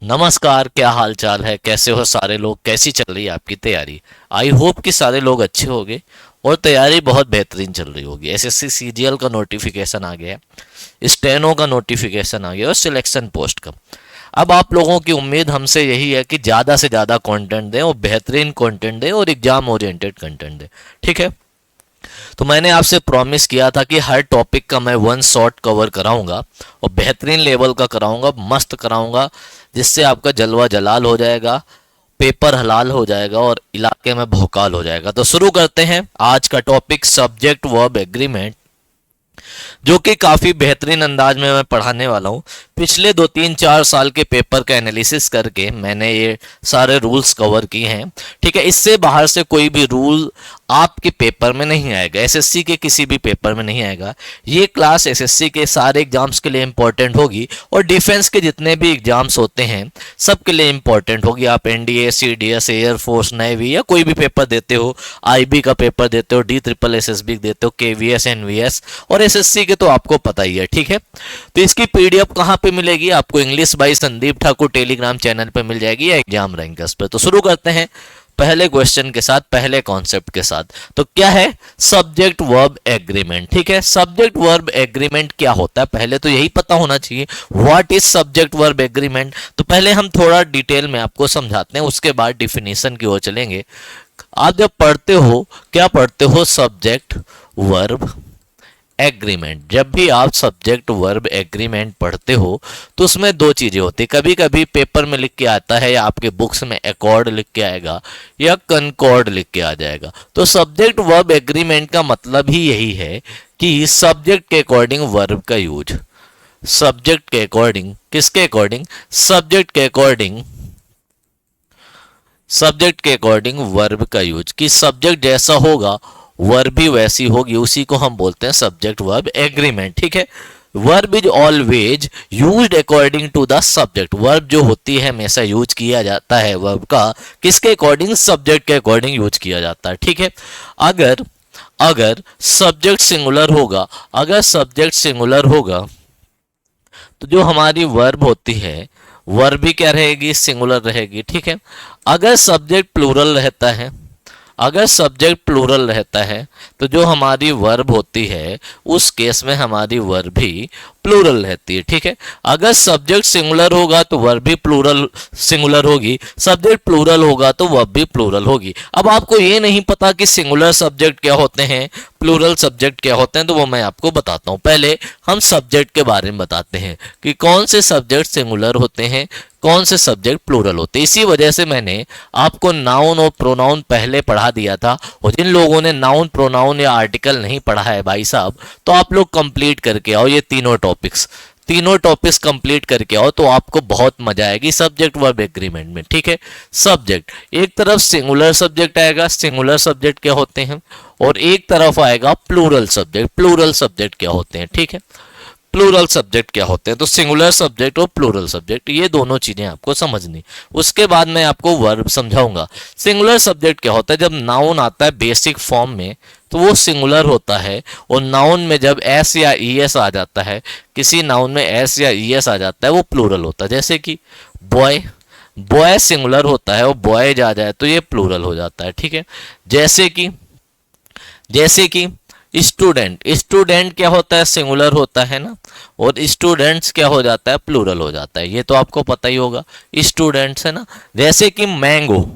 नमस्कार, क्या हाल चाल है? कैसे हो सारे लोग? कैसी चल रही है आपकी तैयारी? आई होप कि सारे लोग अच्छे होंगे और तैयारी बहुत बेहतरीन चल रही होगी। एसएससी सीजीएल का नोटिफिकेशन आ गया है, स्टेनो का नोटिफिकेशन आ गया और सिलेक्शन पोस्ट का। अब आप लोगों की उम्मीद हमसे यही है कि ज़्यादा से ज़्यादा कंटेंट दें और बेहतरीन कंटेंट दें और एग्जाम ओरिएंटेड कंटेंट दें। ठीक है, तो मैंने आपसे प्रॉमिस किया था कि हर टॉपिक का मैं वन शॉट कवर कराऊंगा और बेहतरीन लेवल का कराऊंगा, मस्त कराऊंगा, जिससे आपका जलवा जलाल हो जाएगा, पेपर हलाल हो जाएगा और इलाके में भौकाल हो जाएगा। तो शुरू करते हैं आज का टॉपिक, सब्जेक्ट वर्ब एग्रीमेंट, जो कि काफ़ी बेहतरीन अंदाज में मैं पढ़ाने वाला हूँ। पिछले 2 3 4 साल के पेपर का एनालिसिस करके मैंने ये सारे रूल्स कवर किए हैं। ठीक है, इससे बाहर से कोई भी रूल आपके पेपर में नहीं आएगा, एसएससी के किसी भी पेपर में नहीं आएगा। ये क्लास एसएससी के सारे एग्जाम्स के लिए इंपॉर्टेंट होगी और डिफेंस के जितने भी एग्जाम्स होते हैं सबके लिए इंपॉर्टेंट होगी। आप एनडीए, सीडीएस, एयरफोर्स, नेवी या कोई भी पेपर देते हो, आईबी का पेपर देते हो, DSSS देते हो, केवीएस, एनवीएस और एसएससी के तो आपको पता ही है। ठीक है, तो इसकी पीडीएफ कहाँ पे मिलेगी? आपको English by Sandeep Thakur Telegram channel पे मिल जाएगी या एग्जाम रैंकर्स पे। तो शुरू करते हैं पहले क्वेश्चन के साथ, पहले कॉन्सेप्ट के साथ। तो क्या है सब्जेक्ट वर्ब एग्रीमेंट? ठीक है, सब्जेक्ट वर्ब एग्रीमेंट क्या होता है पहले तो यही पता होना चाहिए। What is subject verb agreement? तो पहले हम थोड़ा डिटेल में आपको समझाते हैं, उसके बाद डिफिनीशन की ओर चलेंगे। आप जब पढ़ते हो, क्या पढ़ते हो? Subject verb agreement. जब भी आप सब्जेक्ट वर्ब एग्रीमेंट पढ़ते हो तो उसमें दो चीजें होती है। कभी कभी पेपर में लिख के आता है या आपके बुक्स में एकॉर्ड लिख के आएगा या कनकॉर्ड लिख के आ जाएगा। तो सब्जेक्ट वर्ब एग्रीमेंट का मतलब ही यही है कि सब्जेक्ट के अकॉर्डिंग वर्ब का यूज, सब्जेक्ट के अकॉर्डिंग, किसके अकॉर्डिंग? सब्जेक्ट के अकॉर्डिंग, सब्जेक्ट के अकॉर्डिंग वर्ब का यूज, कि सब्जेक्ट जैसा होगा वर्ब भी वैसी होगी, उसी को हम बोलते हैं सब्जेक्ट वर्ब एग्रीमेंट। ठीक है, verb is always used according to the subject. Verb जो होती है हमेशा यूज किया जाता है वर्ब का किसके अकॉर्डिंग? सब्जेक्ट के अकॉर्डिंग यूज किया जाता है। ठीक है, अगर अगर सब्जेक्ट सिंगुलर होगा, अगर सब्जेक्ट सिंगुलर होगा तो जो हमारी वर्ब होती है वर्ब भी क्या रहेगी? सिंगुलर रहेगी। ठीक है, अगर सब्जेक्ट प्लूरल रहता है, अगर सब्जेक्ट प्लूरल रहता है तो जो हमारी वर्ब होती है उस केस में हमारी वर्ब भी प्लूरल रहती है। ठीक है, अगर सब्जेक्ट सिंगुलर होगा तो वर्ब भी प्लूरल सिंगुलर होगी, सब्जेक्ट प्लूरल होगा तो वर्ब भी प्लूरल होगी। अब आपको ये नहीं पता कि सिंगुलर सब्जेक्ट क्या होते हैं, प्लूरल सब्जेक्ट क्या होते हैं, तो वो मैं आपको बताता हूँ। पहले हम सब्जेक्ट के बारे में बताते हैं कि कौन से सब्जेक्ट सिंगुलर होते हैं, कौन से सब्जेक्ट प्लूरल होते हैं। इसी वजह से मैंने आपको नाउन और प्रोनाउन पहले पढ़ा दिया था, और जिन लोगों ने नाउन, प्रोनाउन या आर्टिकल नहीं पढ़ा है भाई साहब, तो आप लोग कंप्लीट करके आओ ये तीनों टॉपिक्स कंप्लीट करके आओ तो आपको बहुत मजा आएगी सब्जेक्ट वर्ब एग्रीमेंट में। ठीक है, सब्जेक्ट एक तरफ सिंगुलर सब्जेक्ट आएगा, सिंगुलर सब्जेक्ट क्या होते हैं, और एक तरफ आएगा प्लूरल सब्जेक्ट, प्लूरल सब्जेक्ट क्या होते हैं। ठीक है, प्लूरल सब्जेक्ट क्या होते हैं, तो सिंगुलर सब्जेक्ट और प्लूरल सब्जेक्ट, ये दोनों चीजें आपको समझनी। उसके बाद मैं आपको वर्ब समझाऊंगा। सिंगुलर सब्जेक्ट क्या होता है? जब नाउन आता है बेसिक फॉर्म में तो वो सिंगुलर होता है, और नाउन में जब एस या ईएस आ जाता है, किसी नाउन में एस या ईएस आ जाता है, वो प्लूरल होता है। जैसे कि बॉय, बॉय सिंगुलर होता है और बॉयज आ जाए तो ये प्लूरल हो जाता है। ठीक है, जैसे कि स्टूडेंट, स्टूडेंट क्या होता है? सिंगुलर होता है ना, और स्टूडेंट्स क्या हो जाता है? प्लूरल हो जाता है। ये तो आपको पता ही होगा, स्टूडेंट्स है ना। जैसे कि मैंगो,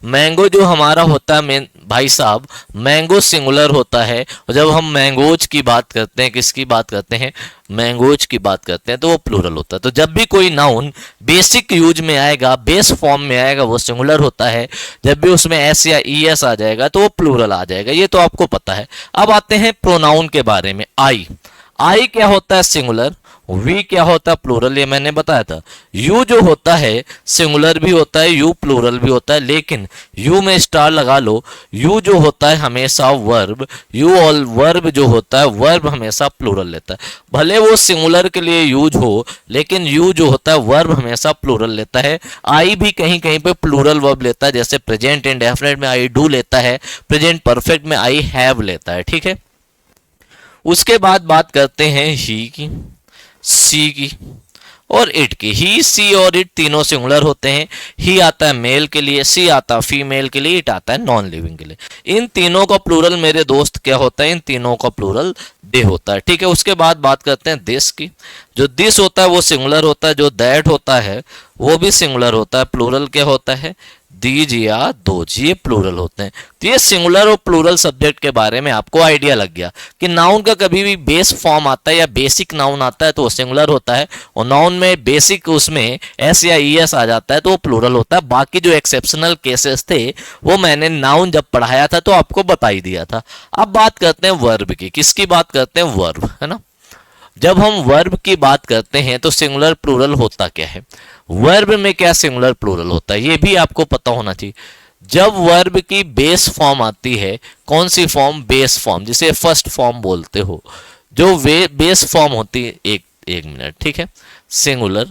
मैंगो जो हमारा होता है मेन भाई साहब, मैंगो सिंगुलर होता है, और जब हम मैंगोज की बात करते हैं, किसकी बात करते हैं? मैंगोज की बात करते हैं, तो वो प्लूरल होता है। तो जब भी कोई नाउन बेसिक यूज में आएगा, बेस फॉर्म में आएगा, वो सिंगुलर होता है। जब भी उसमें एस या ईएस आ जाएगा तो वो प्लूरल आ जाएगा, ये तो आपको पता है। अब आते हैं प्रोनाउन के बारे में। आई क्या होता है? सिंगुलर। वी क्या होता है? प्लूरल, ये मैंने बताया था। यू जो होता है सिंगुलर भी होता है, यू प्लूरल भी होता है, लेकिन यू में स्टार लगा लो। यू जो होता है हमेशा वर्ब, यू और वर्ब जो होता है वर्ब हमेशा प्लूरल लेता है। भले वो सिंगुलर के लिए यूज हो, लेकिन यू जो होता है वर्ब हमेशा प्लूरल लेता है। आई भी कहीं कहीं पे प्लूरल वर्ब लेता है, जैसे प्रेजेंट इंडेफिनिट में आई डू लेता है, प्रेजेंट परफेक्ट में आई हैव लेता है। ठीक है, उसके बाद बात करते हैं ही की, सी की, और इट की। ही, सी और इट तीनों सिंगुलर होते हैं। ही आता है मेल के लिए, सी आता है फीमेल के लिए, इट आता है नॉन लिविंग के लिए। इन तीनों का प्लूरल मेरे दोस्त क्या होता है? इन तीनों का प्लूरल दे होता है। ठीक है, उसके बाद बात करते हैं दिस की। जो दिस होता है वो सिंगुलर होता है, जो दैट होता है वो भी सिंगुलर होता है। प्लूरल क्या होता है? दीज या दोज, ये प्लूरल होते हैं। तो ये सिंगुलर और प्लूरल सब्जेक्ट के बारे में आपको आइडिया लग गया कि नाउन का कभी भी बेस फॉर्म आता है या बेसिक नाउन आता है तो वो सिंगुलर होता है, और नाउन में बेसिक उसमें एस या ई एस आ जाता है तो वो प्लूरल होता है। बाकी जो एक्सेप्शनल केसेस थे वो मैंने नाउन जब पढ़ाया था तो आपको बता ही दिया था। अब बात करते हैं वर्ब की। किसकी बात करते हैं? वर्ब, है ना। जब हम वर्ब की बात करते हैं तो सिंगुलर प्लूरल होता क्या है? वर्ब में क्या सिंगुलर प्लूरल होता है ये भी आपको पता होना चाहिए। जब वर्ब की बेस फॉर्म आती है, कौन सी फॉर्म? बेस फॉर्म, जिसे फर्स्ट फॉर्म बोलते हो। जो वे बेस फॉर्म होती है, एक मिनट, ठीक है, सिंगुलर,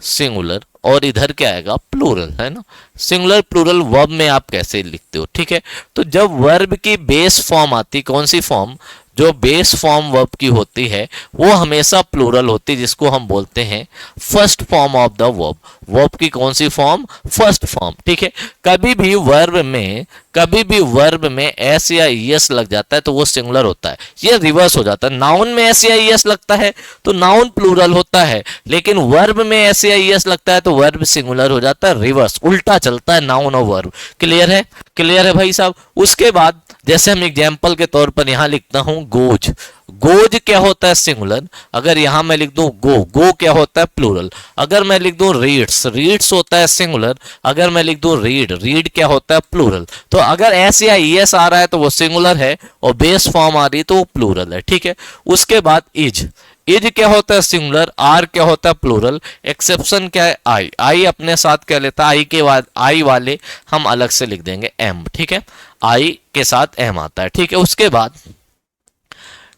सिंगुलर और इधर क्या आएगा? प्लूरल, है ना। सिंगुलर प्लूरल वर्ब में आप कैसे लिखते हो? ठीक है, तो जब वर्ब की बेस फॉर्म आती, कौन सी फॉर्म? जो बेस फॉर्म वर्ब की होती है वो हमेशा प्लूरल होती है, जिसको हम बोलते हैं first form of the verb. Verb की कौन सी फॉर्म? First form. ठीक है, कभी भी वर्ब में एस या एस लग जाता है तो वो सिंगुलर होता है। ये रिवर्स हो जाता है। नाउन में एस या एस लगता है तो नाउन प्लूरल होता है, लेकिन वर्ब में एस या एस लगता है तो वर्ब सिंगुलर हो जाता है। रिवर्स, उल्टा चलता है नाउन और वर्ब। क्लियर है? क्लियर है भाई साहब। उसके बाद जैसे हम एग्जाम्पल के तौर पर यहां लिखता हूं गोज। गोज क्या होता है? सिंगुलर। अगर यहां मैं लिख दूं गो, गो क्या होता है? प्लूरल। अगर मैं लिख दूं रीड्स, रीड्स होता है सिंगुलर। अगर मैं लिख दूं रीड, रीड क्या होता है? प्लूरल। तो अगर एस या ईएस आ रहा है तो वो सिंगुलर है, और बेस फॉर्म आ रही है तो वो प्लूरल है। ठीक है, उसके बाद इज, इज क्या होता है? सिंगुलर। आर क्या होता है? प्लूरल। एक्सेप्शन क्या है? आई, आई अपने साथ क्या लेता है? आई के बाद आई वाले हम अलग से लिख देंगे एम। ठीक है, आई के साथ एम आता है। ठीक है, उसके बाद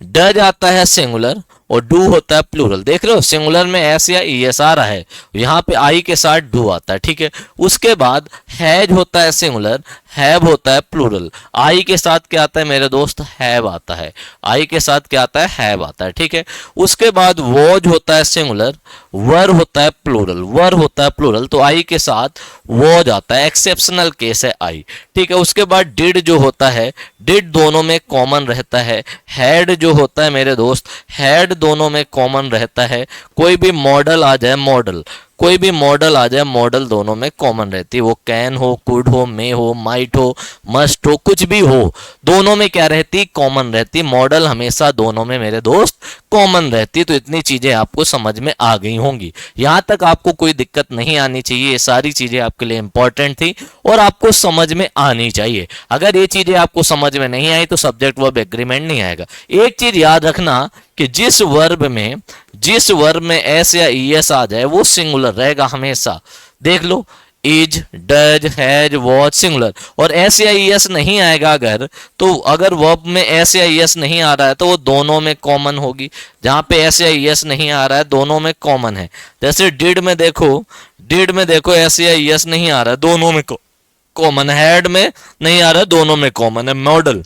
डज आता है सिंगुलर और डू होता है प्लूरल। देख रहे हो, सिंगुलर में एस या ई एस आ रहा है, यहाँ पे आई के साथ डू आता है। ठीक है, उसके बाद हैज होता है सिंगुलर, हैव होता है प्लूरल। आई के साथ क्या आता है मेरे दोस्त? हैव आता है। आई के साथ क्या आता है? हैव आता है। ठीक है, उसके बाद वॉज होता है सिंगुलर, वर होता है प्लूरल, वर होता है प्लूरल, तो आई के साथ वॉज आता है। एक्सेप्शनल केस है आई। ठीक है, उसके बाद डिड जो होता है, डिड दोनों में कॉमन रहता है। हैड जो होता है मेरे दोस्त, हैड दोनों में कॉमन रहता है। कोई भी मॉडल आ जाए, मॉडल, कोई भी मॉडल आ जाए, मॉडल दोनों में कॉमन रहती है। वो कैन हो, कुड हो, मे हो, माइट हो, मस्ट हो, कुछ भी हो, दोनों में क्या रहती? कॉमन रहती। मॉडल हमेशा दोनों में मेरे दोस्त कॉमन रहती। तो इतनी चीजें आपको समझ में आ गई होंगी। यहां तक आपको कोई दिक्कत नहीं आनी चाहिए। ये सारी चीजें आपके लिए इंपॉर्टेंट थी और आपको समझ में आनी चाहिए। अगर ये चीजें आपको समझ में नहीं आई तो सब्जेक्ट वर्ब एग्रीमेंट नहीं आएगा। एक चीज याद रखना कि जिस वर्ब में एस या ई एस आ जाए वो सिंगुलर रहेगा हमेशा। देख लो, is, does, has, watch, singular. और एस या ई एस नहीं आएगा अगर, तो अगर वर्ब में एस या ई एस नहीं आ रहा है तो वो दोनों में कॉमन होगी। जहां पे एस या ई एस नहीं आ रहा है दोनों में कॉमन है। जैसे डिड में देखो एस या ई एस नहीं आ रहा है, दोनों में कॉमन। हैड में नहीं आ रहा है, दोनों में कॉमन है।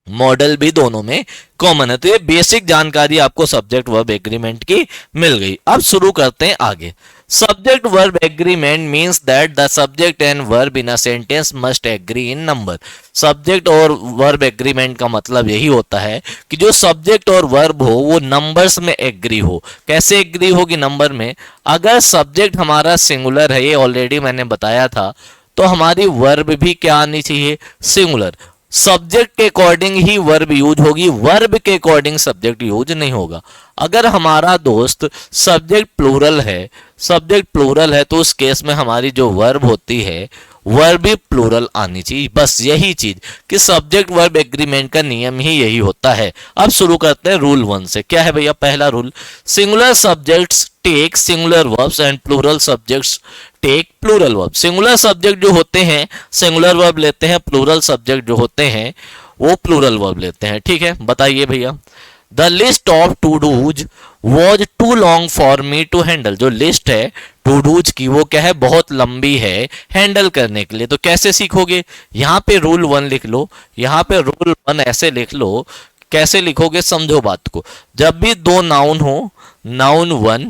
मॉडल भी दोनों में कॉमन है। तो ये बेसिक जानकारी आपको सब्जेक्ट वर्ब एग्रीमेंट की मिल गई। अब शुरू करते हैं आगे। Subject verb agreement means that the subject and verb in a sentence must agree in number. Subject और वर्ब एग्रीमेंट का मतलब यही होता है कि जो सब्जेक्ट और वर्ब हो वो नंबर्स में एग्री हो। कैसे एग्री होगी? नंबर में। अगर सब्जेक्ट हमारा सिंगुलर है, ये ऑलरेडी मैंने बताया था, तो हमारी वर्ब भी क्या आनी चाहिए? सिंगुलर। सब्जेक्ट के अकॉर्डिंग ही वर्ब यूज होगी, वर्ब के अकॉर्डिंग सब्जेक्ट यूज नहीं होगा। अगर हमारा दोस्त सब्जेक्ट प्लूरल है तो उस केस में हमारी जो वर्ब होती है वर्ब भी प्लूरल आनी चाहिए। बस यही चीज कि सब्जेक्ट वर्ब एग्रीमेंट का नियम ही यही होता है। अब शुरू करते हैं रूल 1 से। क्या है भैया पहला rule? Singular subjects take singular verbs and plural subjects take plural verb. Singular subject जो होते हैं सिंगुलर वर्ब लेते हैं, प्लूरल सब्जेक्ट जो होते हैं वो प्लूरल वर्ब लेते हैं। ठीक है, बताइए भैया। The list of to-dos was too long for me to handle. जो लिस्ट है टू डूज की वो क्या है? बहुत लंबी है हैंडल करने के लिए। तो कैसे सीखोगे? यहाँ पे रूल 1 लिख लो, यहाँ पे रूल 1 ऐसे लिख लो। कैसे लिखोगे? समझो बात को। जब भी दो नाउन हो, नाउन 1,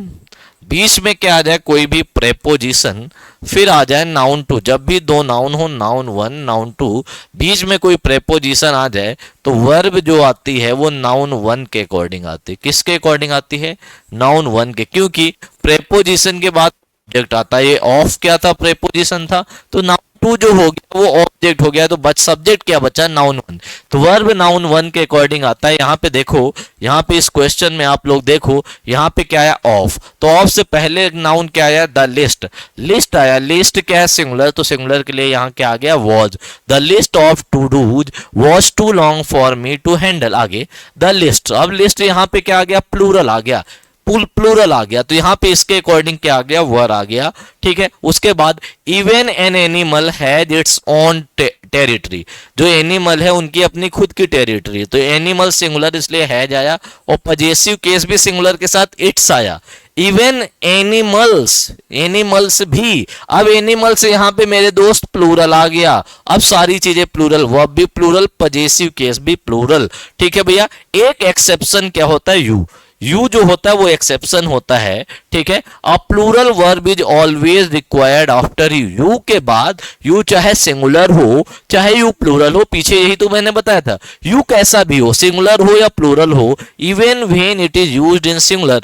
बीच में क्या आ जाए, कोई भी प्रेपोजिशन, फिर आ जाए नाउन टू। जब भी दो नाउन हो, नाउन वन नाउन टू, बीच में कोई प्रेपोजिशन आ जाए तो वर्ब जो आती है वो नाउन वन के अकॉर्डिंग आती है। किसके अकॉर्डिंग आती है? नाउन वन के, क्योंकि प्रेपोजिशन के बाद ऑब्जेक्ट आता है। ये ऑफ क्या था? प्रेपोजिशन था। तो नाउन टू जो हो गया वो ऑब्जेक्ट हो गया, तो बच सब्जेक्ट क्या बचा? Noun one. तो वर्ब नाउन वन के अकॉर्डिंग आता है। यहाँ पे देखो, यहाँ पे इस क्वेश्चन में आप लोग देखो, यहाँ पे क्या आया? ऑफ। तो ऑफ से पहले नाउन क्या आया? The list. लिस्ट आया। लिस्ट क्या है? सिंगुलर। तो सिंगुलर के लिए यहाँ क्या आ गया? Was. The list of to-dos was too long for me to handle. आगे द लिस्ट। अब लिस्ट यहाँ पे क्या आ गया? प्लूरल आ गया, प्लूरल आ गया। तो यहाँ पे इसके अकॉर्डिंग क्या आ गया? वर आ गया। ठीक है। उसके बाद even an animal has its own territory. जो एनिमल है उनकी अपनी खुद की टेरिटरी। तो एनिमल सिंगुलर इसलिए हैज आया, और पजेसिव केस भी सिंगुलर के साथ इट्स आया। इवन एनिमल्स, एनिमल्स भी। अब एनिमल से यहाँ पे मेरे दोस्त प्लूरल आ गया। अब सारी चीजें प्लूरल, वर्ब भी प्लूरल, पजेसिव केस भी प्लूरल। ठीक है भैया। एक एक्सेप्शन क्या होता है? यू। यू जो होता है वो एक्सेप्शन होता है। ठीक है। A plural verb is always required after you. You के बाद, यू चाहे सिंगुलर हो चाहे यू प्लूरल हो, पीछे यही तो मैंने बताया था, यू कैसा भी हो, सिंगुलर हो या प्लूरल हो, even when it is used in singular,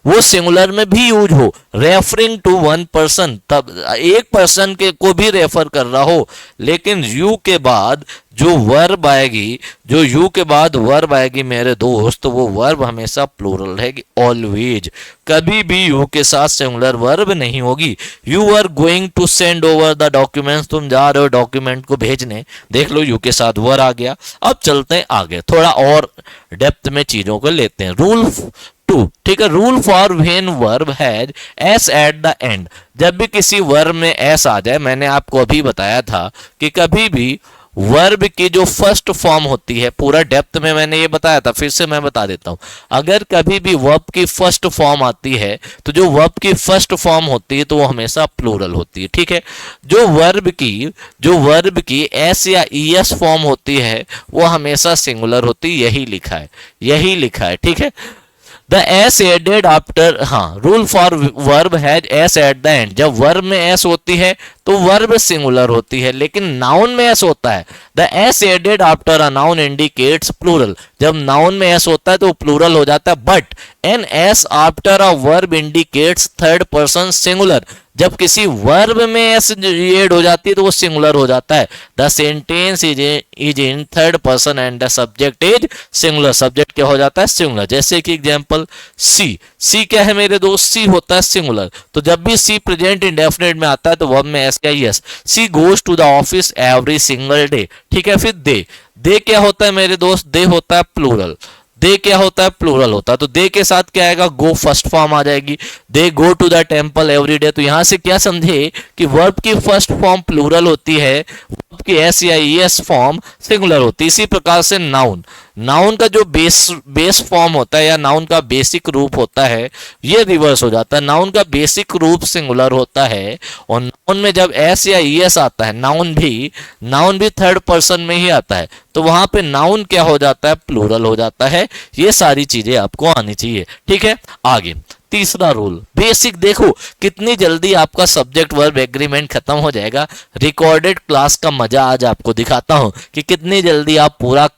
वो सिंगुलर में भी यूज हो, रेफरिंग टू वन पर्सन, तब एक पर्सन के को भी रेफर कर रहा हो, लेकिन यू के बाद जो वर्ब आएगी, जो यू के बाद वर्ब आएगी मेरे दोस्त, तो वो वर्ब हमेशा प्लूरल रहेगी, ऑलवेज। कभी भी यू के साथ सिंगुलर वर्ब नहीं होगी। You are going to send over the documents, तुम जा रहे हो डॉक्यूमेंट को भेजने, देख लो यू के साथ वर्ब आ गया। अब चलते हैं आगे, थोड़ा और डेप्थ में चीजों को लेते हैं। रूल टू, ठीक है। Rule for when verb has S at the end. जब भी किसी वर्ब में एस आ जाए, मैंने आपको अभी बताया था कि कभी भी वर्ब की जो फर्स्ट फॉर्म होती है, पूरा डेप्थ में मैंने ये बताया था, फिर से मैं बता देता हूं। अगर कभी भी वर्ब की फर्स्ट फॉर्म आती है, तो जो वर्ब की फर्स्ट फॉर्म होती है तो वो हमेशा प्लूरल होती है। ठीक है। जो वर्ब की एस या ईएस फॉर्म होती है वो हमेशा सिंगुलर होती है। यही लिखा है, यही लिखा है। ठीक है। द एस एडेड आफ्टर, हाँ, rule for verb has S at the end. जब वर्ब में एस होती है तो वर्ब सिंगुलर होती है, लेकिन नाउन में एस होता है। The S added after a noun indicates plural. जब नाउन में एस होता है तो प्लूरल हो जाता है। But an S after a verb indicates third person singular. जब किसी वर्ब में एस एड हो जाती है तो वो सिंगुलर हो जाता है। The sentence is in third person and the subject is singular. Subject क्या हो जाता है? सिंगुलर। जैसे कि एग्जांपल सी। सी क्या है मेरे दोस्त? सी होता है सिंगुलर। तो जब भी सी प्रेजेंट इंडेफिनिट में आता है तो वर्ब में एस क्या? Yes. She goes to the office every single day. ठीक है। फिर दे, दे क्या होता है मेरे दोस्त? दे होता है प्लूरल। दे क्या होता है? प्लूरल होता है। तो दे के साथ क्या आएगा? गो फर्स्ट फॉर्म आ जाएगी। They go to the temple every day. तो यहां से क्या समझे कि वर्ब की फर्स्ट फॉर्म प्लूरल होती है, वर्ब की एस या ईएस फॉर्म सिंगुलर होती है। इसी प्रकार से नाउन, नाउन का जो बेस फॉर्म होता है या नाउन का बेसिक रूप होता है, ये रिवर्स हो जाता है। नाउन का बेसिक रूप सिंगुलर होता है, और नाउन में जब एस या ईएस आता है, नाउन भी थर्ड पर्सन में ही आता है, तो वहां पे नाउन क्या हो जाता है? प्लूरल हो जाता है। ये सारी चीजें आपको आनी चाहिए। ठीक है। आगे तीसरा रूल, बेसिक। देखो कितनी जल्दी आपका सब्जेक्ट वर्ब एग्रीमेंट खत्म हो जाएगा। रिकॉर्डेड क्लास का मजा आज आपको दिखाता हूं कि कितनी जल्दी आप पूरा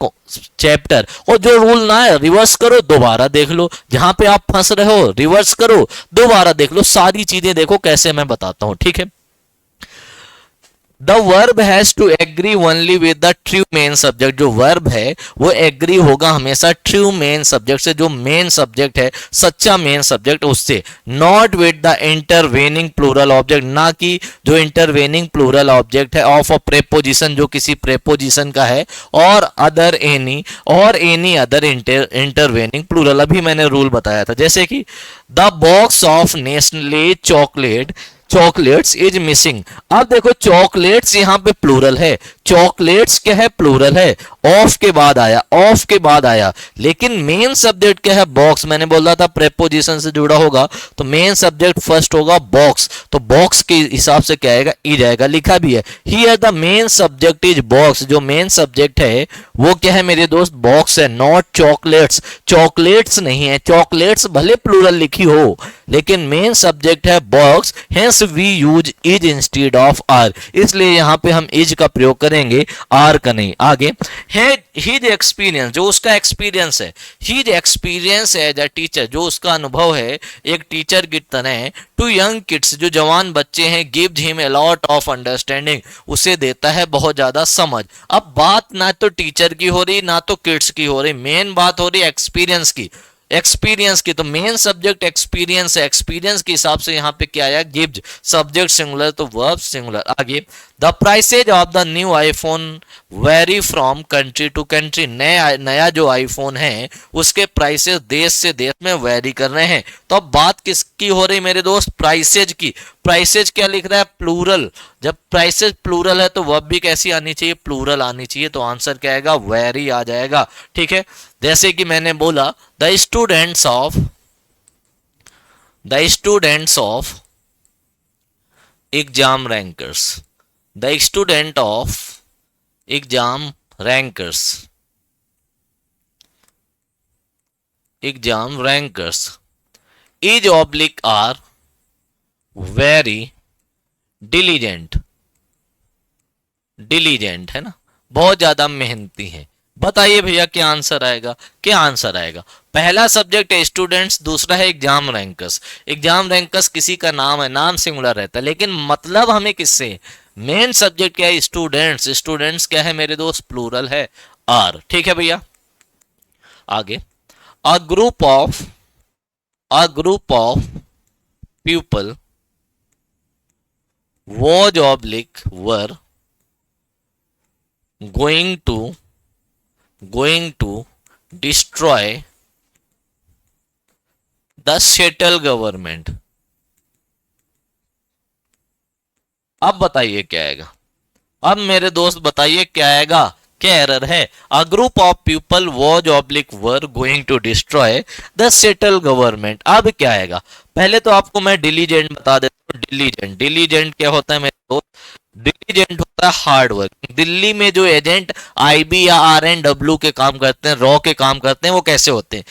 चैप्टर, और जो रूल ना है रिवर्स करो, दोबारा देख लो, जहां पे आप फंस रहे हो रिवर्स करो, दोबारा देख लो, सारी चीजें देखो कैसे मैं बताता हूं। ठीक है। The verb has to agree only with the true main subject. जो वर्ब है वो एग्री होगा हमेशा ट्रू मेन सब्जेक्ट से, जो मेन सब्जेक्ट है, सच्चा मेन सब्जेक्ट, उससे। Not with the intervening plural object, ना कि जो इंटरवेनिंग प्लूरल ऑब्जेक्ट है ऑफ अ प्रेपोजिशन, जो किसी प्रेपोजिशन का है, और एनी अदर इंटरवेनिंग प्लूरल। अभी मैंने रूल बताया था, जैसे कि the box of Nestle chocolates is missing. अब देखो चॉकलेट्स यहाँ पे प्लूरल है, चॉकलेट्स क्या है? प्लूरल है, ऑफ के बाद आया, ऑफ के बाद आया, लेकिन मेन सब्जेक्ट क्या है? बॉक्स। मैंने बोला था प्रेपोजिशन से जुड़ा होगा तो मेन सब्जेक्ट फर्स्ट होगा बॉक्स, तो बॉक्स के हिसाब से क्या आएगा? इज आएगा, लिखा भी है here the main subject is box. जो मेन सब्जेक्ट है वो क्या है मेरे दोस्त? बॉक्स है, नॉट चॉकलेट्स। चॉकलेट्स नहीं है, चॉकलेट्स भले प्लूरल लिखी हो लेकिन मेन सब्जेक्ट है box, hence we use is instead of are, इसलिए यहां पे हम इज का प्रयोग करेंगे, आर का नहीं। आगे है हिज एक्सपीरियंस, जो उसका एक्सपीरियंस है, his experience as a teacher, जो उसका अनुभव है एक टीचर की तरह, टू यंग किड्स, जो जवान बच्चे हैं, gives him a lot of understanding, उसे देता है बहुत ज्यादा समझ। अब बात ना तो टीचर की हो रही ना तो किड्स की हो रही, मेन बात हो रही एक्सपीरियंस की, एक्सपीरियंस की। तो मेन सब्जेक्ट एक्सपीरियंस है, एक्सपीरियंस के हिसाब से यहाँ पे क्या आया? गिव्स, सब्जेक्ट सिंगुलर तो वर्ब सिंगुलर। आगे the prices of the new iPhone vary from country to country, नया जो आईफोन है उसके प्राइसेस देश से देश में वेरी कर रहे हैं। तो अब बात किसकी हो रही मेरे दोस्त? प्राइसेज की। प्राइसेज क्या लिख रहा है? प्लूरल। जब प्राइसेज प्लूरल है तो वर्ब भी कैसी आनी चाहिए? प्लूरल आनी चाहिए, तो आंसर क्या आएगा? वेरी आ जाएगा। ठीक है, जैसे कि मैंने बोला the students of Exam Rankers, the student of Exam Rankers, Exam Rankers is oblique are very diligent, diligent है ना, बहुत ज्यादा मेहनती है। बताइए भैया क्या आंसर आएगा? क्या आंसर आएगा? पहला सब्जेक्ट है स्टूडेंट्स, दूसरा है एग्जाम रैंकर्स। एग्जाम रैंकर्स किसी का नाम है, नाम सिंगुलर रहता है, लेकिन मतलब हमें किससे? मेन सब्जेक्ट क्या है? स्टूडेंट्स। स्टूडेंट्स क्या है मेरे दोस्त? प्लूरल है, आर। ठीक है भैया, आगे अ group of people was oblique were going to destroy the settled government। अब बताइए क्या आएगा? अब मेरे दोस्त बताइए क्या आएगा? क्या एरर है? A group of people was oblique were going to destroy the settle government. अब क्या आएगा? पहले तो आपको मैं डिलीजेंट बता देता हूँ। डिलीजेंट, डिलीजेंट क्या होता है मेरे दोस्त? डिलीजेंट होता है हार्ड वर्क। दिल्ली में जो एजेंट आईबी या आरएनडब्ल्यू के काम करते हैं, रॉ के काम करते हैं, वो कैसे होते हैं?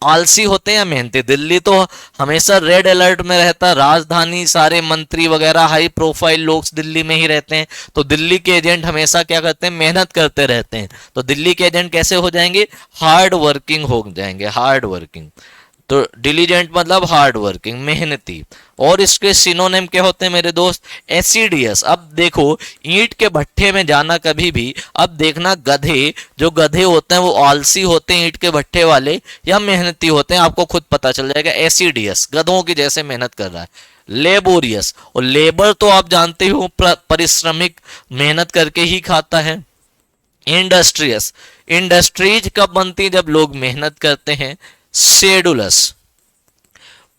आलसी होते हैं या मेहनती? दिल्ली तो हमेशा रेड अलर्ट में रहता है, राजधानी, सारे मंत्री वगैरह हाई प्रोफाइल लोग दिल्ली में ही रहते हैं, तो दिल्ली के एजेंट हमेशा क्या करते हैं? मेहनत करते रहते हैं। तो दिल्ली के एजेंट कैसे हो जाएंगे? हार्ड वर्किंग हो जाएंगे, हार्ड वर्किंग। तो डिलीजेंट मतलब हार्ड वर्किंग, मेहनती। और इसके सिनोनिम क्या होते हैं मेरे दोस्त? एसिडियस। अब देखो ईंट के भट्ठे में जाना कभी भी, अब देखना गधे, जो गधे होते हैं वो आलसी होते हैं ईंट के भट्ठे वाले, या मेहनती होते हैं, आपको खुद पता चल जाएगा। एसिडियस, गधों की जैसे मेहनत कर रहा है। लेबोरियस, और लेबर तो आप जानते हो परिश्रमिक, मेहनत करके ही खाता है। इंडस्ट्रियस, इंडस्ट्रीज कब बनती है? जब लोग मेहनत करते हैं। शेड्यूलस,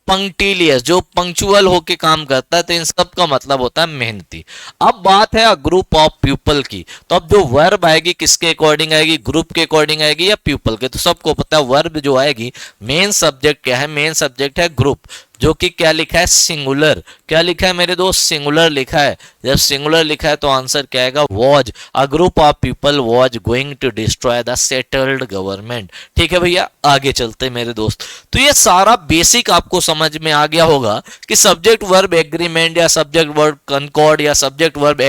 पंक्टिलियस, जो पंक्चुअल होके काम करता है, तो इन सब का मतलब होता है मेहनती। अब बात है ग्रुप ऑफ पीपल की, तो अब जो वर्ब आएगी किसके अकॉर्डिंग आएगी? ग्रुप के अकॉर्डिंग आएगी या पीपल के? तो सबको पता है वर्ब जो आएगी, मेन सब्जेक्ट क्या है? मेन सब्जेक्ट है ग्रुप, जो कि क्या लिखा है? सिंगुलर। क्या लिखा है मेरे दोस्त? सिंगुलर लिखा है। जब सिंगुलर लिखा है तो आंसर क्या आएगा? Was. A group of people was going to destroy the settled government. ठीक है भैया, आगे चलते मेरे दोस्त। तो ये सारा बेसिक आपको समझ में आ गया होगा कि सब्जेक्ट वर्ब एग्रीमेंट या सब्जेक्ट वर्ब कंकॉर्ड या सब्जेक्ट वर्ब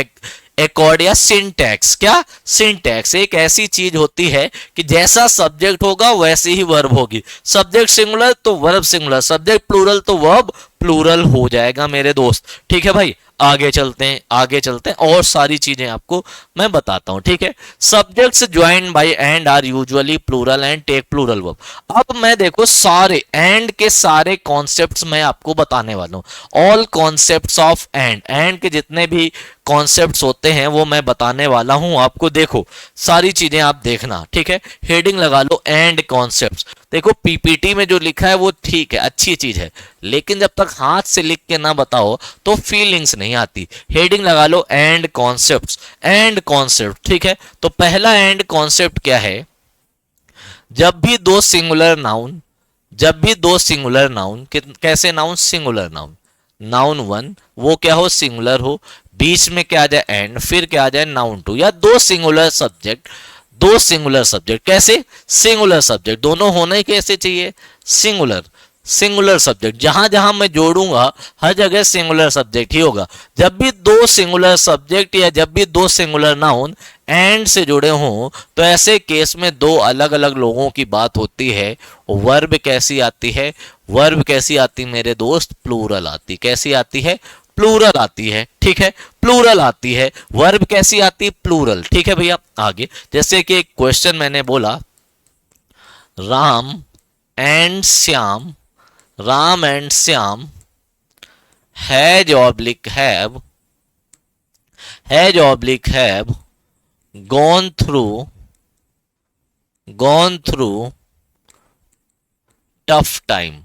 एकॉर्ड या सिंटैक्स। क्या? सिंटैक्स एक ऐसी चीज होती है कि जैसा सब्जेक्ट होगा वैसी ही वर्ब होगी। सब्जेक्ट सिंगुलर तो वर्ब सिंगुलर, सब्जेक्ट प्लूरल तो वर्ब प्लूरल हो जाएगा मेरे दोस्त। ठीक है भाई, आगे चलते हैं, आगे चलते हैं, और सारी चीजें आपको मैं बताता हूं। ठीक है, subjects joined by and are usually plural and take plural verb. अब मैं देखो सारे एंड के सारे कॉन्सेप्ट्स मैं आपको बताने वाला हूं। ऑल कॉन्सेप्ट्स ऑफ एंड के जितने भी कॉन्सेप्ट्स होते हैं वो मैं बताने वाला हूं आपको। देखो सारी चीजें आप देखना। ठीक है, हेडिंग लगा लो एंड कॉन्सेप्ट्स। देखो पीपीटी में जो लिखा है वो ठीक है, अच्छी चीज है, लेकिन जब तक हाथ से लिख के ना बताओ तो फीलिंग्स नहीं नहीं आती। हेडिंग लगा लो एंड कॉन्सेप्ट्स, एंड कॉन्सेप्ट, ठीक है। तो पहला एंड कॉन्सेप्ट क्या है, जब भी दो सिंगुलर नाउन, जब भी दो सिंगुलर नाउन, कैसे noun, singular noun, noun one वो क्या हो, सिंगुलर हो, बीच में क्या आ जाए एंड, फिर क्या आ जाए नाउन टू, या दो सिंगुलर सब्जेक्ट, दो सिंगुलर सब्जेक्ट, कैसे, सिंगुलर सब्जेक्ट, दोनों होना ही कैसे चाहिए, सिंगुलर, सिंगुलर सब्जेक्ट, जहां जहां मैं जोड़ूंगा हर जगह सिंगुलर सब्जेक्ट ही होगा। जब भी दो सिंगुलर सब्जेक्ट या जब भी दो सिंगुलर नाउन एंड से जुड़े हों तो ऐसे केस में दो अलग अलग लोगों की बात होती है। वर्ब कैसी आती है, वर्ब कैसी आती मेरे दोस्त, प्लूरल आती, कैसी आती है, प्लूरल आती है, ठीक है, प्लूरल आती है। वर्ब कैसी आती, प्लूरल, ठीक है भैया। आगे जैसे कि एक क्वेश्चन मैंने बोला, Ram and Shyam, Ram and Shyam has oblique have, has oblique have gone through, gone through tough time,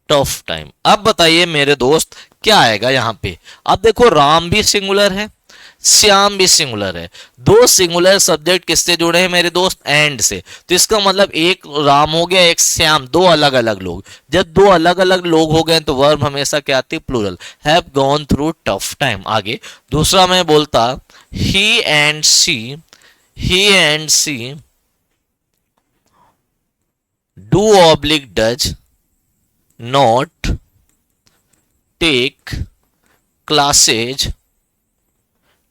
tough time. अब बताइए मेरे दोस्त क्या आएगा यहां पे। अब देखो राम भी सिंगुलर है, श्याम भी सिंगुलर है, दो सिंगुलर सब्जेक्ट किससे जुड़े हैं मेरे दोस्त, एंड से। तो इसका मतलब एक राम हो गया, एक श्याम, दो अलग अलग लोग। जब दो अलग अलग लोग हो गए तो वर्ब हमेशा क्या आती है, plural, have gone through tough time. आगे दूसरा मैं बोलता, he and she, he and she do oblique does not take classes,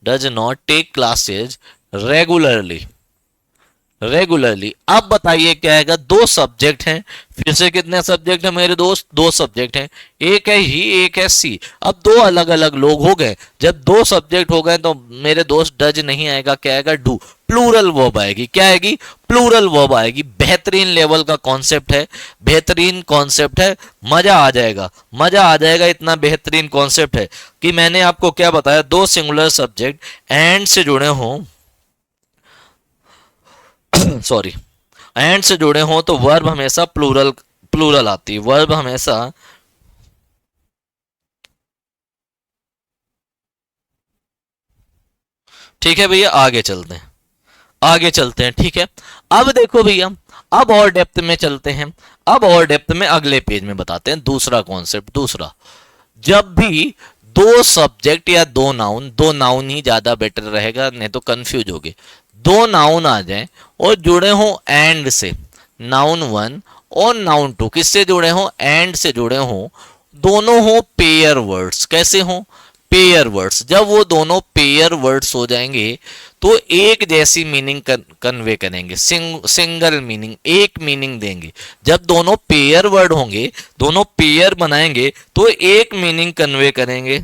does not take classes regularly, regularly. अब बताइए क्या आएगा, दो सब्जेक्ट हैं, फिर से कितने सब्जेक्ट हैं मेरे दोस्त, दो सब्जेक्ट हैं, एक है ही, एक है सी। अब दो अलग अलग लोग हो गए, जब दो सब्जेक्ट हो गए तो मेरे दोस्त डज नहीं आएगा, क्या आएगा, डू, प्लूरल वर्ब आएगी, क्या आएगी, प्लूरल वर्ब आएगी। बेहतरीन लेवल का कॉन्सेप्ट है, बेहतरीन कॉन्सेप्ट है, मजा आ जाएगा, मजा आ जाएगा। इतना बेहतरीन कॉन्सेप्ट है कि मैंने आपको क्या बताया, दो सिंगुलर सब्जेक्ट एंड से जुड़े हों, सॉरी, एंड से जुड़े हों तो वर्ब हमेशा प्लूरल, प्लूरल आती है, वर्ब हमेशा ठीक है भैया। आगे चलते हैं, आगे चलते हैं, ठीक है। अब देखो भैया, अब और डेप्थ में चलते हैं, अब और डेप्थ में अगले पेज में बताते हैं दूसरा कॉन्सेप्ट। दूसरा, जब भी दो सब्जेक्ट या दो नाउन, दो नाउन ही ज्यादा बेटर रहेगा नहीं तो कंफ्यूज होगे, दो नाउन आ जाएं और जुड़े हों एंड से, नाउन वन और नाउन टू किससे जुड़े हों, एंड से जुड़े हों, दोनों हो पेयर वर्ड्स, कैसे हों, पेयर वर्ड्स। जब वो दोनों पेयर वर्ड्स हो जाएंगे तो एक जैसी मीनिंग कन्वे करेंगे, सिंगल मीनिंग, एक मीनिंग देंगे। जब दोनों पेयर वर्ड होंगे, दोनों पेयर बनाएंगे तो एक मीनिंग कन्वे करेंगे,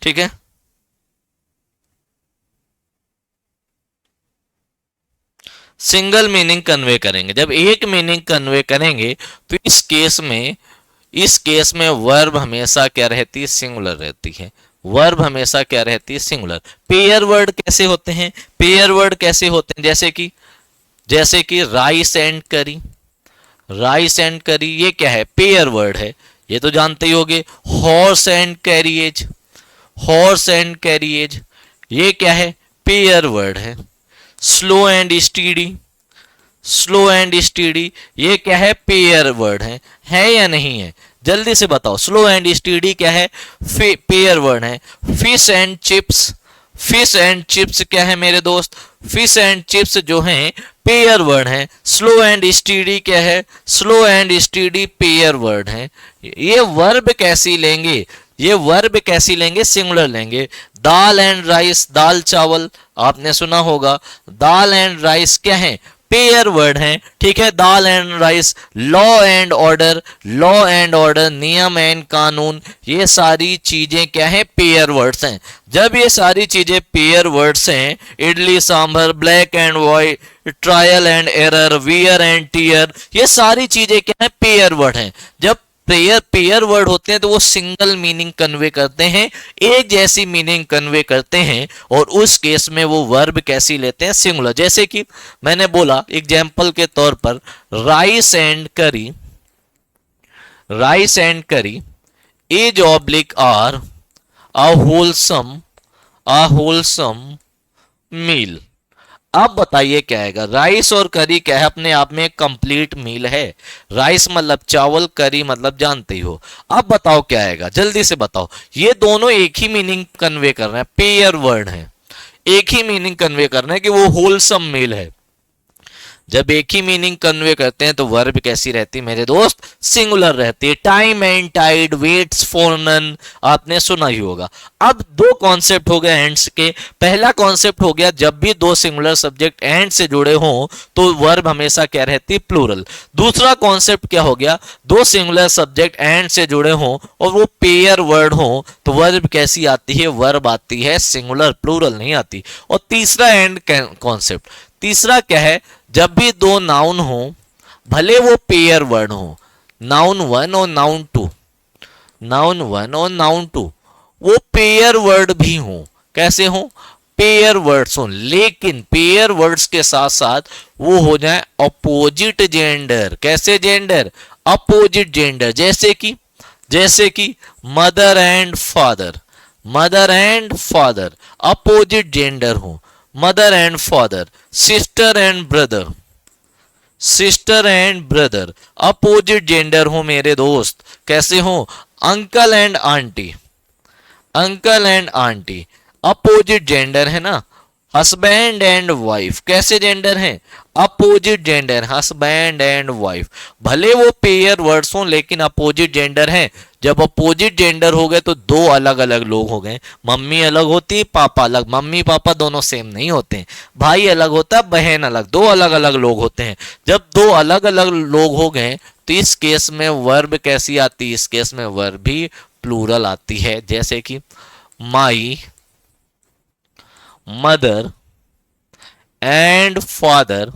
ठीक है। सिंगल मीनिंग कन्वे करेंगे। जब एक मीनिंग कन्वे करेंगे तो इस केस में, इस केस में वर्ब हमेशा क्या रहती है, सिंगुलर रहती है, वर्ब हमेशा क्या रहती है, सिंगुलर। पेयर वर्ड कैसे होते हैं, पेयर वर्ड कैसे होते हैं, जैसे कि rice and curry, rice and करी ये क्या है, पेयर वर्ड है, ये तो जानते ही होगे। Horse and carriage, horse and carriage ये क्या है, पेयर वर्ड है। Slow and steady, slow and steady ये क्या है, पेयर वर्ड है या नहीं है, जल्दी से बताओ। स्लो एंड स्टीडी क्या है, पेयर वर्ड है। Fish and chips, fish and chips क्या है मेरे दोस्त, फिश एंड चिप्स जो हैं पेयर वर्ड हैं। स्लो एंड स्टीडी क्या है, slow and steady pair word है। ये वर्ब कैसी लेंगे, ये वर्ब कैसी लेंगे, सिंगुलर लेंगे। दाल एंड राइस, दाल चावल आपने सुना होगा, दाल एंड राइस क्या है, पेयर वर्ड हैं, ठीक है। Dal and rice, law and order, law and order, नियम एंड कानून, ये सारी चीजें क्या है, पेयर वर्ड्स हैं। जब ये सारी चीजें पेयर वर्ड्स हैं, idli sambar, black and white, trial and error, wear and tear, ये सारी चीजें क्या है, पेयर वर्ड हैं। जब पेयर वर्ड होते हैं तो वो सिंगल मीनिंग कन्वे करते हैं, एक जैसी मीनिंग कन्वे करते हैं, और उस केस में वो वर्ब कैसी लेते हैं, सिंगुलर। जैसे कि मैंने बोला एग्जाम्पल के तौर पर, rice and curry, rice and curry is oblique are a wholesome meal. अब बताइए क्या आएगा। राइस और करी क्या है, अपने आप में एक कंप्लीट मील है। राइस मतलब चावल, करी मतलब जानते ही हो। अब बताओ क्या आएगा, जल्दी से बताओ। ये दोनों एक ही मीनिंग कन्वे कर रहे हैं, पेयर वर्ड है, एक ही मीनिंग कन्वे कर रहे हैं कि वो होलसम मील है। जब एक ही मीनिंग कन्वे करते हैं तो वर्ब कैसी रहती है मेरे दोस्त, सिंगुलर रहती है। Time and tide, waits for none, आपने सुना ही होगा। अब दो कॉन्सेप्ट हो गए एंड्स के। पहला कॉन्सेप्ट हो गया, जब भी दो सिंगुलर सब्जेक्ट एंड से जुड़े हों तो वर्ब हमेशा क्या रहती है, प्लूरल। दूसरा कॉन्सेप्ट क्या हो गया, दो सिंगुलर सब्जेक्ट एंड से जुड़े हों और वो पेयर वर्ड हो तो वर्ब कैसी आती है, वर्ब आती है सिंगुलर, प्लूरल नहीं आती। और तीसरा एंड कॉन्सेप्ट, तीसरा क्या है, जब भी दो नाउन हो, भले वो पेयर वर्ड हो, नाउन वन और नाउन टू, नाउन वन और नाउन टू, वो पेयर वर्ड भी हो। कैसे हो, पेयर वर्ड्स हो, लेकिन पेयर वर्ड्स के साथ साथ वो हो जाए अपोजिट जेंडर। कैसे जेंडर, अपोजिट जेंडर। जैसे कि mother and father, mother and father opposite gender हो, mother and father. Sister and brother, sister and brother opposite gender हो मेरे दोस्त। कैसे हो, uncle and aunty, uncle and aunty opposite gender है ना। हस्बैंड एंड वाइफ कैसे जेंडर हैं, opposite gender, husband and wife. भले वो पेयर वर्ड्स हों लेकिन अपोजिट जेंडर हैं। जब अपोजिट जेंडर हो गए तो दो अलग अलग लोग हो गए। मम्मी अलग होती है, पापा अलग, मम्मी पापा दोनों सेम नहीं होते हैं। भाई अलग होता है, बहन अलग, दो अलग अलग लोग होते हैं। जब दो अलग अलग लोग हो गए तो इस केस में वर्ब कैसी आती है, इस केस में वर्ब भी प्लूरल आती है। जैसे कि माई मदर एंड फादर,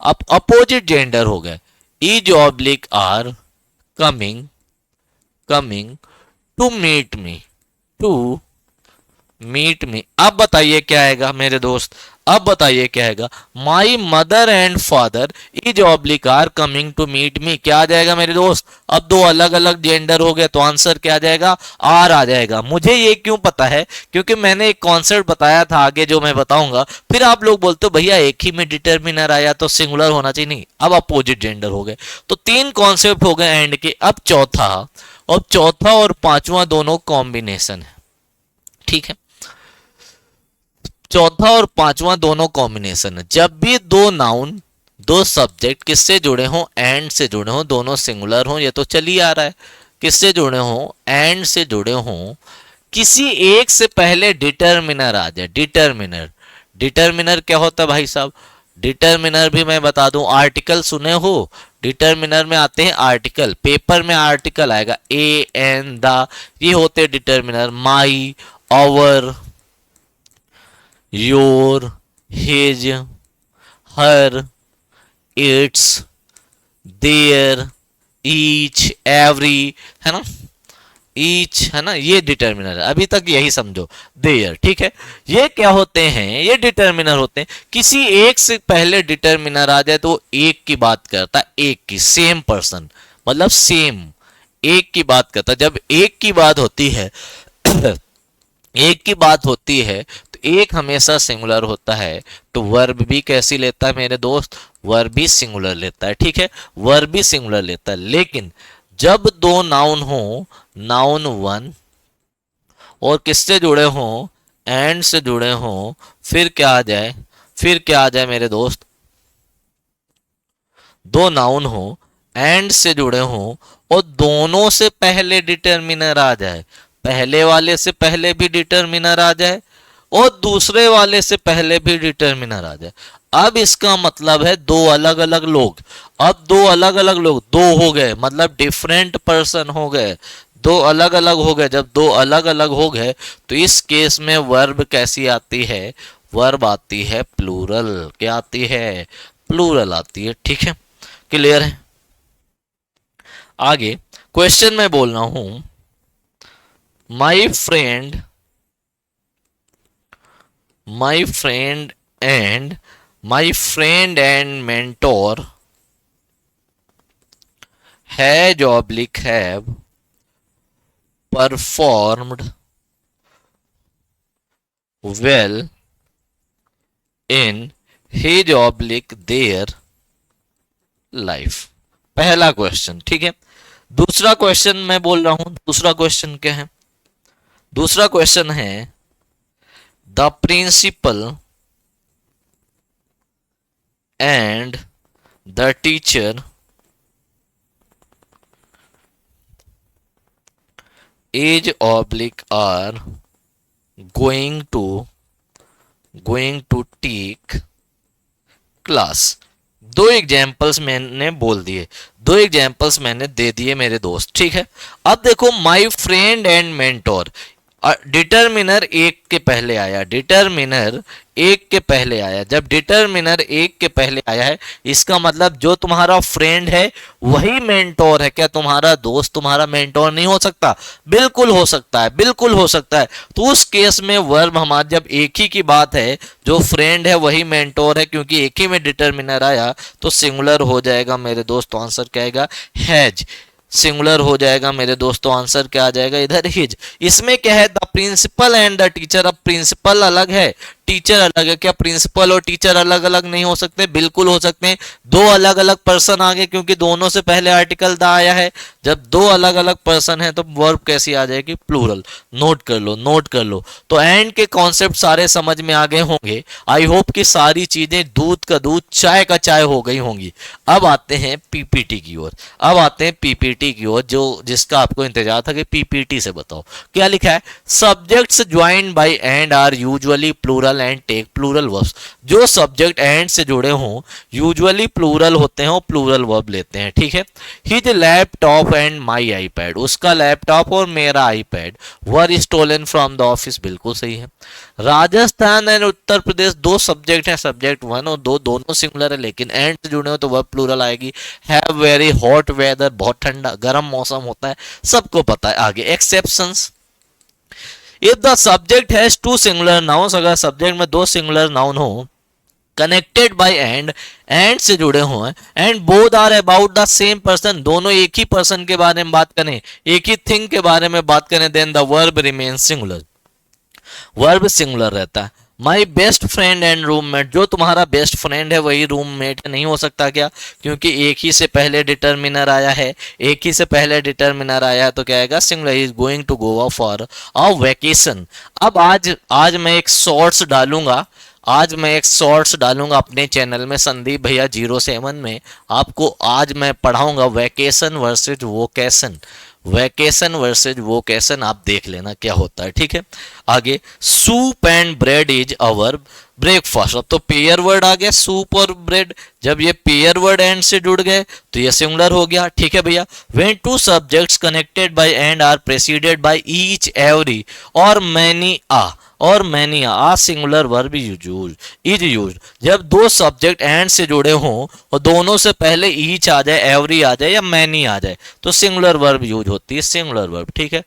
अब अपोजिट जेंडर हो गए। Is oblique are coming, coming to meet me, to meet me. अब बताइए क्या आएगा मेरे दोस्त, अब बताइए क्या आएगा। My mother and father is oblique are coming to meet me, क्या आ जाएगा मेरे दोस्त। अब दो अलग अलग जेंडर हो गए तो आंसर क्या आ जाएगा, आर आ जाएगा। मुझे ये क्यों पता है, क्योंकि मैंने एक कॉन्सेप्ट बताया था आगे जो मैं बताऊंगा। फिर आप लोग बोलते हो भैया एक ही में डिटर्मिनर आया तो सिंगुलर होना चाहिए, नहीं, अब अपोजिट जेंडर हो गए। तो तीन कॉन्सेप्ट हो गए एंड के। अब चौथा, और चौथा और पांचवा दोनों कॉम्बिनेशन है, ठीक है। चौथा और पांचवा दोनों कॉम्बिनेशन है। जब भी दो नाउन, दो सब्जेक्ट किससे जुड़े हों, एंड से जुड़े हों, दोनों सिंगुलर हों, ये तो चल ही आ रहा है। किससे जुड़े हों, एंड से जुड़े हों, किसी एक से पहले डिटर्मिनर आ जाए। डिटर्मिनर, डिटर्मिनर क्या होता है भाई साहब, डिटर्मिनर भी मैं बता दूं, आर्टिकल सुने हो, डिटर्मिनर में आते हैं आर्टिकल, पेपर में आर्टिकल आएगा, ए एन द, ये होते हैं determiner. My, our, your, his, her, its, their, each, every, है ना, ईच, है ना, ये डिटर्मिनर है। अभी तक यही समझो, देयर, ठीक है। ये क्या होते हैं, ये डिटर्मिनर होते हैं। किसी एक से पहले डिटर्मिनर आ जाए तो एक की बात करता है, एक की, सेम पर्सन, मतलब सेम, एक की बात करता है। जब एक की बात होती है एक की बात होती है तो एक हमेशा सिंगुलर होता है। तो वर्ब भी कैसी लेता है मेरे दोस्त, वर्ब भी सिंगुलर लेता है, ठीक है, वर्ब भी सिंगुलर लेता है। लेकिन जब दो नाउन हो, नाउन वन, और किससे जुड़े हों, एंड से जुड़े हों, फिर क्या आ जाए, फिर क्या आ जाए मेरे दोस्त, दो नाउन हो, एंड से जुड़े हों और दोनों से पहले डिटर्मिनर आ जाए। पहले वाले से पहले भी डिटर्मिनर आ जाए और दूसरे वाले से पहले भी डिटर्मिनर आ जाए। अब इसका मतलब है दो अलग अलग लोग। अब दो अलग अलग लोग, दो हो गए मतलब डिफरेंट पर्सन हो गए, दो अलग अलग हो गए। जब दो अलग अलग हो गए तो इस केस में वर्ब कैसी आती है, वर्ब आती है प्लूरल। क्या आती है, प्लूरल आती है, ठीक है, क्लियर है। आगे क्वेश्चन में बोल रहा हूं, my friend, my friend and, my friend and mentor has oblique have performed well in his oblique their life. पहला क्वेश्चन, ठीक है। दूसरा क्वेश्चन मैं बोल रहा हूं, दूसरा क्वेश्चन क्या है? दूसरा क्वेश्चन है the principal and the teacher as oblique are going to take class. दो एग्जाम्पल्स मैंने बोल दिए, दो एग्जाम्पल्स मैंने दे दिए मेरे दोस्त, ठीक है। अब देखो my friend and mentor, determiner एक के पहले आया, डिटर्मिनर एक के पहले आया। जब डिटर्मिनर एक के पहले आया है, इसका मतलब जो तुम्हारा फ्रेंड है वही मेंटोर है। क्या तुम्हारा दोस्त तुम्हारा मेंटोर नहीं हो सकता? बिल्कुल हो सकता है, बिल्कुल हो सकता है। तो उस केस में वर्ब हमारा जब एक ही की बात है, जो फ्रेंड है वही मेंटोर है, क्योंकि एक ही में डिटर्मिनर आया तो सिंगुलर हो जाएगा मेरे दोस्त। आंसर क्या आएगा? हैज। सिंगुलर हो जाएगा मेरे दोस्तों, आंसर क्या आ जाएगा इधर? हिज। इसमें क्या है? The principal and the teacher. अब प्रिंसिपल अलग है, टीचर अलग है। क्या प्रिंसिपल और टीचर अलग अलग नहीं हो सकते? बिल्कुल हो सकते हैं। दो अलग अलग पर्सन आ गए, क्योंकि दोनों से पहले आर्टिकल द आया है। जब दो अलग अलग पर्सन है तो वर्ब कैसी आ जाएगी? प्लूरल। नोट कर लो, नोट कर लो। तो एंड के कॉन्सेप्ट सारे समझ में आ गए होंगे। आई होप कि सारी चीजें दूध का दूध चाय का चाय हो गई होंगी। अब आते हैं पीपीटी की ओर, अब आते हैं पीपीटी की ओर, जो जिसका आपको इंतजार था कि पीपीटी से बताओ क्या लिखा है। Subjects joined by and are usually plural and take plural verbs. जो सब्जेक्ट एंड से जुड़े हों यूजुअली प्लूरल होते हैं और प्लूरल वर्ब लेते हैं, ठीक है। His laptop and my iPad, उसका लैपटॉप और मेरा iPad were stolen from the office, बिल्कुल सही है। राजस्थान एंड उत्तर प्रदेश, दो सब्जेक्ट हैं, सब्जेक्ट वन और दो, दोनों सिंगुलर है, लेकिन एंड से जुड़े हो तो वर्ब प्लूरल आएगी। हैव वेरी हॉट वेदर, बहुत ठंडा गर्म मौसम होता है, सबको पता है। आगे exceptions, if the subject has two singular nouns, अगर सब्जेक्ट में दो सिंगुलर नाउन हो कनेक्टेड बाय एंड से जुड़े हुए, and both are about the same person, दोनों एक ही पर्सन के बारे में बात करें, एक ही थिंग के बारे में बात करें, then the verb remains singular, verb singular रहता है। My best friend and roommate, जो तुम्हारा बेस्ट फ्रेंड है वही रूममेट नहीं हो सकता क्या? क्योंकि एक ही से पहले डिटर्मिनर आया है, एक ही से पहले डिटर्मिनर आया है, तो क्या आएगा? Singular. Is going to Goa for a vacation. अब आज मैं एक शॉर्ट्स डालूंगा, आज मैं एक शॉर्ट्स डालूंगा अपने चैनल में संदीप भैया 07 में। आपको आज मैं पढ़ाऊंगा vacation versus vocation, vacation versus vocation, आप देख लेना क्या होता है, ठीक है। आगे soup and bread is our breakfast. अब तो पेयर वर्ड आ गया, सूप और ब्रेड। जब ये पेयर वर्ड एंड से जुड़ गए तो ये सिंगुलर हो गया, ठीक है भैया। When two subjects connected by and are preceded by each every और many a singular verb is used. जब दो सब्जेक्ट एंड से जुड़े हों और दोनों से पहले ईच आ जाए, एवरी आ जाए या मैनी आ जाए तो सिंगुलर वर्ब यूज होती है, सिंगुलर वर्ब, ठीक है।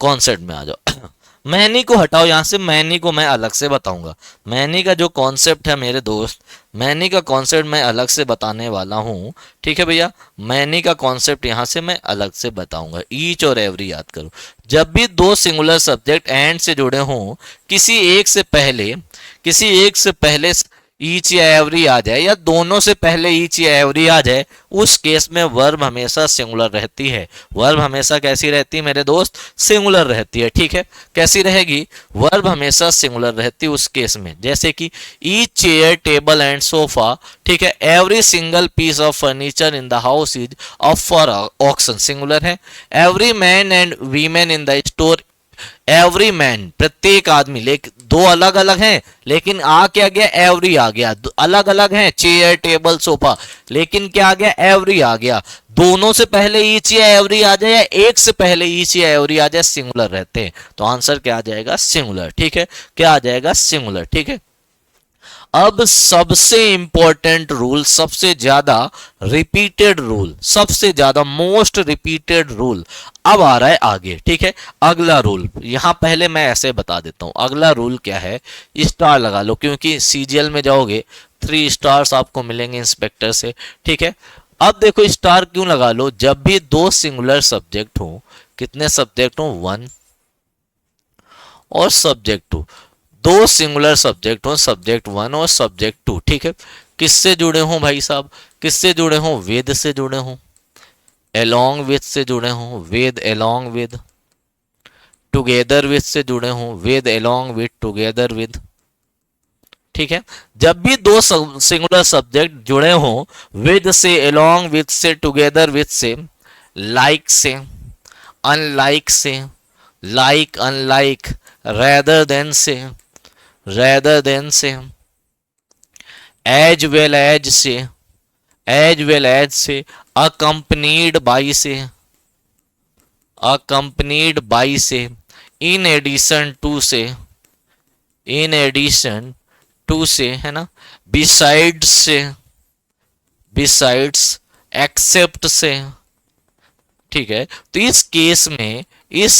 कॉन्सेप्ट में आ जाओ। मैनी को हटाओ यहां से, मैनी को मैं अलग से बताऊंगा। मैनी का जो कॉन्सेप्ट है मेरे दोस्त, मैनी का कॉन्सेप्ट मैं अलग से बताने वाला हूं, ठीक है भैया। मैनी का कॉन्सेप्ट यहां से मैं अलग से बताऊंगा। ईच और एवरी याद करो। जब भी दो सिंगुलर सब्जेक्ट एंड से जुड़े हों, किसी एक से पहले ईच या एवरी आ जाए या दोनों से पहले ईच या एवरी आ जाए, उस केस में वर्ब हमेशा सिंगुलर रहती है। वर्ब हमेशा कैसी रहती है मेरे दोस्त? सिंगुलर रहती है, ठीक है। कैसी रहेगी? वर्ब हमेशा सिंगुलर रहती है उस केस में। जैसे कि each chair table and sofa, ठीक है। Every single piece of furniture in the house is up for auction, singular है। Every man and women in the store, every man प्रत्येक आदमी, लेकिन दो अलग अलग हैं, लेकिन आ क्या गया? एवरी आ गया। अलग अलग हैं चेयर टेबल सोफा, लेकिन क्या आ गया? एवरी आ गया। दोनों से पहले ईच या एवरी आ जाए या एक से पहले ईच या एवरी आ जाए, सिंगुलर रहते हैं। तो आंसर क्या आ जाएगा? सिंगुलर, ठीक है। क्या आ जाएगा? सिंगुलर, ठीक है। अब सबसे इंपॉर्टेंट रूल, सबसे ज्यादा रिपीटेड रूल, सबसे ज्यादा मोस्ट रिपीटेड रूल अब आ रहा है आगे, ठीक है। अगला रूल यहां पहले मैं ऐसे बता देता हूं। अगला रूल क्या है? स्टार लगा लो, क्योंकि सीजीएल में जाओगे 3 स्टार्स आपको मिलेंगे इंस्पेक्टर से, ठीक है। अब देखो स्टार क्यों लगा लो? जब भी दो सिंगुलर सब्जेक्ट हो, कितने सब्जेक्ट हो? 1 और सब्जेक्ट हो, दो सिंगुलर सब्जेक्ट हो, सब्जेक्ट वन और सब्जेक्ट टू, ठीक है, किससे जुड़े हों भाई साहब, किससे जुड़े हों, वेद से जुड़े हों, along with से जुड़े हों, वेद along with, टुगेदर विद से जुड़े हों, वेद along with, टुगेदर विद, ठीक है। जब भी दो सिंगुलर सब्जेक्ट जुड़े हों, विद से, along with से, टुगेदर विद से, लाइक से, अनलाइक से, लाइक अनलाइक, रेदर देन से, रेदर देन से, एज वेल एज से, एज वेल एज से, अकंपनीड बाई से, अकंपनीड बाई से, इन एडिशन टू से, इन एडिशन टू से, है ना, बिसाइड्स से, बिसाइड्स, एक्सेप्ट से, ठीक है। तो इस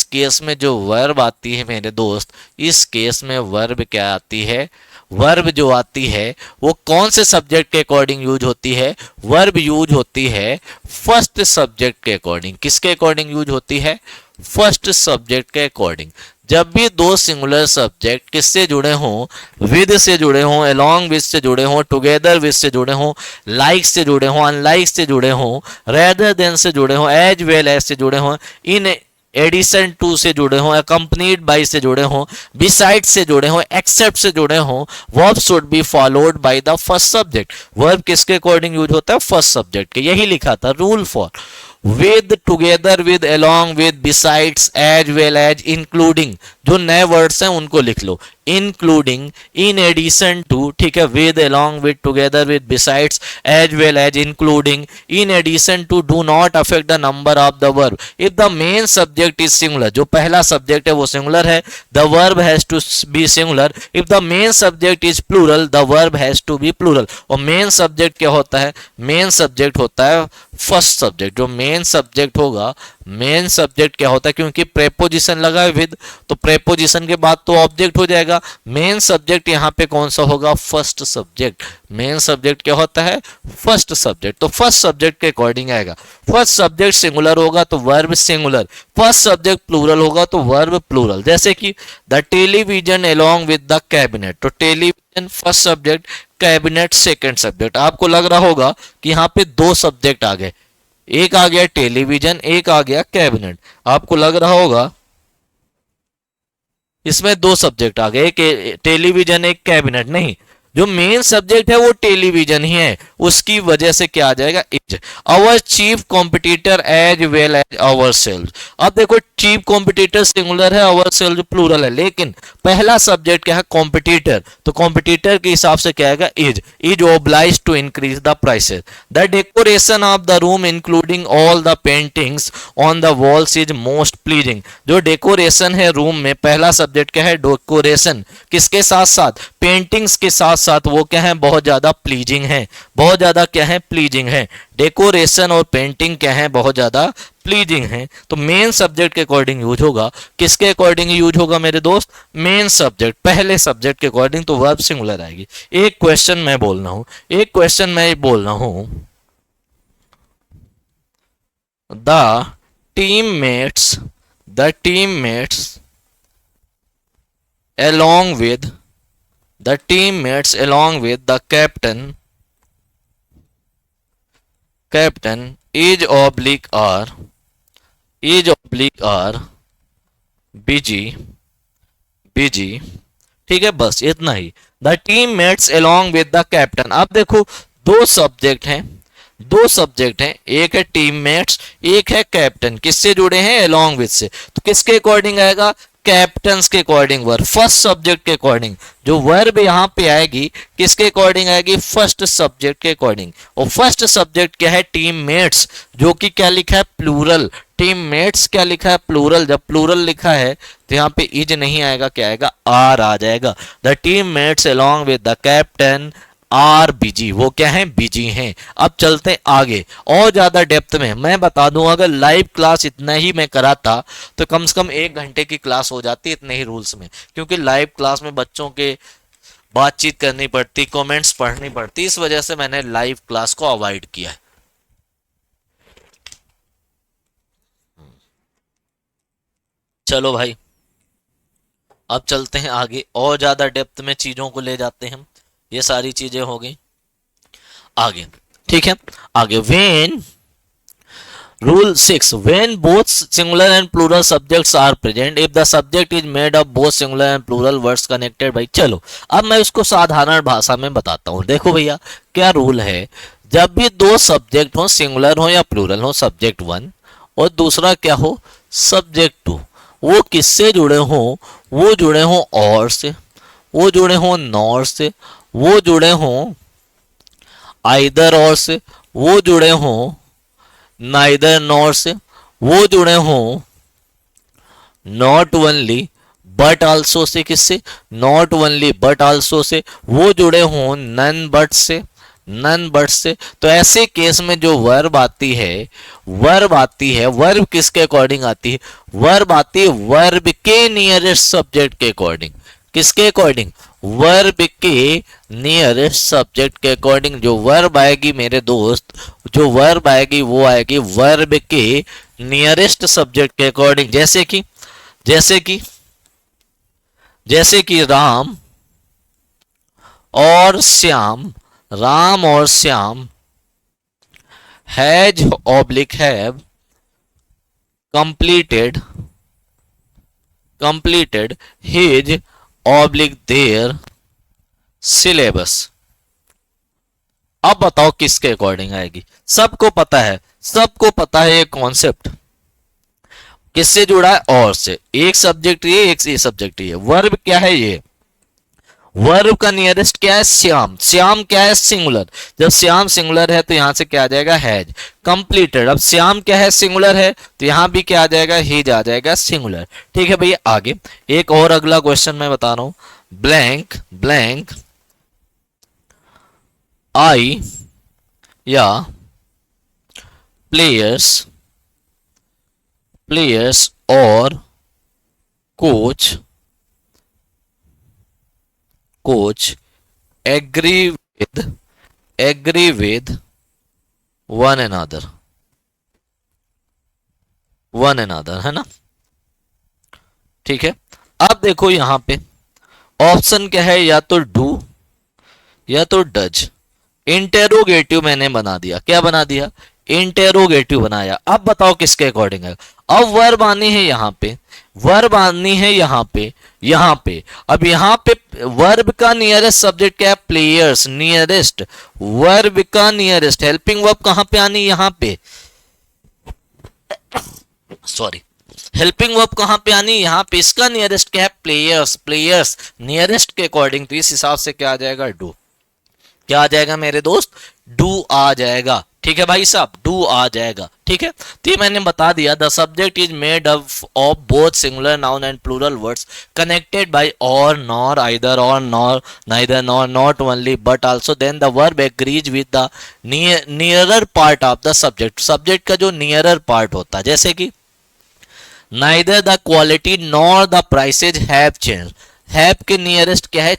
केस में जो वर्ब आती है मेरे दोस्त, इस केस में वर्ब क्या आती है, वर्ब जो आती है वो कौन से सब्जेक्ट के अकॉर्डिंग यूज होती है, वर्ब यूज होती है फर्स्ट सब्जेक्ट के अकॉर्डिंग। किसके अकॉर्डिंग यूज होती है, फर्स्ट सब्जेक्ट के अकॉर्डिंग। जब भी दो सिंगुलर सब्जेक्ट किससे जुड़े हों, विद से जुड़े हों, along with से जुड़े हों, टुगेदर विद से जुड़े हों, लाइक से जुड़े हों, अनलाइक से जुड़े हों, रेदर देन से जुड़े हों, एज वेल एज से जुड़े हों, इन एडिशन टू से जुड़े हों, अकम्पनीड बाई से जुड़े हों, बिसाइड से जुड़े हों, एक्सेप्ट से जुड़े हों, verb should be followed by the first subject. Verb किसके अकॉर्डिंग यूज होता है, फर्स्ट सब्जेक्ट के। यही लिखा था rule for with, together with, along with, besides, as well as, including। जो नए वर्ड्स हैं उनको लिख लो, इंक्लूडिंग, इन एडिशन टू, ठीक है, with, along with, together with, besides, as well as, including, in addition to, do not affect the number of the verb if the main subject is singular. जो पहला subject है वो singular है, the verb has to be singular. If the main subject is plural, the verb has to be plural. और main subject क्या होता है, main subject होता है फर्स्ट सब्जेक्ट। जो मेन सब्जेक्ट होगा, मेन सब्जेक्ट क्या होता है, क्योंकि प्रेपोजिशन लगा है विद, तो प्रेपोजिशन के बाद तो ऑब्जेक्ट हो जाएगा। मेन सब्जेक्ट यहाँ पे कौन सा होगा, फर्स्ट सब्जेक्ट। मेन सब्जेक्ट क्या होता है, फर्स्ट सब्जेक्ट। तो फर्स्ट सब्जेक्ट के अकॉर्डिंग आएगा। फर्स्ट सब्जेक्ट सिंगुलर होगा तो verb singular, first subject plural होगा तो वर्ब प्लूरल। जैसे कि the television along with the cabinet, तो television first subject, cabinet second subject. आपको लग रहा होगा कि यहाँ पे दो सब्जेक्ट आ गए, एक आ गया टेलीविजन, एक आ गया कैबिनेट। आपको लग रहा होगा इसमें दो सब्जेक्ट आ गए, एक टेलीविजन एक कैबिनेट। नहीं, जो मेन सब्जेक्ट है वो टेलीविजन ही है, उसकी वजह से क्या आ जाएगा, is. Our chief competitor as well as our self. अब देखो चीफ कॉम्पिटिटर सिंगुलर है, आवर सेल्फ प्लूरल है, लेकिन पहला सब्जेक्ट क्या है, कॉम्पिटिटर। तो कॉम्पिटिटर के हिसाब से क्या आएगा, is obliged to increase the prices. The decoration of the room including all the paintings on the walls is most pleasing. जो डेकोरेशन है रूम में, पहला सब्जेक्ट क्या है, डेकोरेशन, किसके साथ साथ, पेंटिंग्स के साथ साथ वो क्या है, बहुत ज्यादा प्लीजिंग है, बहुत ज्यादा क्या है, प्लीजिंग है। डेकोरेशन और पेंटिंग क्या है, बहुत ज्यादा प्लीजिंग है। तो मेन सब्जेक्ट के अकॉर्डिंग यूज होगा, किसके अकॉर्डिंग यूज होगा मेरे दोस्त, मेन सब्जेक्ट, पहले सब्जेक्ट के अकॉर्डिंग, तो वर्ब सिंगुलर आएगी। एक क्वेश्चन मैं बोल रहा हूं, एक क्वेश्चन मैं बोल रहा हूं, the teammates, the teammates along with, the teammates along with the captain is oblique or busy, ठीक है, बस इतना ही। The teammates along with the captain। अब देखो दो सब्जेक्ट हैं, दो सब्जेक्ट हैं, एक है टीममेट्स, एक है कैप्टन। किससे जुड़े हैं, along with से, तो किसके अकॉर्डिंग आएगा, कैप्टन्स के अकॉर्डिंग वर्ब, फर्स्ट सब्जेक्ट के अकॉर्डिंग। जो वर्ब यहां पे आएगी किसके अकॉर्डिंग आएगी, फर्स्ट सब्जेक्ट के अकॉर्डिंग। और फर्स्ट सब्जेक्ट क्या है, टीममेट्स, जो कि क्या लिखा है, प्लूरल। टीममेट्स क्या लिखा है, प्लूरल। जब प्लूरल लिखा है तो यहाँ पे इज नहीं आएगा, क्या आएगा, आर आ जाएगा। The teammates along with the captain are busy, वो क्या है, बिजी हैं। अब चलते हैं आगे और ज्यादा डेप्थ में। मैं बता दूं, अगर लाइव क्लास इतना ही मैं कराता तो कम से कम 1 घंटे की क्लास हो जाती, इतने ही रूल्स में। क्योंकि लाइव क्लास में बच्चों के बातचीत करनी पड़ती, कमेंट्स पढ़नी पड़ती, इस वजह से मैंने लाइव क्लास को अवॉइड किया है। चलो भाई, अब चलते हैं आगे और ज्यादा डेप्थ में चीजों को ले जाते हैं हम। ये सारी चीजें हो गई आगे, ठीक है। आगे when Rule 6. When both singular and plural subjects are present, if the subject is made of both singular and plural words connected by, चलो अब मैं उसको साधारण भाषा में बताता हूँ। देखो भैया क्या रूल है, जब भी दो सब्जेक्ट हो, सिंगुलर हो या प्लूरल हो, सब्जेक्ट वन और दूसरा क्या हो, सब्जेक्ट टू, वो किससे जुड़े हो, वो जुड़े हो और से, वो जुड़े हो नॉर से, वो जुड़े हो आइदर और से, वो जुड़े हो नाइदर नॉर से, वो जुड़े हों not only but also say, किससे, not only but also say, वो जुड़े हों नन बट से, नन बट से। तो ऐसे केस में जो वर्ब आती है, वर्ब आती है, वर्ब किसके अकॉर्डिंग आती है, वर्ब आती है वर्ब के नियरेस्ट सब्जेक्ट के अकॉर्डिंग। किसके अकॉर्डिंग, वर्ब के नियरेस्ट सब्जेक्ट के अकॉर्डिंग। जो वर्ब आएगी मेरे दोस्त, जो वर्ब आएगी वो आएगी वर्ब के नियरेस्ट सब्जेक्ट के अकॉर्डिंग। जैसे कि जैसे कि जैसे कि राम और श्याम, राम और Shyam has oblique have completed completed his oblique there syllabus. अब बताओ किसके अकॉर्डिंग आएगी, सबको पता है, सबको पता है ये कॉन्सेप्ट किससे जुड़ा है, और से। एक सब्जेक्ट ये, एक ये सब्जेक्ट ये। वर्ब क्या है, ये वर्ब का नियरेस्ट क्या है, श्याम। श्याम क्या है, सिंगुलर। जब श्याम सिंगुलर है तो यहां से क्या आ जाएगा, हैज कंप्लीटेड। अब श्याम क्या है, सिंगुलर है, तो यहां भी क्या आ जाएगा, हिज आ जाएगा, सिंगुलर। ठीक है भैया आगे एक और अगला क्वेश्चन मैं बता रहा हूं। ब्लैंक ब्लैंक आई या प्लेयर्स प्लेयर्स और coach coach agree with one another है ना। ठीक है, अब देखो यहां पे ऑप्शन क्या है, या तो डू या तो डज। इंटेरोगेटिव मैंने बना दिया, क्या बना दिया, इंटेरोगेटिव बनाया। अब बताओ किसके अकॉर्डिंग है। अब वर्ब आनी है यहां पे, वर्ब आनी है यहां पे, यहां पे। अब यहां पे वर्ब का नियरेस्ट सब्जेक्ट क्या है, प्लेयर्स, नियरेस्ट। वर्ब का नियरेस्ट हेल्पिंग वर्ब कहां पे आनी, यहां पे, सॉरी, हेल्पिंग वर्ब कहां पे आनी, यहां पे। इसका नियरेस्ट क्या है, प्लेयर्स, प्लेयर्स नियरेस्ट के अकॉर्डिंग। तो इस हिसाब से क्या आ जाएगा, डू। क्या आ जाएगा मेरे दोस्त, डू आ जाएगा। ठीक है भाई साहब, डू आ जाएगा। ठीक है, तो ये मैंने बता दिया। The subject is made of both singular noun and plural words connected by or, nor, either or, nor, neither nor, not only but also. Then the verb agrees with the nearer part of the subject. Subject का जो nearer part होता है, जैसे कि neither the quality nor the prices have change. Have के nearest क्या है,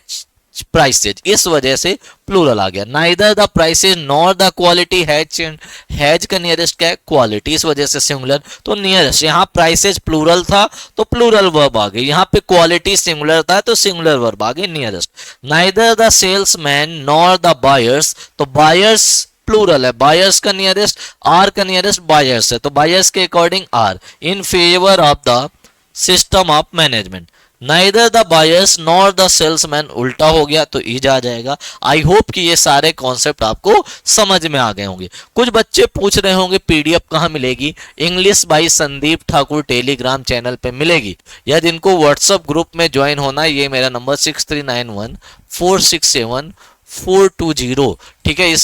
prices, इस वजह से प्लूरल आ गया। Neither the prices nor the quality has change. Has का नियरेस्ट क्या है, क्वालिटी, इस वजह से सिंगुलर। तो नियरेस्ट, यहाँ प्राइसेज प्लूरल था तो प्लूरल वर्ब आ गई, यहाँ पे क्वालिटी सिंगुलर था तो सिंगुलर वर्ब आ गई, nearest. Neither the salesman nor the buyers, तो बायर्स प्लूरल है, बायर्स का नियरेस्ट, आर का नियरेस्ट बायर्स है, तो बायर्स के according are, in favour of the system of management. Neither the buyers nor the salesman, उल्टा हो गया तो ईज आ जाएगा। आई होप कि ये सारे कॉन्सेप्ट आपको समझ में आ गए होंगे। कुछ बच्चे पूछ रहे होंगे पीडीएफ कहाँ मिलेगी, English by Sandeep Thakur Telegram channel पे मिलेगी, या जिनको व्हाट्सएप ग्रुप में ज्वाइन होना है, ये मेरा नंबर 6391467420, ठीक है,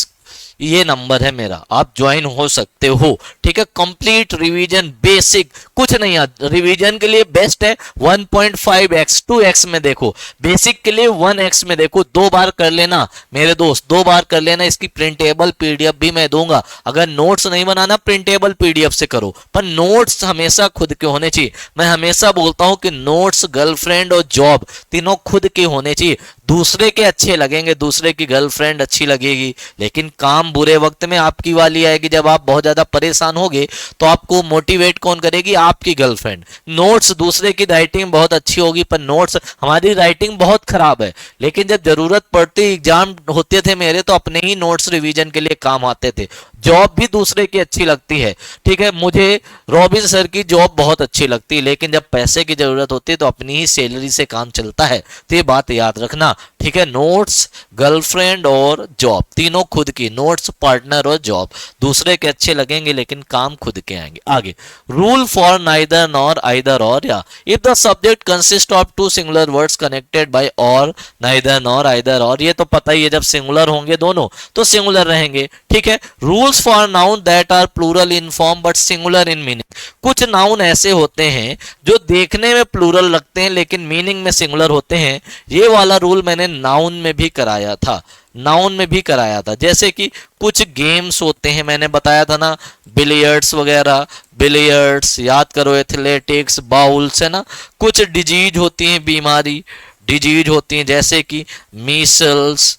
ये नंबर है मेरा, आप ज्वाइन हो सकते हो। ठीक है, कंप्लीट रिवीजन, बेसिक कुछ नहीं याद, रिवीजन के लिए बेस्ट है 1.5x 2x में देखो, बेसिक के लिए 1x में देखो। 2 बार कर लेना मेरे दोस्त, 2 बार कर लेना। इसकी प्रिंटेबल पीडीएफ भी मैं दूंगा। अगर नोट्स नहीं बनाना प्रिंटेबल पीडीएफ से करो, पर नोट्स हमेशा खुद के होने चाहिए। मैं हमेशा बोलता हूं कि नोट्स, गर्लफ्रेंड और जॉब तीनों खुद के होने चाहिए। दूसरे के अच्छे लगेंगे, दूसरे की गर्लफ्रेंड अच्छी लगेगी, लेकिन काम बुरे वक्त में आपकी वाली आएगी। जब आप बहुत ज्यादा परेशान होगे तो आपको मोटिवेट कौन करेगी? आपकी गर्लफ्रेंड। नोट्स, दूसरे की राइटिंग बहुत अच्छी होगी पर नोट्स, हमारी राइटिंग बहुत खराब है, लेकिन जब जरूरत पड़ती, एग्जाम होते थे मेरे तो अपने ही नोट्स रिवीजन के लिए काम आते थे। जॉब भी दूसरे की अच्छी लगती है, ठीक है, मुझे रॉबिन सर की जॉब बहुत अच्छी लगती है, लेकिन जब पैसे की जरूरत होती है तो अपनी ही सैलरी से काम चलता है। तो ये बात याद रखना, ठीक है। नोट्स, गर्लफ्रेंड और जॉब, तीनों खुद की, नोट्स, पार्टनर और जॉब, दूसरे के अच्छे लगेंगे लेकिन काम खुद के आएंगे। आगे, rule for neither nor, either or, या if the subject consist of two singular words connected by or, neither nor, either or, ये तो पता ही है, जब सिंगुलर होंगे दोनों तो सिंगुलर रहेंगे, ठीक है। Rules for noun that are plural in form but singular in meaning, कुछ नाउन ऐसे होते हैं जो देखने में प्लूरल लगते हैं लेकिन मीनिंग में सिंगुलर होते हैं। ये वाला रूल मैंने नाउन में भी कराया था, नाउन में भी कराया था। जैसे कि कुछ गेम्स होते हैं, मैंने बताया था ना, बिलियर्ड्स वगैरह, बिलियर्ड्स याद करो, एथलेटिक्स, बाउल्स, है ना। कुछ डिजीज होती हैं, बीमारी, डिजीज होती हैं, जैसे कि मीसल्स,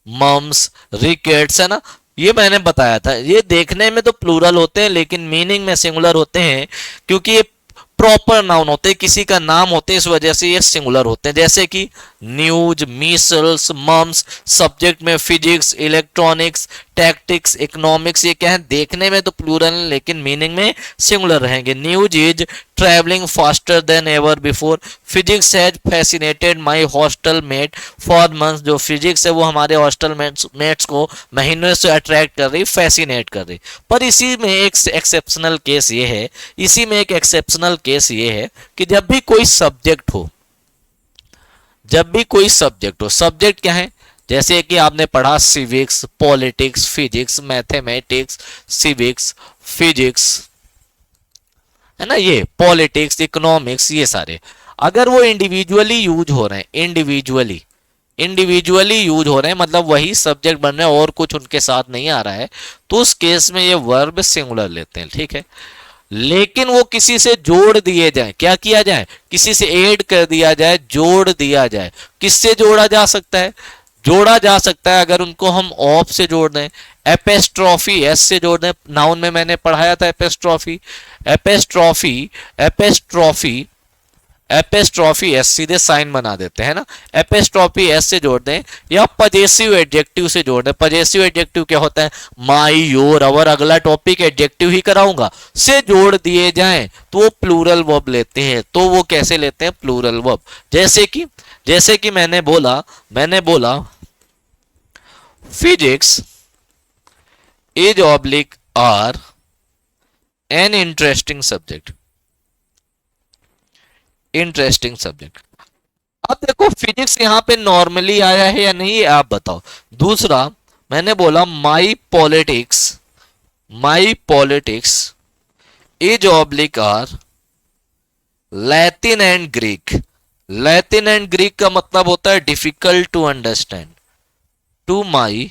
मम्स, रिकेट्स, है ना। ये मैंने बताया था। ये देखने में तो प्लूरल होते हैं लेकिन मीनिंग में सिंगुलर होते हैं, क्योंकि ये प्रॉपर नाउन होते हैं, किसी का नाम होते हैं, इस वजह से ये सिंगुलर होते हैं। जैसे कि न्यूज, मीसल्स, मम्स, सब्जेक्ट में फिजिक्स, इलेक्ट्रॉनिक्स, टैक्टिक्स, इकोनॉमिक्स, ये क्या है, देखने में तो प्लूरल है लेकिन मीनिंग में सिंगुलर रहेंगे। News is travelling faster than ever before, physics has fascinated my hostel mate for months, जो फिजिक्स है वो हमारे हॉस्टल मेट्स को महीनों से अट्रैक्ट कर रही, फैसिनेट कर रही। पर इसी में एक एक्सेप्शनल केस ये है, इसी में एक एक्सेप्शनल केस ये है कि जब भी कोई सब्जेक्ट हो, जब भी कोई सब्जेक्ट हो, सब्जेक्ट क्या है, जैसे कि आपने पढ़ा civics, politics, physics, mathematics, civics, physics, है ना, ये पॉलिटिक्स, इकोनॉमिक्स, ये सारे अगर वो इंडिविजुअली यूज हो रहे हैं, इंडिविजुअली यूज हो रहे हैं, मतलब वही सब्जेक्ट बन रहे हैं और कुछ उनके साथ नहीं आ रहा है, तो उस केस में ये वर्ब सिंगुलर लेते हैं, ठीक है। लेकिन वो किसी से जोड़ दिए जाए, क्या किया जाए, किसी से ऐड कर दिया जाए, जोड़ दिया जाए। किससे जोड़ा जा सकता है? जोड़ा जा सकता है अगर उनको हम ऑफ से जोड़ दें, एपेस्ट्रॉफी एस से जोड़ दें। नाउन में मैंने पढ़ाया था एपेस्ट्रॉफी, एपेस्ट्रॉफी, एपेस्ट्रॉफी, एपेस्ट्रॉफी एस, सीधे साइन बना देते हैं ना, एपेस्ट्रॉफी एस से जोड़ दें, या पजेसिव एडजेक्टिव से जोड़ दें। पजेसिव एडजेक्टिव क्या होता है? माई, योर, अवर, अगला टॉपिक एडजेक्टिव ही कराऊंगा, से जोड़ दिए जाएं तो वो प्लूरल वर्ब लेते हैं। तो वो कैसे लेते हैं? Plural verb. जैसे कि मैंने बोला physics is oblique are an interesting subject, interesting subject. अब देखो फिजिक्स यहां पे नॉर्मली आया है या नहीं, आप बताओ। दूसरा मैंने बोला my politics is oblique are Latin and Greek. Latin and Greek का मतलब होता है difficult to understand to my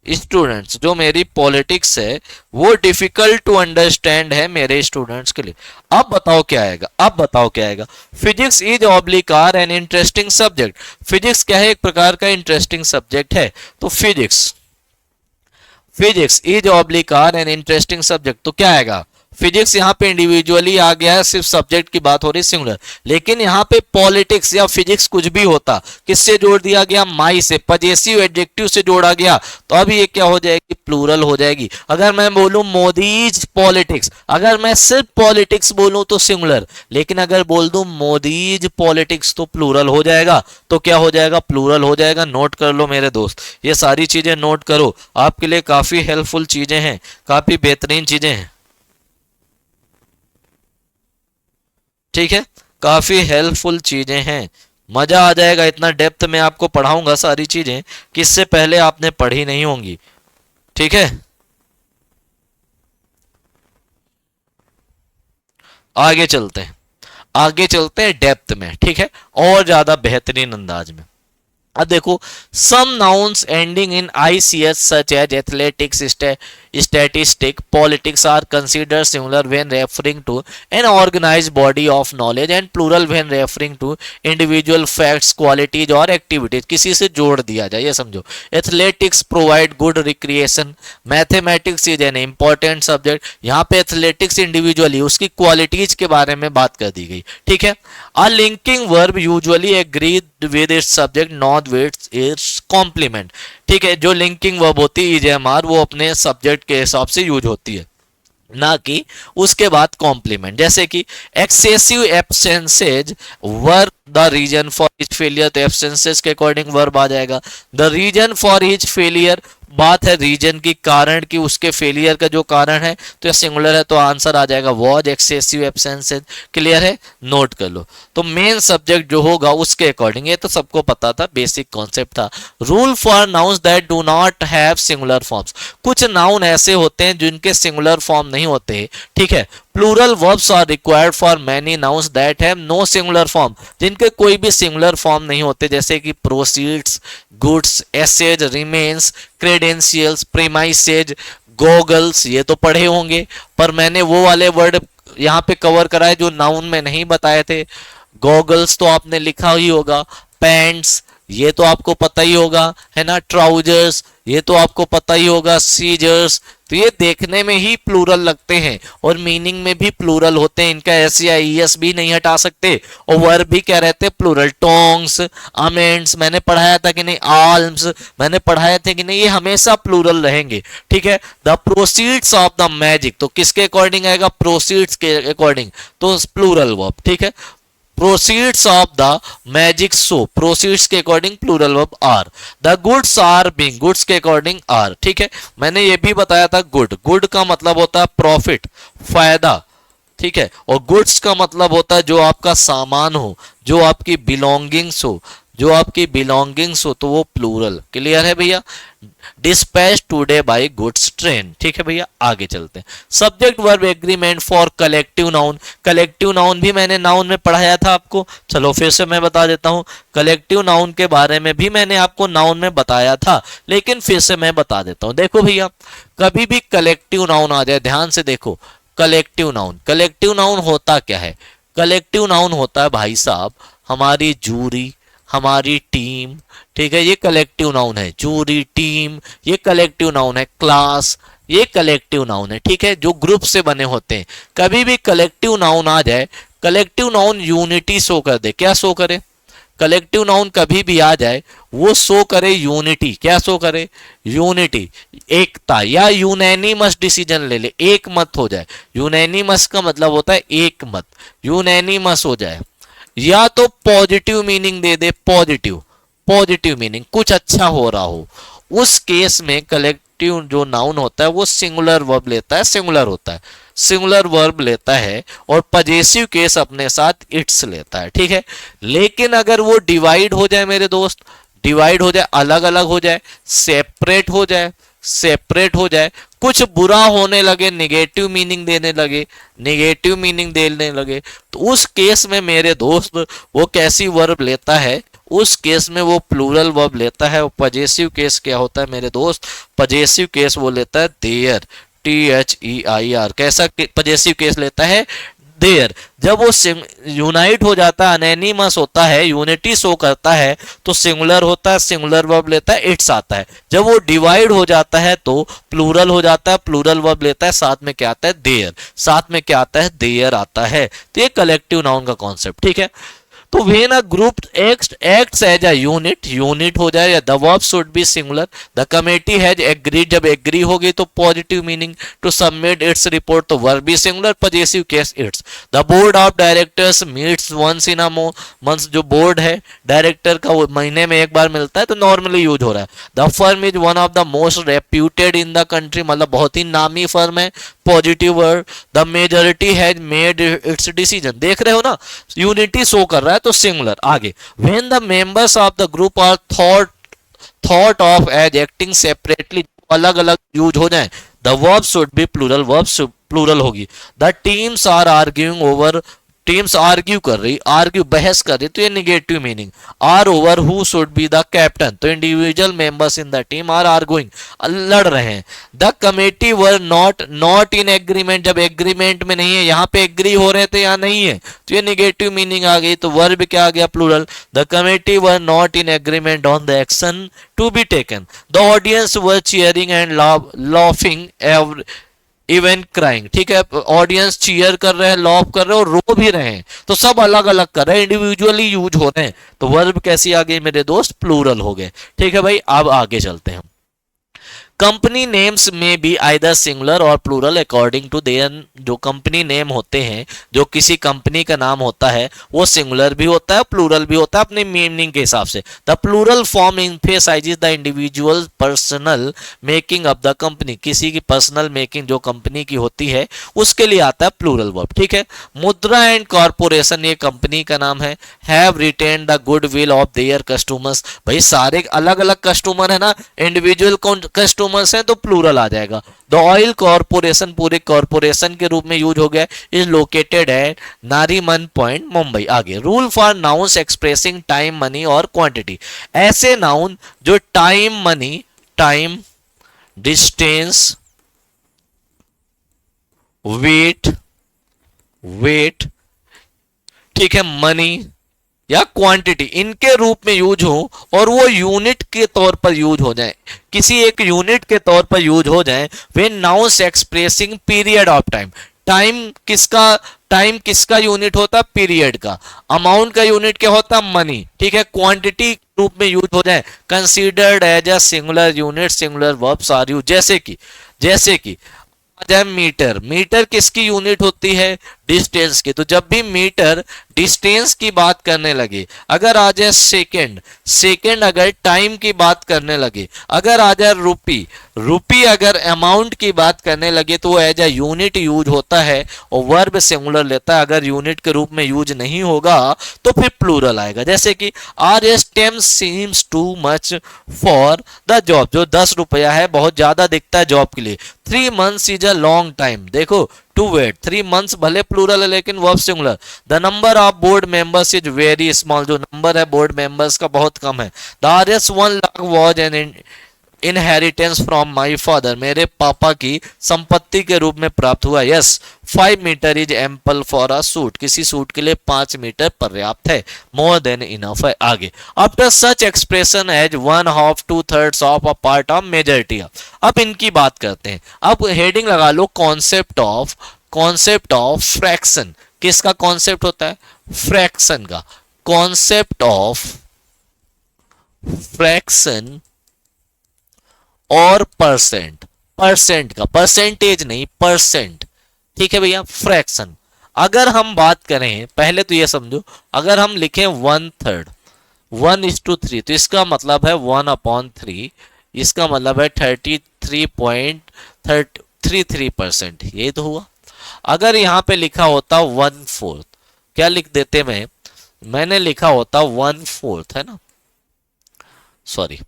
students. जो मेरी पॉलिटिक्स है वो डिफिकल्ट टू अंडरस्टैंड है मेरे स्टूडेंट्स के लिए। अब बताओ क्या आएगा? Physics is oblique are an interesting subject. Physics क्या है? एक प्रकार का इंटरेस्टिंग सब्जेक्ट है। तो physics is oblique are an interesting subject, तो क्या आएगा? फिजिक्स यहाँ पे इंडिविजुअली आ गया है, सिर्फ सब्जेक्ट की बात हो रही सिंगुलर। लेकिन यहाँ पे पॉलिटिक्स या फिजिक्स कुछ भी होता, किससे जोड़ दिया गया? माई से, पजेसिव एडजेक्टिव से जोड़ा गया, तो अब ये क्या हो जाएगी? प्लूरल हो जाएगी। अगर मैं बोलूं मोदीज पॉलिटिक्स, अगर मैं सिर्फ पॉलिटिक्स बोलूं तो सिंगुलर, लेकिन अगर बोल दूं मोदीज पॉलिटिक्स तो प्लूरल हो जाएगा। तो क्या हो जाएगा? प्लूरल हो जाएगा। नोट कर लो मेरे दोस्त, ये सारी चीजें नोट करो, आपके लिए काफी हेल्पफुल चीजें हैं, काफी बेहतरीन चीजें हैं, ठीक है, काफी हेल्पफुल चीजें हैं। मजा आ जाएगा, इतना डेप्थ में आपको पढ़ाऊंगा सारी चीजें कि इससे पहले आपने पढ़ी नहीं होंगी, ठीक है। आगे चलते हैं डेप्थ में, ठीक है, और ज्यादा बेहतरीन अंदाज में। अब देखो, some nouns ending in ICS such as athletics, statistic, politics are consider singular when referring to an organised body of knowledge and plural when referring to individual facts, qualities or activities. किसी से जोड़ दिया जाए, ये समझो। Athletics provide good recreation, mathematics is an important subject. यहाँ पे athletics individually उसकी क्वालिटीज के बारे में बात कर दी गई, ठीक है। A linking verb usually agreed with its subject not with its complement, ठीक है। जो लिंकिंग वर्ब होती है EJMR, वो अपने सब्जेक्ट के हिसाब से यूज होती है, ना कि उसके बाद कॉम्प्लीमेंट। जैसे कि excessive absences were the reason for his failure, तो एब्सेंसेज के अकॉर्डिंग वर्ब आ जाएगा। The reason for his failure, बात है रीजन की, कारण की, उसके फेलियर का जो कारण है, तो यह सिंगुलर है तो आंसर आ जाएगा वॉज एक्सेसिव एब्सेंसेज। क्लियर है, नोट कर लो। तो मेन सब्जेक्ट जो होगा उसके अकॉर्डिंग, ये तो सबको पता था, बेसिक कॉन्सेप्ट था। Rule for nouns that do not have singular forms, कुछ नाउन ऐसे होते हैं जिनके सिंगुलर फॉर्म नहीं होते, ठीक है। Plural verbs are required for many nouns that have no singular form, जिनके कोई भी सिंगुलर फॉर्म नहीं होते, जैसे कि प्रोसीड्स, गुड्स, एसेज, रिमेन्स, क्रेडेंशियल्स, प्रीमाइसेज, गॉगल्स, ये तो पढ़े होंगे, पर मैंने वो वाले वर्ड यहाँ पे कवर कराए जो नाउन में नहीं बताए थे। गॉगल्स तो आपने लिखा ही होगा, पैंट्स ये तो आपको पता ही होगा, है ना, ट्राउजर्स ये तो आपको पता ही होगा, सीजर्स, तो ये देखने में ही प्लूरल लगते हैं और मीनिंग में भी प्लूरल होते हैं, इनका एस या ईएस भी नहीं हटा सकते। और वर्ब भी क्या रहते हैं, प्लूरल। टोंग्स, अमेंड्स मैंने पढ़ाया था कि नहीं, आल्म्स मैंने पढ़ाया था कि नहीं, ये हमेशा प्लूरल रहेंगे, ठीक है। The proceeds of the magic, तो किसके अकॉर्डिंग आएगा, प्रोसीड्स के अकॉर्डिंग, तो प्लूरल वर्ब, ठीक है। Proceeds of the magic show, proceeds के according plural verb are. The goods are being, goods के अकॉर्डिंग आर, ठीक है। मैंने ये भी बताया था, गुड, गुड का मतलब होता है प्रॉफिट, फायदा, ठीक है। और गुड्स का मतलब होता है जो आपका सामान हो, जो आपकी बिलोंगिंग्स हो, जो आपकी बिलोंगिंग्स हो, तो वो प्लूरल। क्लियर है भैया। Dispatch today by goods train, ठीक है भैया। आगे चलते हैं। Subject verb agreement for collective noun, collective noun भी मैंने नाउन में पढ़ाया था आपको, चलो फिर से मैं बता देता हूं। कलेक्टिव नाउन के बारे में भी मैंने आपको नाउन में बताया था, लेकिन फिर से मैं बता देता हूं। देखो भैया, कभी भी कलेक्टिव नाउन आ जाए, ध्यान से देखो, कलेक्टिव नाउन, कलेक्टिव नाउन होता क्या है, कलेक्टिव नाउन होता है भाई साहब हमारी जूरी, हमारी टीम, ठीक है, ये कलेक्टिव नाउन है। जूरी, टीम, ये कलेक्टिव नाउन है। क्लास, ये कलेक्टिव नाउन है, ठीक है, जो ग्रुप से बने होते हैं। कभी भी कलेक्टिव नाउन आ जाए, कलेक्टिव नाउन यूनिटी शो कर दे। क्या शो करे, कलेक्टिव नाउन कभी भी आ जाए वो शो करे यूनिटी। क्या शो करे, यूनिटी, एकता, या यूनैनिमस डिसीजन ले ले, एक मत हो जाए। यूनैनिमस का मतलब होता है एक मत, यूनैनिमस हो जाए, या तो पॉजिटिव मीनिंग दे दे, पॉजिटिव, पॉजिटिव मीनिंग, कुछ अच्छा हो रहा हो, उस केस में कलेक्टिव जो नाउन होता है वो सिंगुलर वर्ब लेता है, सिंगुलर होता है, सिंगुलर वर्ब लेता है, और पजेसिव केस अपने साथ इट्स लेता है, ठीक है। लेकिन अगर वो डिवाइड हो जाए मेरे दोस्त, डिवाइड हो जाए, अलग अलग हो जाए, सेपरेट हो जाए, सेपरेट हो जाए, कुछ बुरा होने लगे, निगेटिव मीनिंग देने लगे, निगेटिव मीनिंग देने लगे, तो उस केस में मेरे दोस्त वो कैसी वर्ब लेता है, उस केस में वो प्लूरल वर्ब लेता है। और पजेसिव केस क्या होता है मेरे दोस्त, पजेसिव केस वो लेता है देयर, THEIR। कैसा पजेसिव केस लेता है, देयर। जब वो यूनाइट हो जाता है, अनैनिमस होता है, यूनिटी शो करता है, तो सिंगुलर होता है, सिंगुलर वर्ब लेता है, इट्स आता है। जब वो डिवाइड हो जाता है तो प्लूरल हो जाता है, प्लूरल वर्ब लेता है, साथ में क्या आता है, देयर, साथ में क्या आता है, देयर आता है। तो ये कलेक्टिव नाउन का कॉन्सेप्ट, ठीक है। तो when a group acts as a unit, unit हो जाए, या the verb should be singular. The committee has agreed, जब एग्री होगी तो positive meaning, to submit its report, तो verb be singular, possessive case its. The board of directors meets once in a month, जो board है director का वो महीने में एक बार मिलता है, तो नॉर्मली यूज हो रहा है। The firm is one of the most reputed in the country, मतलब बहुत ही नामी फर्म है, positive word. The majority has made it's decision, देख रहे हो ना, यूनिटी शो कर रहा है तो सिंगुलर। आगे, when the members of the group are thought of as acting separately, अलग अलग यूज हो जाए, the verb should be plural, verb plural होगी। The teams are arguing over, teams argue कर रही, आर्ग्यू बहस कर रही, तो ये negative meaning. Are over who should be the captain, तो individual members in the team are arguing, लड़ रहे हैं। The committee were not in agreement, जब एग्रीमेंट में नहीं है, यहाँ पे एग्री हो रहे थे, यहाँ नहीं है, तो ये निगेटिव मीनिंग आ गई। तो वर्ब क्या आ गया? Plural. The committee were not in agreement on the action to be taken. The audience were cheering and laughing even crying, ठीक है, ऑडियंस चीयर कर रहे हैं, लॉफ कर रहे हैं और रो भी रहे हैं, तो सब अलग अलग कर रहे हैं, इंडिविजुअली यूज हो रहे हैं, तो वर्ब कैसी आ गई मेरे दोस्त? प्लूरल हो गए। ठीक है भाई, अब आगे चलते हैं। कंपनी नेम्स में भी आइदर सिंगुलर और प्लूरल अकॉर्डिंग टू देयर, जो कंपनी नेम होते हैं, जो किसी कंपनी का नाम होता है, वो सिंगुलर भी होता है, प्लूरल भी होता है अपने मीनिंग के हिसाब से। The plural form emphasises the individual personnel making of the company, किसी की पर्सनल मेकिंग जो कंपनी की होती है उसके लिए आता है प्लूरल वर्ब। ठीक है, मुद्रा एंड कॉर्पोरेशन ये कंपनी का नाम है। Have retain the goodwill of their customers, भाई सारे अलग अलग कस्टमर है ना, इंडिविजुअल कस्टमर है तो प्लूरल आ जाएगा। द ऑयल कॉर्पोरेशन पूरे कॉर्पोरेशन के रूप में यूज हो गया, is located at Nariman point Mumbai. आगे, rule for nouns expressing time, money और क्वांटिटी, ऐसे नाउन जो time, money, time, distance, weight, ठीक है, मनी या क्वांटिटी, इनके रूप में यूज हो और वो यूनिट के तौर पर यूज हो जाए, किसी एक यूनिट के तौर पर यूज हो जाए, वे nouns expressing period of time. Time किसका यूनिट होता है? पीरियड का। अमाउंट का यूनिट क्या होता है? मनी। ठीक है, क्वांटिटी रूप में यूज हो जाए, considered as a singular unit, singular verbs are use. जैसे कि मीटर, मीटर किसकी यूनिट होती है? डिस्टेंस की। तो जब भी मीटर डिस्टेंस की बात करने लगे, अगर आ जाए सेकेंड अगर टाइम की बात करने लगे, अगर आ जाए रुपी अगर अमाउंट की बात करने लगे, तो वो एज ए यूनिट यूज होता है और वर्ब सिंगुलर लेता है। अगर यूनिट के रूप में यूज नहीं होगा तो फिर प्लूरल आएगा। जैसे कि RS10 seems too much for the job, जो 10 रुपया है बहुत ज्यादा दिखता है जॉब के लिए। 3 months is a long time, देखो टू वेट, 3 months भले प्लूरल है लेकिन verb singular. The number of board members is very small, जो नंबर है बोर्ड मेंबर्स का बहुत कम है। The RS 1 lakh was an inheritance from my father, मेरे पापा की संपत्ति के रूप में प्राप्त हुआ। Yes, 5 metre is ample for a suit, किसी सूट के लिए 5 मीटर पर्याप्त है, मोर देन इनफ है। आगे, after such expression as 1/2 2/3 of a part of majority. अब इनकी बात करते हैं। अब हेडिंग लगा लो, कॉन्सेप्ट ऑफ फ्रैक्शन। किसका कॉन्सेप्ट होता है? फ्रैक्शन का। कॉन्सेप्ट ऑफ फ्रैक्शन और परसेंट का, परसेंटेज नहीं, परसेंट। ठीक है भैया, फ्रैक्शन। अगर हम बात करें, पहले तो ये समझो, अगर हम लिखें 1/3 1:3, तो इसका मतलब है 1/3, इसका मतलब है 33.33%, ये तो हुआ। अगर यहां पे लिखा होता 1/4, क्या लिख देते? मैंने लिखा होता 1/4, है ना, सॉरी,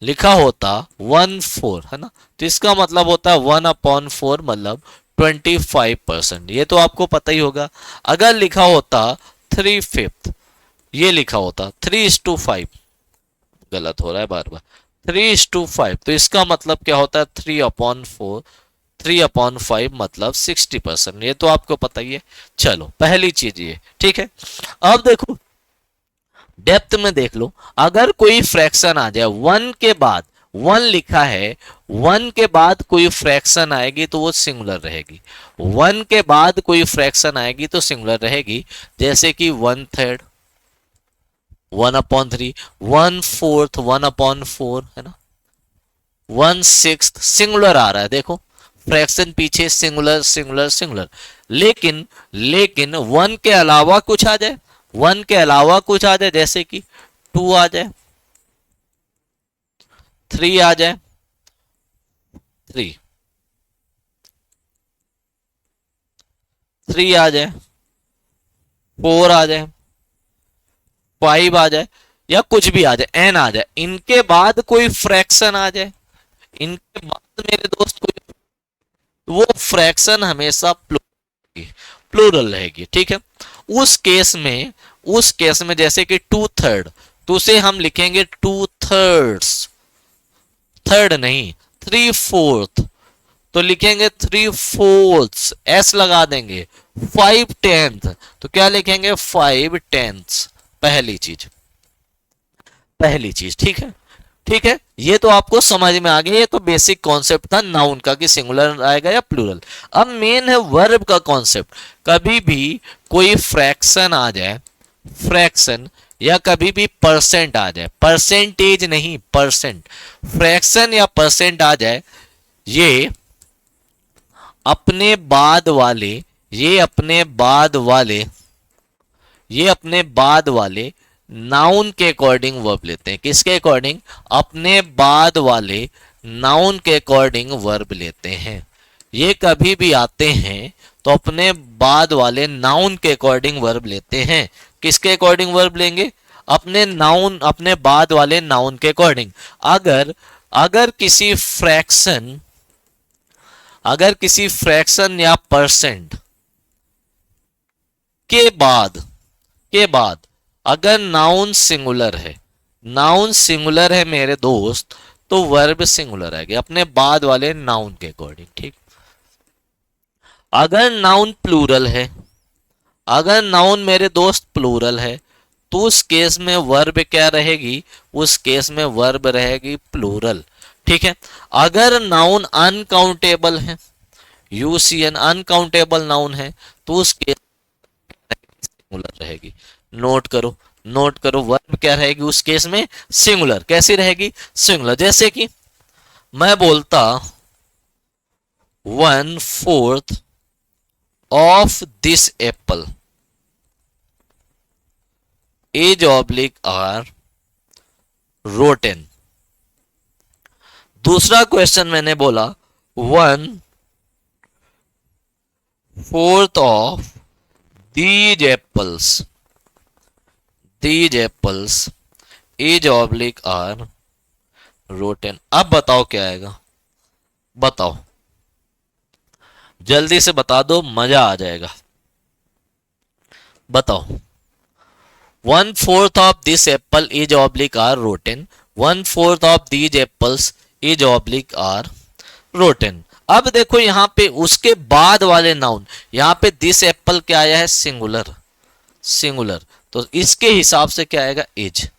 लिखा होता 1/4, है ना, तो इसका मतलब होता है 1/4 मतलब 25%, ये तो आपको पता ही होगा। अगर लिखा होता 3/5, ये लिखा होता 3:5, गलत हो रहा है बार बार, 3:5, तो इसका मतलब क्या होता है? 3/4, 3/5 मतलब 60%, ये तो आपको पता ही है। चलो, पहली चीज ये, ठीक है। अब देखो, डेप्थ में देख लो, अगर कोई फ्रैक्शन आ जाए 1 के बाद, 1 लिखा है, 1 के बाद कोई फ्रैक्शन आएगी तो वो सिंगुलर रहेगी। 1 के बाद कोई फ्रैक्शन आएगी तो सिंगुलर रहेगी। जैसे कि 1/3, 1/3, 1/4, 1/4, है ना, 1/6 सिंगुलर आ रहा है। देखो, फ्रैक्शन पीछे सिंगुलर। लेकिन 1 के अलावा कुछ आ जाए, 1 के अलावा कुछ आ जाए, जैसे कि 2 आ जाए, 3 आ जाए, 3 आ जाए, 4 आ जाए, 5 आ जाए, या कुछ भी आ जाए, n आ जाए, इनके बाद कोई फ्रैक्शन आ जाए, इनके बाद मेरे दोस्त कोई, वो फ्रैक्शन हमेशा प्लूरल रहेगी। ठीक है, उस केस में जैसे कि 2/3, तो उसे हम लिखेंगे 2/3, थर्ड नहीं 3/4, तो लिखेंगे 3/4, एस लगा देंगे। 5/10, तो क्या लिखेंगे 5/10, पहली चीज, पहली चीज। ठीक है, ठीक है, ये तो आपको समझ में आ गया। ये तो बेसिक कॉन्सेप्ट था नाउन का कि सिंगुलर आएगा या प्लूरल। अब मेन है वर्ब का कॉन्सेप्ट। कभी भी कोई फ्रैक्शन आ जाए, फ्रैक्शन, या कभी भी परसेंट आ जाए, परसेंटेज नहीं परसेंट, फ्रैक्शन या परसेंट आ जाए, ये अपने बाद वाले ये अपने बाद वाले ये अपने बाद वाले नाउन के अकॉर्डिंग वर्ब लेते हैं। किसके अकॉर्डिंग? अपने बाद वाले नाउन के अकॉर्डिंग वर्ब लेते हैं। ये कभी भी आते हैं तो अपने बाद वाले नाउन के अकॉर्डिंग वर्ब लेते हैं। किसके अकॉर्डिंग वर्ब लेंगे? अपने नाउन, अपने बाद वाले नाउन के अकॉर्डिंग। अगर अगर किसी फ्रैक्शन अगर किसी फ्रैक्शन या परसेंट के बाद अगर नाउन सिंगुलर है मेरे दोस्त, तो वर्ब सिंगुलर आएगा अपने बाद वाले नाउन के अकॉर्डिंग। ठीक, अगर नाउन प्लूरल है, अगर नाउन मेरे दोस्त प्लूरल है, तो उस केस में वर्ब क्या रहेगी? उस केस में वर्ब रहेगी प्लूरल। ठीक है, अगर नाउन अनकाउंटेबल है, यूसीएन अनकाउंटेबल नाउन है, तो उस केस सिंगुलर रहेगी। नोट करो, नोट करो, वर्ब क्या रहेगी उस केस में? सिंगुलर। कैसी रहेगी? सिंगुलर। जैसे कि मैं बोलता 1/4 of this apple is oblique are rotten. दूसरा क्वेश्चन मैंने बोला 1/4 of these apples is oblique are rotten। अब बताओ क्या आएगा? बताओ, जल्दी से बता दो, मजा आ जाएगा। बताओ, 1/4 of this apple is oblique are rotten, 1/4 of these apples is oblique are rotten. अब देखो यहां पे उसके बाद वाले नाउन, यहां पे दिस एप्पल क्या आया है? सिंगुलर, सिंगुलर, तो इसके हिसाब से क्या आएगा? इज।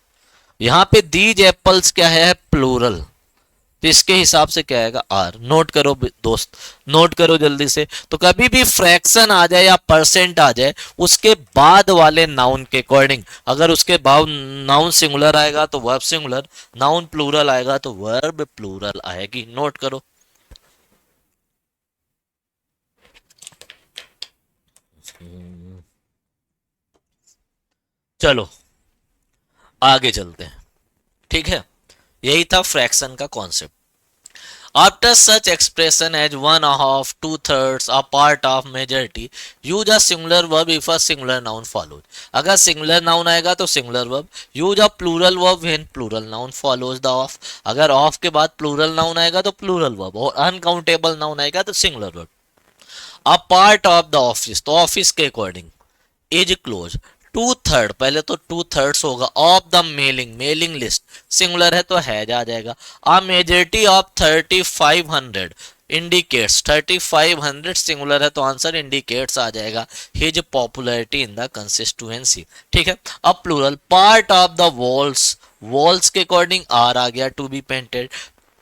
यहां पे दीज एप्पल्स क्या है? प्लूरल, तो इसके हिसाब से क्या आएगा? आर। नोट करो दोस्त, नोट करो जल्दी से। तो कभी भी फ्रैक्शन आ जाए या परसेंट आ जाए, उसके बाद वाले नाउन के अकॉर्डिंग, अगर उसके बाद नाउन सिंगुलर आएगा तो वर्ब सिंगुलर, नाउन प्लूरल आएगा तो वर्ब प्लूरल आएगी। नोट करो। चलो आगे चलते हैं। ठीक है, यही था फ्रैक्शन का concept. After such expression as 1/2, 2/3, a part of, majority, use a singular verb if a singular noun follows। अगर सिंगुलर नाउन आएगा तो singular verb. Use a plural verb when plural noun follows the of. अगर of के बाद plural noun आएगा तो plural verb, और uncountable noun आएगा तो singular verb. A part of the office, तो ऑफिस के अकॉर्डिंग इज क्लोज। 2/3, पहले तो 2/3 होगा। Of the mailing, mailing list, singular है तो हैज आ जाएगा। A majority of 3500 indicates, 3500 singular है तो आंसर इंडिकेट्स आ जाएगा his popularity in the constituency. ठीक है, अब plural, part of the walls, walls के अकॉर्डिंग आर आ गया, to be painted.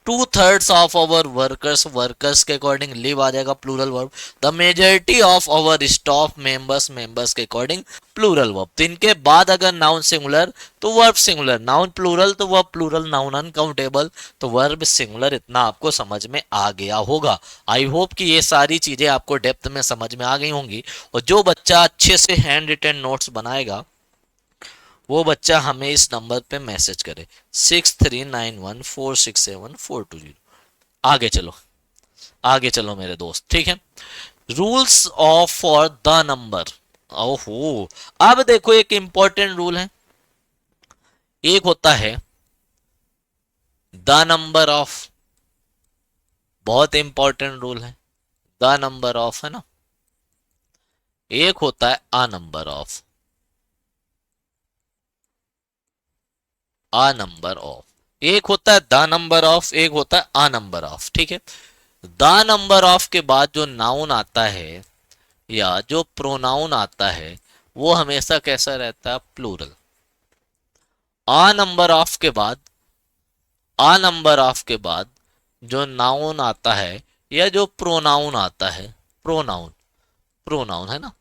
2/3 of our workers, workers के अकॉर्डिंग लिव आ जाएगा, plural verb. The majority of our staff members, members के अकॉर्डिंग प्लूरल वर्ब। तो इनके बाद अगर नाउन सिंगुलर तो वर्ब सिंगुलर, नाउन प्लूरल तो वर्ब प्लूरल, नाउन अनकाउंटेबल तो वर्ब सिंगुलर। इतना आपको समझ में आ गया होगा। आई होप कि ये सारी चीजें आपको डेप्थ में समझ में आ गई होंगी। और जो बच्चा अच्छे से हैंड रिटन नोट्स बनाएगा, वो बच्चा हमें इस नंबर पे मैसेज करे 6391467420। आगे चलो, आगे चलो मेरे दोस्त। ठीक है, rules of for the number. ओहो, अब देखो एक इंपॉर्टेंट रूल है। एक होता है द नंबर ऑफ, बहुत इंपॉर्टेंट रूल है, द नंबर ऑफ, है ना। एक होता है a number of, a number of, एक होता है द नंबर ऑफ, एक होता है आ नंबर ऑफ। ठीक है, द नंबर ऑफ के बाद जो नाउन आता है या जो प्रोनाउन आता है वो हमेशा कैसा रहता है, प्लूरल। आ नंबर ऑफ के बाद, आ नंबर ऑफ के बाद जो नाउन आता है या जो प्रोनाउन आता है, प्रोनाउन, प्रोनाउन है ना,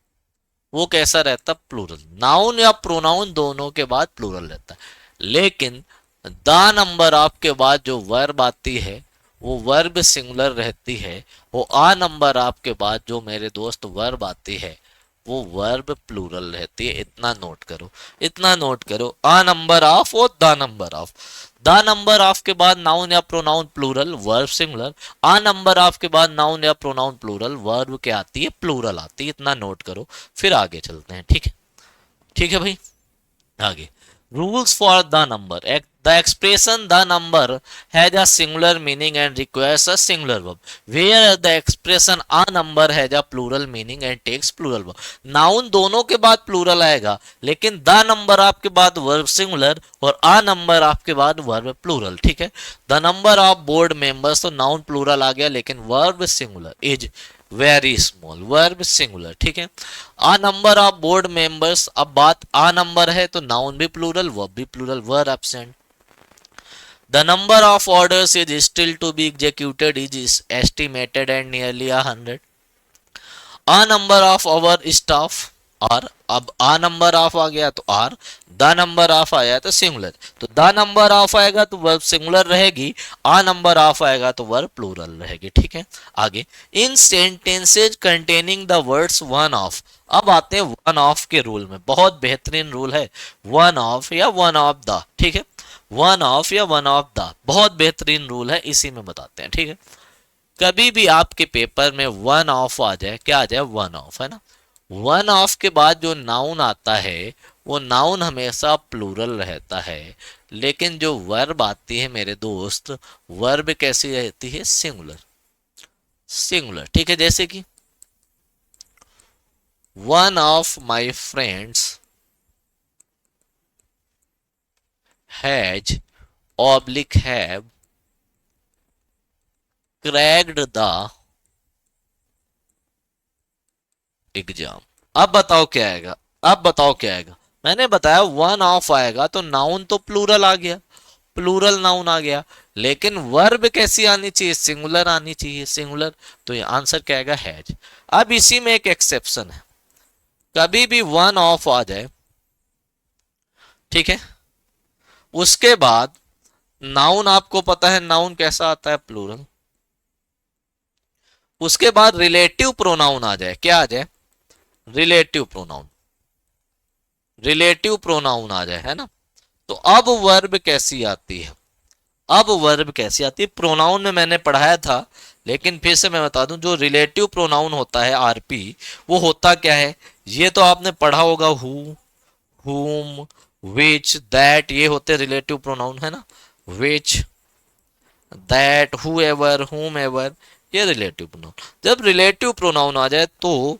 वो कैसा रहता, प्लूरल। नाउन या प्रोनाउन दोनों के बाद प्लूरल रहता है। लेकिन द नंबर ऑफ के बाद जो वर्ब आती है वो वर्ब सिंगुलर रहती है। वो आ नंबर ऑफ के बाद जो मेरे दोस्त वर्ब आती है वो वर्ब प्लूरल रहती है। इतना नोट करो, इतना नोट करो, आ नंबर ऑफ और the number of. The number of के बाद नाउन या pronoun plural, verb singular. A number of के बाद नाउन या प्रोनाउन प्लूरल, वर्ब क्या आती है, प्लूरल आती है। इतना नोट करो, फिर आगे चलते हैं। ठीक है, ठीक है भाई, आगे। Rules for the number, the expression the number has a singular meaning and requires a singular verb, where the expression a number has a plural meaning and takes plural verb. Noun दोनों के बाद plural आएगा, लेकिन the number आपके बाद verb singular और आ number आपके बाद वर्ब प्लूरल। ठीक है, the number of board members, तो नाउन प्लूरल आ गया लेकिन verb singular, is very small, verb singular. ठीक है, a number of board members, अब बात आ नंबर है तो नाउन भी प्लूरल वर्ब भी plural, verb absent. The number of orders is still to be executed is estimated and nearly 100। A number of our staff, are, अब a number of आ गया तो are, the number of आया तो singular, तो the number of आएगा तो verb singular रहेगी, आ number of आएगा तो वर्ब प्लूरल रहेगी। ठीक है, आगे। In sentences containing the words one of, अब आते हैं वन ऑफ के रूल में। बहुत बेहतरीन रूल है वन ऑफ या वन ऑफ द। ठीक है, वन ऑफ या वन ऑफ द बहुत बेहतरीन रूल है, इसी में बताते हैं। ठीक है, कभी भी आपके पेपर में वन ऑफ आ जाए, क्या आ जाए, वन ऑफ, है ना। वन ऑफ के बाद जो नाउन आता है वो नाउन हमेशा प्लूरल रहता है, लेकिन जो वर्ब आती है मेरे दोस्त, वर्ब कैसी रहती है, सिंगुलर, सिंगुलर। ठीक है, जैसे कि one of my friends has oblique have cracked the exam. अब बताओ क्या आएगा, अब बताओ क्या आएगा। मैंने बताया वन ऑफ आएगा तो नाउन तो प्लूरल आ गया, प्लूरल नाउन आ गया, लेकिन वर्ब कैसी आनी चाहिए, सिंगुलर आनी चाहिए, सिंगुलर। तो ये आंसर क्या आएगा, हैज। अब इसी में एक एक्सेप्शन है, कभी भी वन ऑफ आ जाए, ठीक है, उसके बाद नाउन, आपको पता है नाउन कैसा आता है, प्लूरल। उसके बाद रिलेटिव प्रोनाउन आ जाए, क्या आ जाए, रिलेटिव प्रोनाउन, रिलेटिव प्रोनाउन आ जाए, है ना। तो अब वर्ब कैसी आती है, अब वर्ब कैसी आती है, प्रोनाउन में मैंने पढ़ाया था, लेकिन फिर से मैं बता दूं, जो रिलेटिव प्रोनाउन होता है आरपी, वो होता क्या है, ये तो आपने पढ़ा होगा, हु, हुम, विच, दैट, ये होते रिलेटिव प्रोनाउन, है ना। विच, दैट, हुएवर, हुम एवर, ये रिलेटिव प्रोनाउन। जब रिलेटिव प्रोनाउन आ जाए तो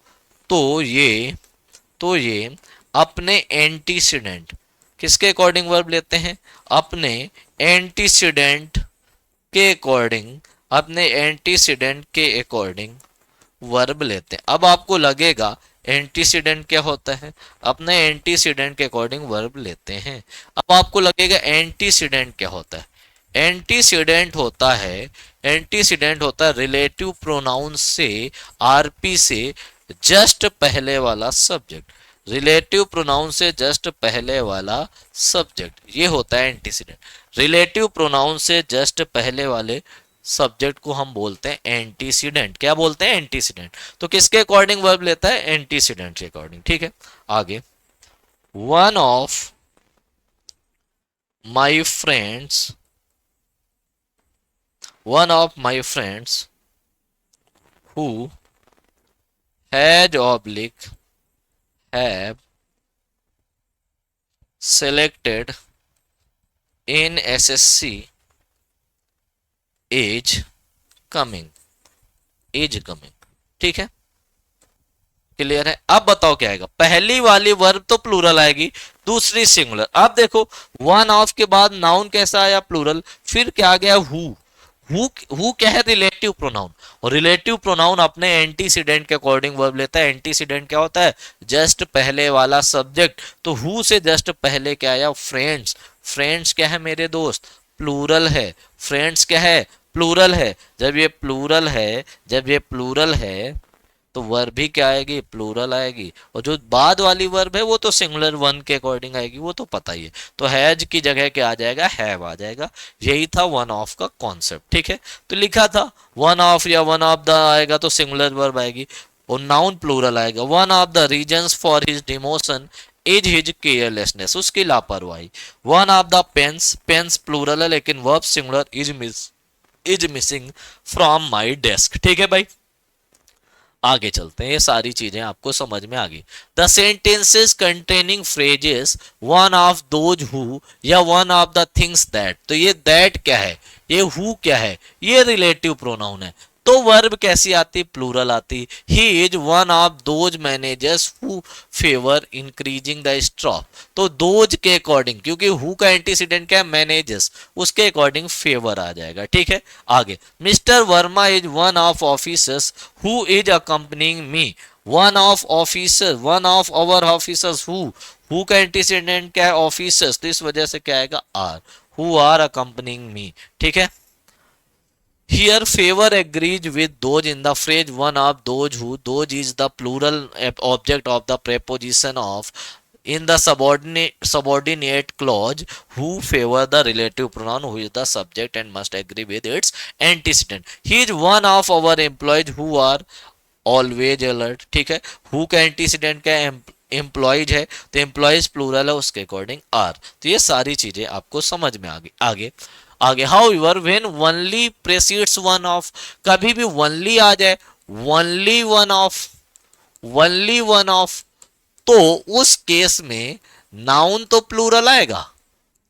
तो ये अपने एंटीसीडेंट, किसके अकॉर्डिंग वर्ब लेते हैं, अपने एंटीसीडेंट के अकॉर्डिंग, अपने एंटीसीडेंट के अकॉर्डिंग वर्ब लेते हैं। अब आपको लगेगा एंटीसीडेंट क्या होता है, अपने एंटीसीडेंट के अकॉर्डिंग वर्ब लेते हैं। अब आपको लगेगा एंटीसीडेंट क्या होता है, एंटीसीडेंट होता है, एंटीसीडेंट होता है रिलेटिव प्रोनाउन से, आरपी से जस्ट पहले वाला सब्जेक्ट, रिलेटिव प्रोनाउन से जस्ट पहले वाला सब्जेक्ट, ये होता है एंटीसीडेंट। रिलेटिव प्रोनाउन से जस्ट पहले वाले सब्जेक्ट को हम बोलते हैं एंटीसीडेंट। क्या बोलते हैं, एंटीसीडेंट। तो किसके अकॉर्डिंग वर्ब लेता है, एंटीसीडेंट के अकॉर्डिंग। ठीक है, आगे। One of my friends, one of my friends who had oblique have selected in SSC is coming, is coming। ठीक है, क्लियर है? अब बताओ क्या आएगा, पहली वाली वर्ब तो प्लूरल आएगी, दूसरी सिंगुलर। अब देखो वन ऑफ के बाद नाउन कैसा आया, प्लूरल, फिर क्या आ गया, हु क्या है, रिलेटिव प्रोनाउन, और रिलेटिव प्रोनाउन अपने एंटीसीडेंट के अकॉर्डिंग वर्ब लेता है। एंटीसीडेंट क्या होता है, जस्ट पहले वाला सब्जेक्ट। तो हु से जस्ट पहले क्या आया, फ्रेंड्स। फ्रेंड्स क्या है मेरे दोस्त, प्लूरल है। फ्रेंड्स क्या है, प्लूरल है। जब ये प्लूरल है, जब ये प्लूरल है तो वर्ब भी क्या आएगी, प्लूरल आएगी। और जो बाद वाली वर्ब है वो तो सिंगुलर वन के अकॉर्डिंग आएगी, वो तो पता ही है। तो हैज की जगह क्या आ जाएगा, हैव आ जाएगा। यही था वन ऑफ का कॉन्सेप्ट, ठीक है। तो लिखा था वन ऑफ या वन ऑफ द आएगा तो सिंगुलर वर्ब आएगी, और नाउन प्लूरल आएगा। One of the reasons for his demotion is his carelessness, उसकी लापरवाही। One of the pens, pens plural है लेकिन verb singular, is missing from my desk, ठीक है भाई। आगे चलते हैं, ये सारी चीजें आपको समझ में आ गई। The sentences containing phrases one of those who या one of the things that, तो ये दैट क्या है, ये हु क्या है, ये रिलेटिव प्रोनाउन है। तो वर्ब कैसी आती, प्लूरल आती। He is one of those managers who favour increasing the stop, तो दोज के अकॉर्डिंग, क्योंकि हु का एंटीसीडेंट क्या है, मैनेजर्स, उसके अकॉर्डिंग फेवर आ जाएगा, ठीक है। आगे, mister Verma is one of officers who is accompanying me, one of officer, one of our officers who का एंटीसीडेंट क्या है, ऑफिसर्स, तो इस वजह से क्या आएगा, आर, हु आर अकम्पनिंग मी, ठीक है। Here favor agrees with those in the phrase one of those who, those is the plural object of the preposition of in the subordinate clause who favor the relative pronoun who is the subject and must agree with its antecedent. He is one of our employees who are always alert, ठीक है। who का antecedent क्या है, employees है, तो employees plural है, उसके according are. तो ये सारी चीजें आपको समझ में आ गई। आगे आगे, however when only precedes one of, कभी भी ओनली आ जाए, only one of, only one of, तो उस केस में नाउन तो प्लूरल आएगा,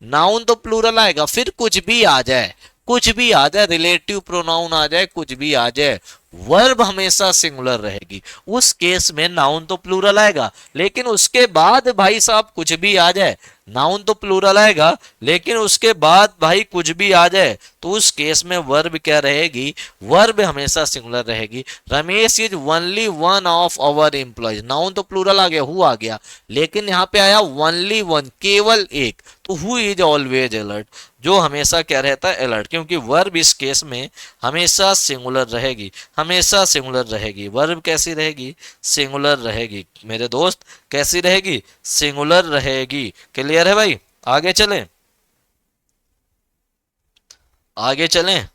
नाउन तो प्लूरल आएगा, फिर कुछ भी आ जाए, कुछ भी आ जाए, रिलेटिव प्रोनाउन आ जाए, कुछ भी आ जाए, वर्ब हमेशा सिंगुलर रहेगी। उस केस में नाउन तो प्लूरल आएगा, लेकिन उसके बाद भाई साहब कुछ भी आ जाए, नाउन तो प्लूरल आएगा लेकिन उसके बाद भाई कुछ भी आ जाए, तो उस केस में वर्ब क्या रहेगी, वर्ब हमेशा सिंगुलर रहेगी। Ramesh is only one of our employees, noun तो प्लूरल आ गया, हु आ गया, लेकिन यहाँ पे आया ओनली वन, केवल एक, तो हु इज ऑलवेज अलर्ट, जो हमेशा क्या रहता है, अलर्ट, क्योंकि वर्ब इस केस में हमेशा सिंगुलर रहेगी, हमेशा सिंगुलर रहेगी। वर्ब कैसी रहेगी, सिंगुलर रहेगी मेरे दोस्त, कैसी रहेगी, सिंगुलर रहेगी। क्लियर है भाई? आगे चलें, आगे चलें,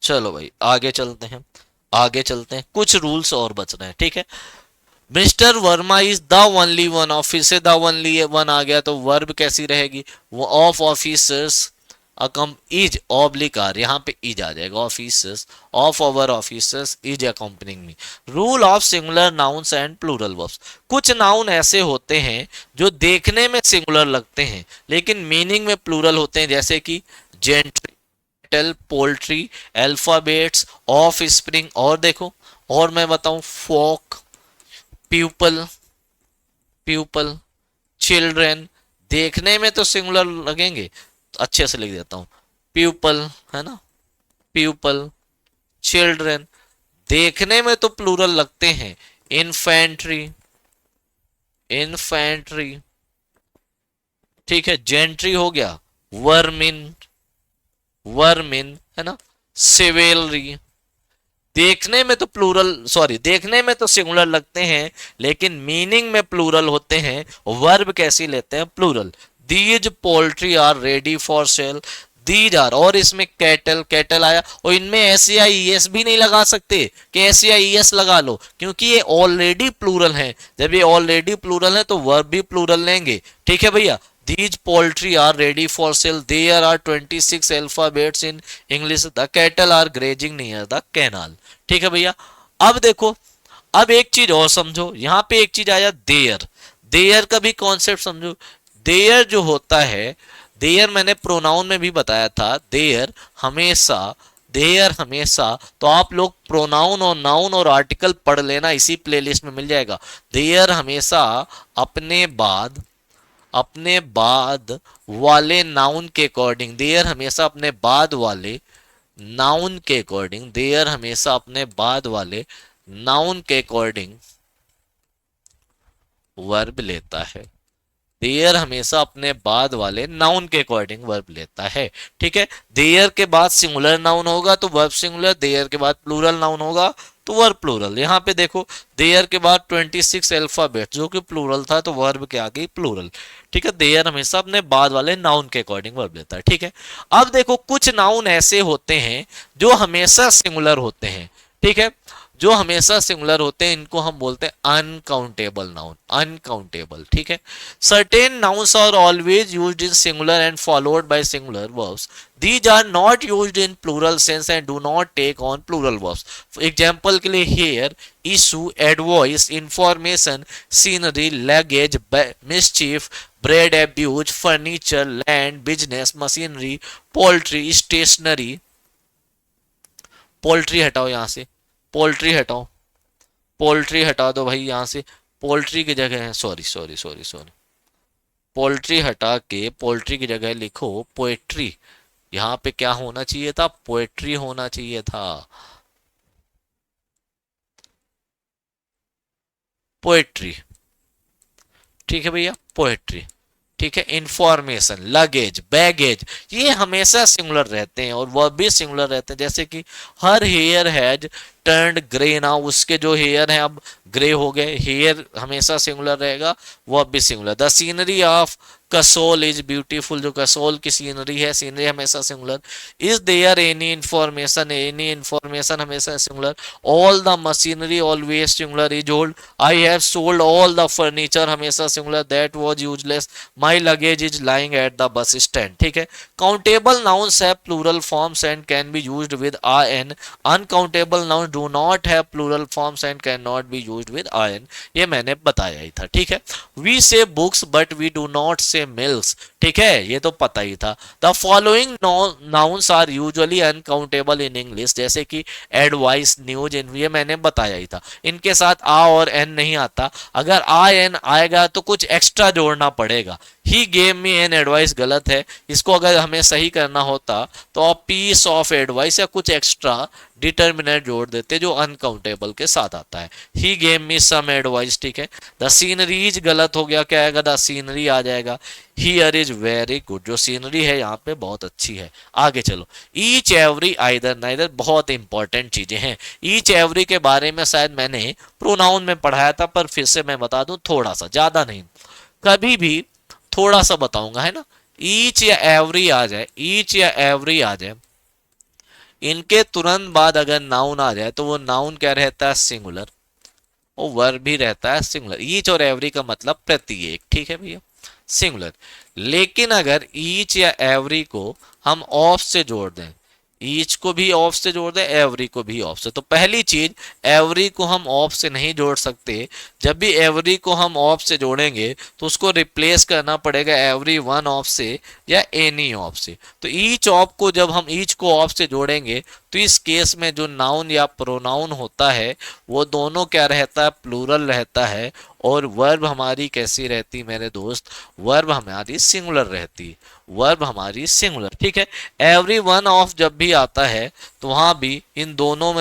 चलो भाई आगे चलते हैं, आगे चलते हैं, कुछ रूल्स और बच रहे हैं, ठीक है। Mister Verma is the only one of, फिर से द ओनली वन आ गया, तो वर्ब कैसी रहेगी, वो ऑफ ऑफिसर्स अकम इज ऑब्लिक आर, यहाँ पे इज आ जाएगा, officers of our officers is accompanying me. Rule of singular nouns and plural verbs, कुछ नाउन ऐसे होते हैं जो देखने में सिंगुलर लगते हैं लेकिन मीनिंग में प्लूरल होते हैं, जैसे कि gentry, metal, poultry, alphabets, of spring, और देखो और मैं बताऊं, फोक, प्यूपल, प्यूपल, चिल्ड्रेन, देखने में तो सिंगुलर लगेंगे, तो अच्छे से लिख देता हूं, प्यूपल है ना, प्यूपल, चिल्ड्रेन, देखने में तो प्लूरल लगते हैं। इन्फेंट्री, इन्फेंट्री, ठीक है, जेंट्री हो गया, वर्मिन, वर्मिन है ना, सिवेलरी, देखने में तो प्लूरल, सॉरी, देखने में तो सिंगुलर लगते हैं लेकिन मीनिंग में प्लूरल होते हैं, वर्ब कैसी लेते हैं, plural. These poultry are ready for sale, these are, और इसमें कैटल, कैटल आया, और इनमें एस या ई एस भी नहीं लगा सकते कि एस या ई एस लगा लो, क्योंकि ये ऑलरेडी प्लूरल है। जब ये ऑलरेडी प्लूरल है तो वर्ब भी प्लूरल लेंगे, ठीक है भैया। These poultry are ready for sale. There are 26 alphabets in English. The cattle are grazing near the canal. ठीक है भैया। अब देखो, अब एक चीज और समझो, यहाँ पे एक चीज आया देयर, देयर का भी कॉन्सेप्ट समझो। देयर जो होता है, देयर मैंने प्रोनाउन में भी बताया था, देयर हमेशा, देयर हमेशा, तो आप लोग प्रोनाउन और नाउन और आर्टिकल पढ़ लेना, इसी प्लेलिस्ट में मिल जाएगा। देयर हमेशा अपने बाद वाले नाउन के अकॉर्डिंग, देयर हमेशा अपने बाद वाले नाउन के अकॉर्डिंग, देयर हमेशा अपने बाद वाले नाउन के अकॉर्डिंग वर्ब लेता है। देयर हमेशा अपने बाद वाले नाउन के अकॉर्डिंग वर्ब लेता है। ठीक है, देयर के बाद सिंगुलर नाउन होगा तो वर्ब सिंगुलर, देयर के बाद प्लूरल नाउन होगा तो वर्ब प्लूरल। यहाँ पे देखो देयर के बाद 26 अल्फाबेट जो कि प्लूरल था, तो वर्ब के आगे प्लूरल। ठीक है, देयर हमेशा अपने बाद वाले नाउन के अकॉर्डिंग वर्ब लेता है। ठीक है, अब देखो कुछ नाउन ऐसे होते हैं जो हमेशा सिंगुलर होते हैं। ठीक है, जो हमेशा सिंगुलर होते हैं इनको हम बोलते हैं अनकाउंटेबल नाउन, अनकाउंटेबल। ठीक है, certain nouns are always used in singular and followed by singular verbs, these are not used in plural sense and do not take on plural verbs. For example के लिए here, issue, advice, information, scenery, luggage, mischief, bread, abuse, furniture, land, business, machinery, poultry, stationery। Poultry हटाओ यहाँ से, poultry हटाओ, poultry हटा दो भाई यहाँ से। पोल्ट्री की जगह है, sorry sorry sorry sorry, poultry हटा के पोल्ट्री की जगह लिखो पोएट्री। यहाँ पे क्या होना चाहिए था, पोएट्री होना चाहिए था, पोएट्री। ठीक है भैया, पोएट्री। ठीक है, इंफॉर्मेशन, लगेज, बैगेज, ये हमेशा सिंगुलर रहते हैं और वह भी सिंगुलर रहते हैं। जैसे कि her hair has turned grey now, उसके जो हेयर हैं अब ग्रे हो गए, हेयर हमेशा सिंगुलर रहेगा, वह भी singular. The scenery of Kasol is beautiful, जो कसोल की सीनरी है, सीनरी हमेशा singular. Is there any information, any information हमेशा singular. All the machinery always singular is old. I have sold all the furniture हमेशा singular, that was useless. My luggage is lying at the bus stand. ठीक है, countable nouns have plural forms and can be used with I an. Uncountable noun do not have plural forms and can not be used with I N, ये मैंने बताया ही था। ठीक है, we say books but we do not say milks. ठीक है, ये तो पता ही था। The following nouns are usually uncountable in English, जैसे कि एडवाइस, न्यूज, ये मैंने बताया ही था। इनके साथ आ और एन नहीं आता, अगर आ एन आएगा तो कुछ एक्स्ट्रा जोड़ना पड़ेगा। ही गेव मी एन एडवाइस गलत है, इसको अगर हमें सही करना होता तो आप पीस ऑफ एडवाइस या कुछ एक्स्ट्रा डिटर्मिनेट जोड़ देते जो अनकाउंटेबल के साथ आता है। He gave me some advice. ठीक है, द सीनरीज गलत हो गया, क्या आएगा, द सीनरी आ जाएगा। हियर इज वेरी गुड, जो सीनरी है यहाँ पे बहुत अच्छी है। आगे चलो, ईच एवरी, आइदर, नाइदर, बहुत इंपॉर्टेंट चीजें हैं। ईच एवरी के बारे में शायद मैंने प्रोनाउन में पढ़ाया था, पर फिर से मैं बता दूं, थोड़ा सा, ज्यादा नहीं, कभी भी थोड़ा सा बताऊंगा, है ना। ईच या एवरी आ जाए, ईच या एवरी आ जाए, इनके तुरंत बाद अगर नाउन आ जाए तो वो नाउन क्या रहता है, सिंगुलर, और वर्ब भी रहता है सिंगुलर। ईच और एवरी का मतलब प्रत्येक। ठीक है भैया, सिंगुलर। लेकिन अगर ईच या एवरी को हम ऑफ से जोड़ दें, ईच को भी ऑफ से जोड़ दें, एवरी को भी ऑफ से, तो पहली चीज, एवरी को हम ऑफ से नहीं जोड़ सकते। जब भी एवरी को हम ऑफ से जोड़ेंगे तो उसको रिप्लेस करना पड़ेगा एवरी वन ऑफ से या एनी ऑफ से। तो ईच ऑफ को जब हम ईच को ऑफ से जोड़ेंगे तो इस केस में जो नाउन या प्रोनाउन होता है वो दोनों क्या रहता है, प्लूरल रहता है। और वर्ब हमारी कैसी रहती मेरे दोस्त, वर्ब हमारी सिंगुलर रहती, वर्ब हमारी सिंगुलर। ठीक है, एवरी वन ऑफ जब भी आता है तो वहां भी इन दोनों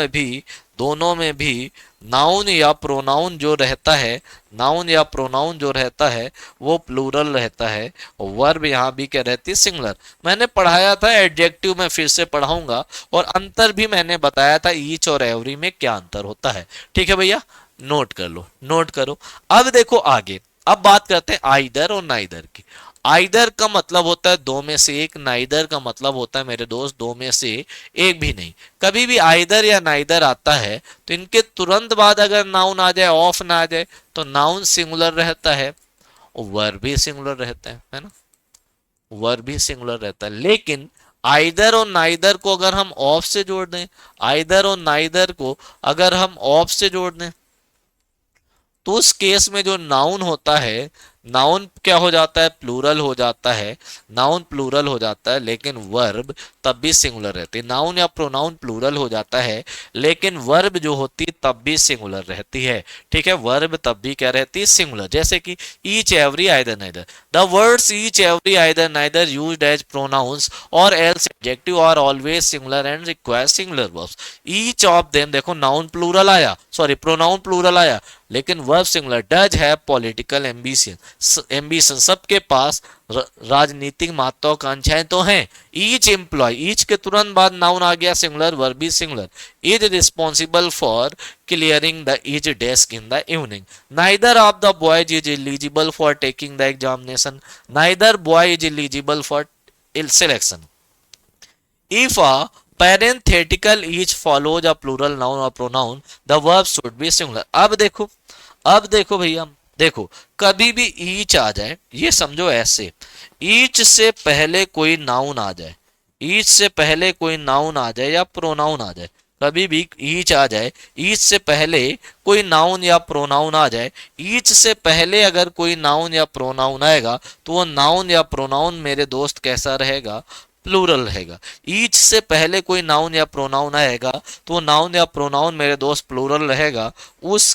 में भी नाउन या प्रोनाउन जो रहता है, नाउन या प्रोनाउन जो रहता है वो प्लूरल रहता है, और वर्ब यहाँ भी क्या रहती है, सिंगुलर। मैंने पढ़ाया था, एडजेक्टिव में फिर से पढ़ाऊंगा, और अंतर भी मैंने बताया था ईच और एवरी में क्या अंतर होता है। ठीक है भैया, नोट कर लो, नोट करो। अब देखो आगे, अब बात करते हैं आइदर और नाइदर की। आइदर का मतलब होता है दो में से एक, नाइदर का मतलब होता है मेरे दोस्त दो में से एक भी नहीं। कभी भी आइदर या नाइदर आता है तो इनके तुरंत बाद अगर नाउन आ जाए, ऑफ ना आ जाए, तो नाउन सिंगुलर रहता है और वर्ब भी सिंगुलर रहता है ना, वर्ब भी सिंगुलर रहता है। लेकिन आइदर और नाइदर को अगर हम ऑफ से जोड़ दें, आइदर और नाइदर को अगर हम ऑफ से जोड़ दें, तो उस केस में जो नाउन होता है, नाउन क्या हो जाता है, प्लूरल हो जाता है, नाउन प्लूरल हो जाता है लेकिन वर्ब तब भी सिंगुलर रहती है। नाउन या प्रोनाउन प्लूरल हो जाता है लेकिन वर्ब जो होती है तब भी सिंगुलर रहती है। ठीक है, वर्ब तब भी क्या रहती है, सिंगुलर। जैसे कि each every either neither, the words each every either neither used as pronouns और else adjective are always singular and require singular verbs. Each of them, देखो नाउन प्लूरल आया, सॉरी प्रोनाउन प्लूरल आया लेकिन verb singular. Does have political ambition, ambition सबके पास राजनीतिक महत्वाकांक्षाएं तो हैं। ईच एम्प्लॉय, ईच के तुरंत बाद नाउन आ गया सिंगुलर, वर्ब भी singular. Is responsible for clearing the each desk in the evening. Neither of the boys is eligible for taking the examination, neither boy is eligible for selection. If a parenthetical each follows a plural noun or pronoun, the verb should be singular. अब देखो भैया, देखो कभी भी each आ जाए, ये समझो ऐसे, ईच से पहले कोई नाउन आ जाए, ईच से पहले कोई नाउन आ जाए या प्रोनाउन आ जाए, कभी भी ईच आ जाए, ईच से पहले कोई नाउन या प्रोनाउन आ जाए, ईच से पहले अगर कोई नाउन या प्रोनाउन आएगा तो वो नाउन या प्रोनाउन मेरे दोस्त कैसा रहेगा, प्लूरल रहेगा। ईच से पहले कोई नाउन या प्रोनाउन आएगा तो वो नाउन या प्रोनाउन मेरे दोस्त प्लूरल रहेगा। उस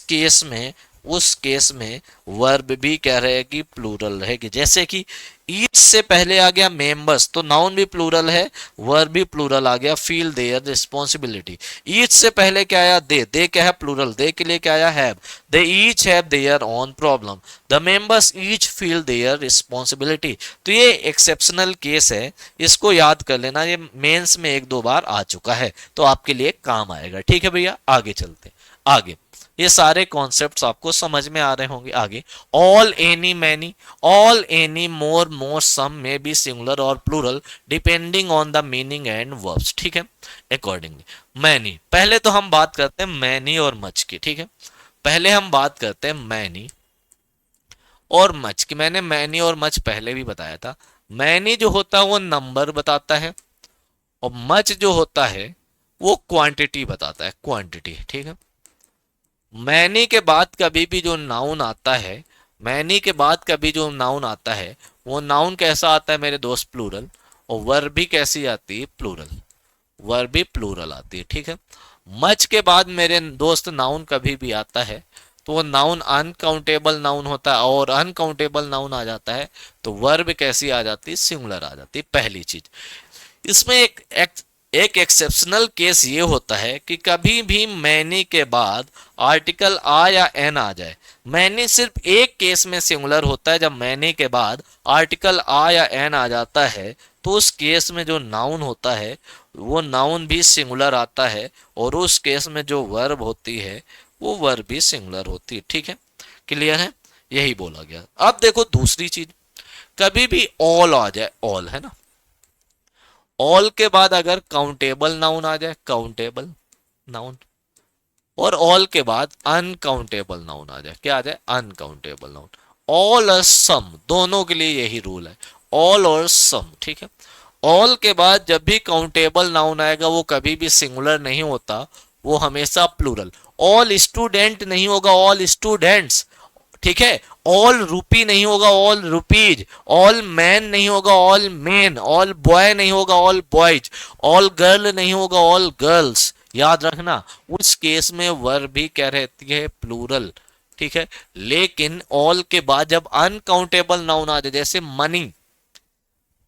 केस में वर्ब भी क्या रहेगी, प्लूरल रहेगी। जैसे कि ईच से पहले आ गया मेंबर्स तो नाउन भी प्लूरल है, वर्ब भी प्लूरल आ गया, फील देयर रिस्पॉन्सिबिलिटी। ईच से पहले क्या आया, दे क्या है, प्लूरल, दे के लिए क्या आया, have, they each have their own problem, the members each feel their responsibility. तो ये एक्सेप्शनल केस है, इसको याद कर लेना, ये मेंस में एक दो बार आ चुका है तो आपके लिए काम आएगा। ठीक है भैया, आगे चलते आगे। ये सारे कॉन्सेप्ट्स आपको समझ में आ रहे होंगे। आगे, all, any, many, all, any, more, most, some में बी सिंगुलर और plural depending on the meaning and verbs. ठीक है, अकॉर्डिंगली। मैनी, पहले तो हम बात करते हैं मैनी और मच की। ठीक है, पहले हम बात करते हैं मैनी और मच की। मैंने मैनी और मच पहले भी बताया था। मैनी जो होता है वो नंबर बताता है और मच जो होता है वो क्वांटिटी बताता है, क्वांटिटी। ठीक है, मैनी के बाद कभी भी जो नाउन आता है, मैनी के बाद कभी जो नाउन आता है वो नाउन कैसा आता है मेरे दोस्त, प्लूरल। और वर्ब भी कैसी आती है, प्लूरल, वर्ब भी प्लूरल आती है। ठीक है, मच के बाद मेरे दोस्त नाउन कभी भी आता है तो वो नाउन अनकाउंटेबल नाउन होता है और अनकाउंटेबल नाउन आ जाता है तो वर्ब कैसी आ जाती है, सिंगुलर आ जाती है, पहली चीज। इसमें एक एक्सेप्शनल केस ये होता है कि कभी भी मैनी के बाद आर्टिकल आ या एन आ जाए। मैनी सिर्फ एक केस में सिंगुलर होता है, जब मैनी के बाद आर्टिकल आ या एन आ जाता है तो उस केस में जो नाउन होता है वो नाउन भी सिंगुलर आता है और उस केस में जो वर्ब होती है वो वर्ब भी सिंगुलर होती है। ठीक है, क्लियर है, यही बोला गया। अब देखो दूसरी चीज, कभी भी ऑल आ जाए, ऑल है ना, ऑल के बाद अगर काउंटेबल नाउन आ जाए, काउंटेबल नाउन, और ऑल के बाद अनकाउंटेबल नाउन आ जाए, क्या आ जाए, अनकाउंटेबल नाउन। ऑल और सम दोनों के लिए यही रूल है, ऑल और सम। ठीक है, ऑल के बाद जब भी काउंटेबल नाउन आएगा वो कभी भी सिंगुलर नहीं होता, वो हमेशा प्लूरल। ऑल स्टूडेंट नहीं होगा, ऑल स्टूडेंट्स। ठीक है, ऑल रूपी नहीं होगा, ऑल रुपीज। ऑल मैन नहीं होगा, ऑल मेन। ऑल बॉय नहीं होगा, ऑल बॉयज। ऑल गर्ल नहीं होगा, ऑल गर्ल्स। याद रखना, उस केस में वर्ब भी क्या रहती है, प्लूरल। ठीक है, लेकिन ऑल के बाद जब अनकाउंटेबल नाउन आ जाए, जैसे money,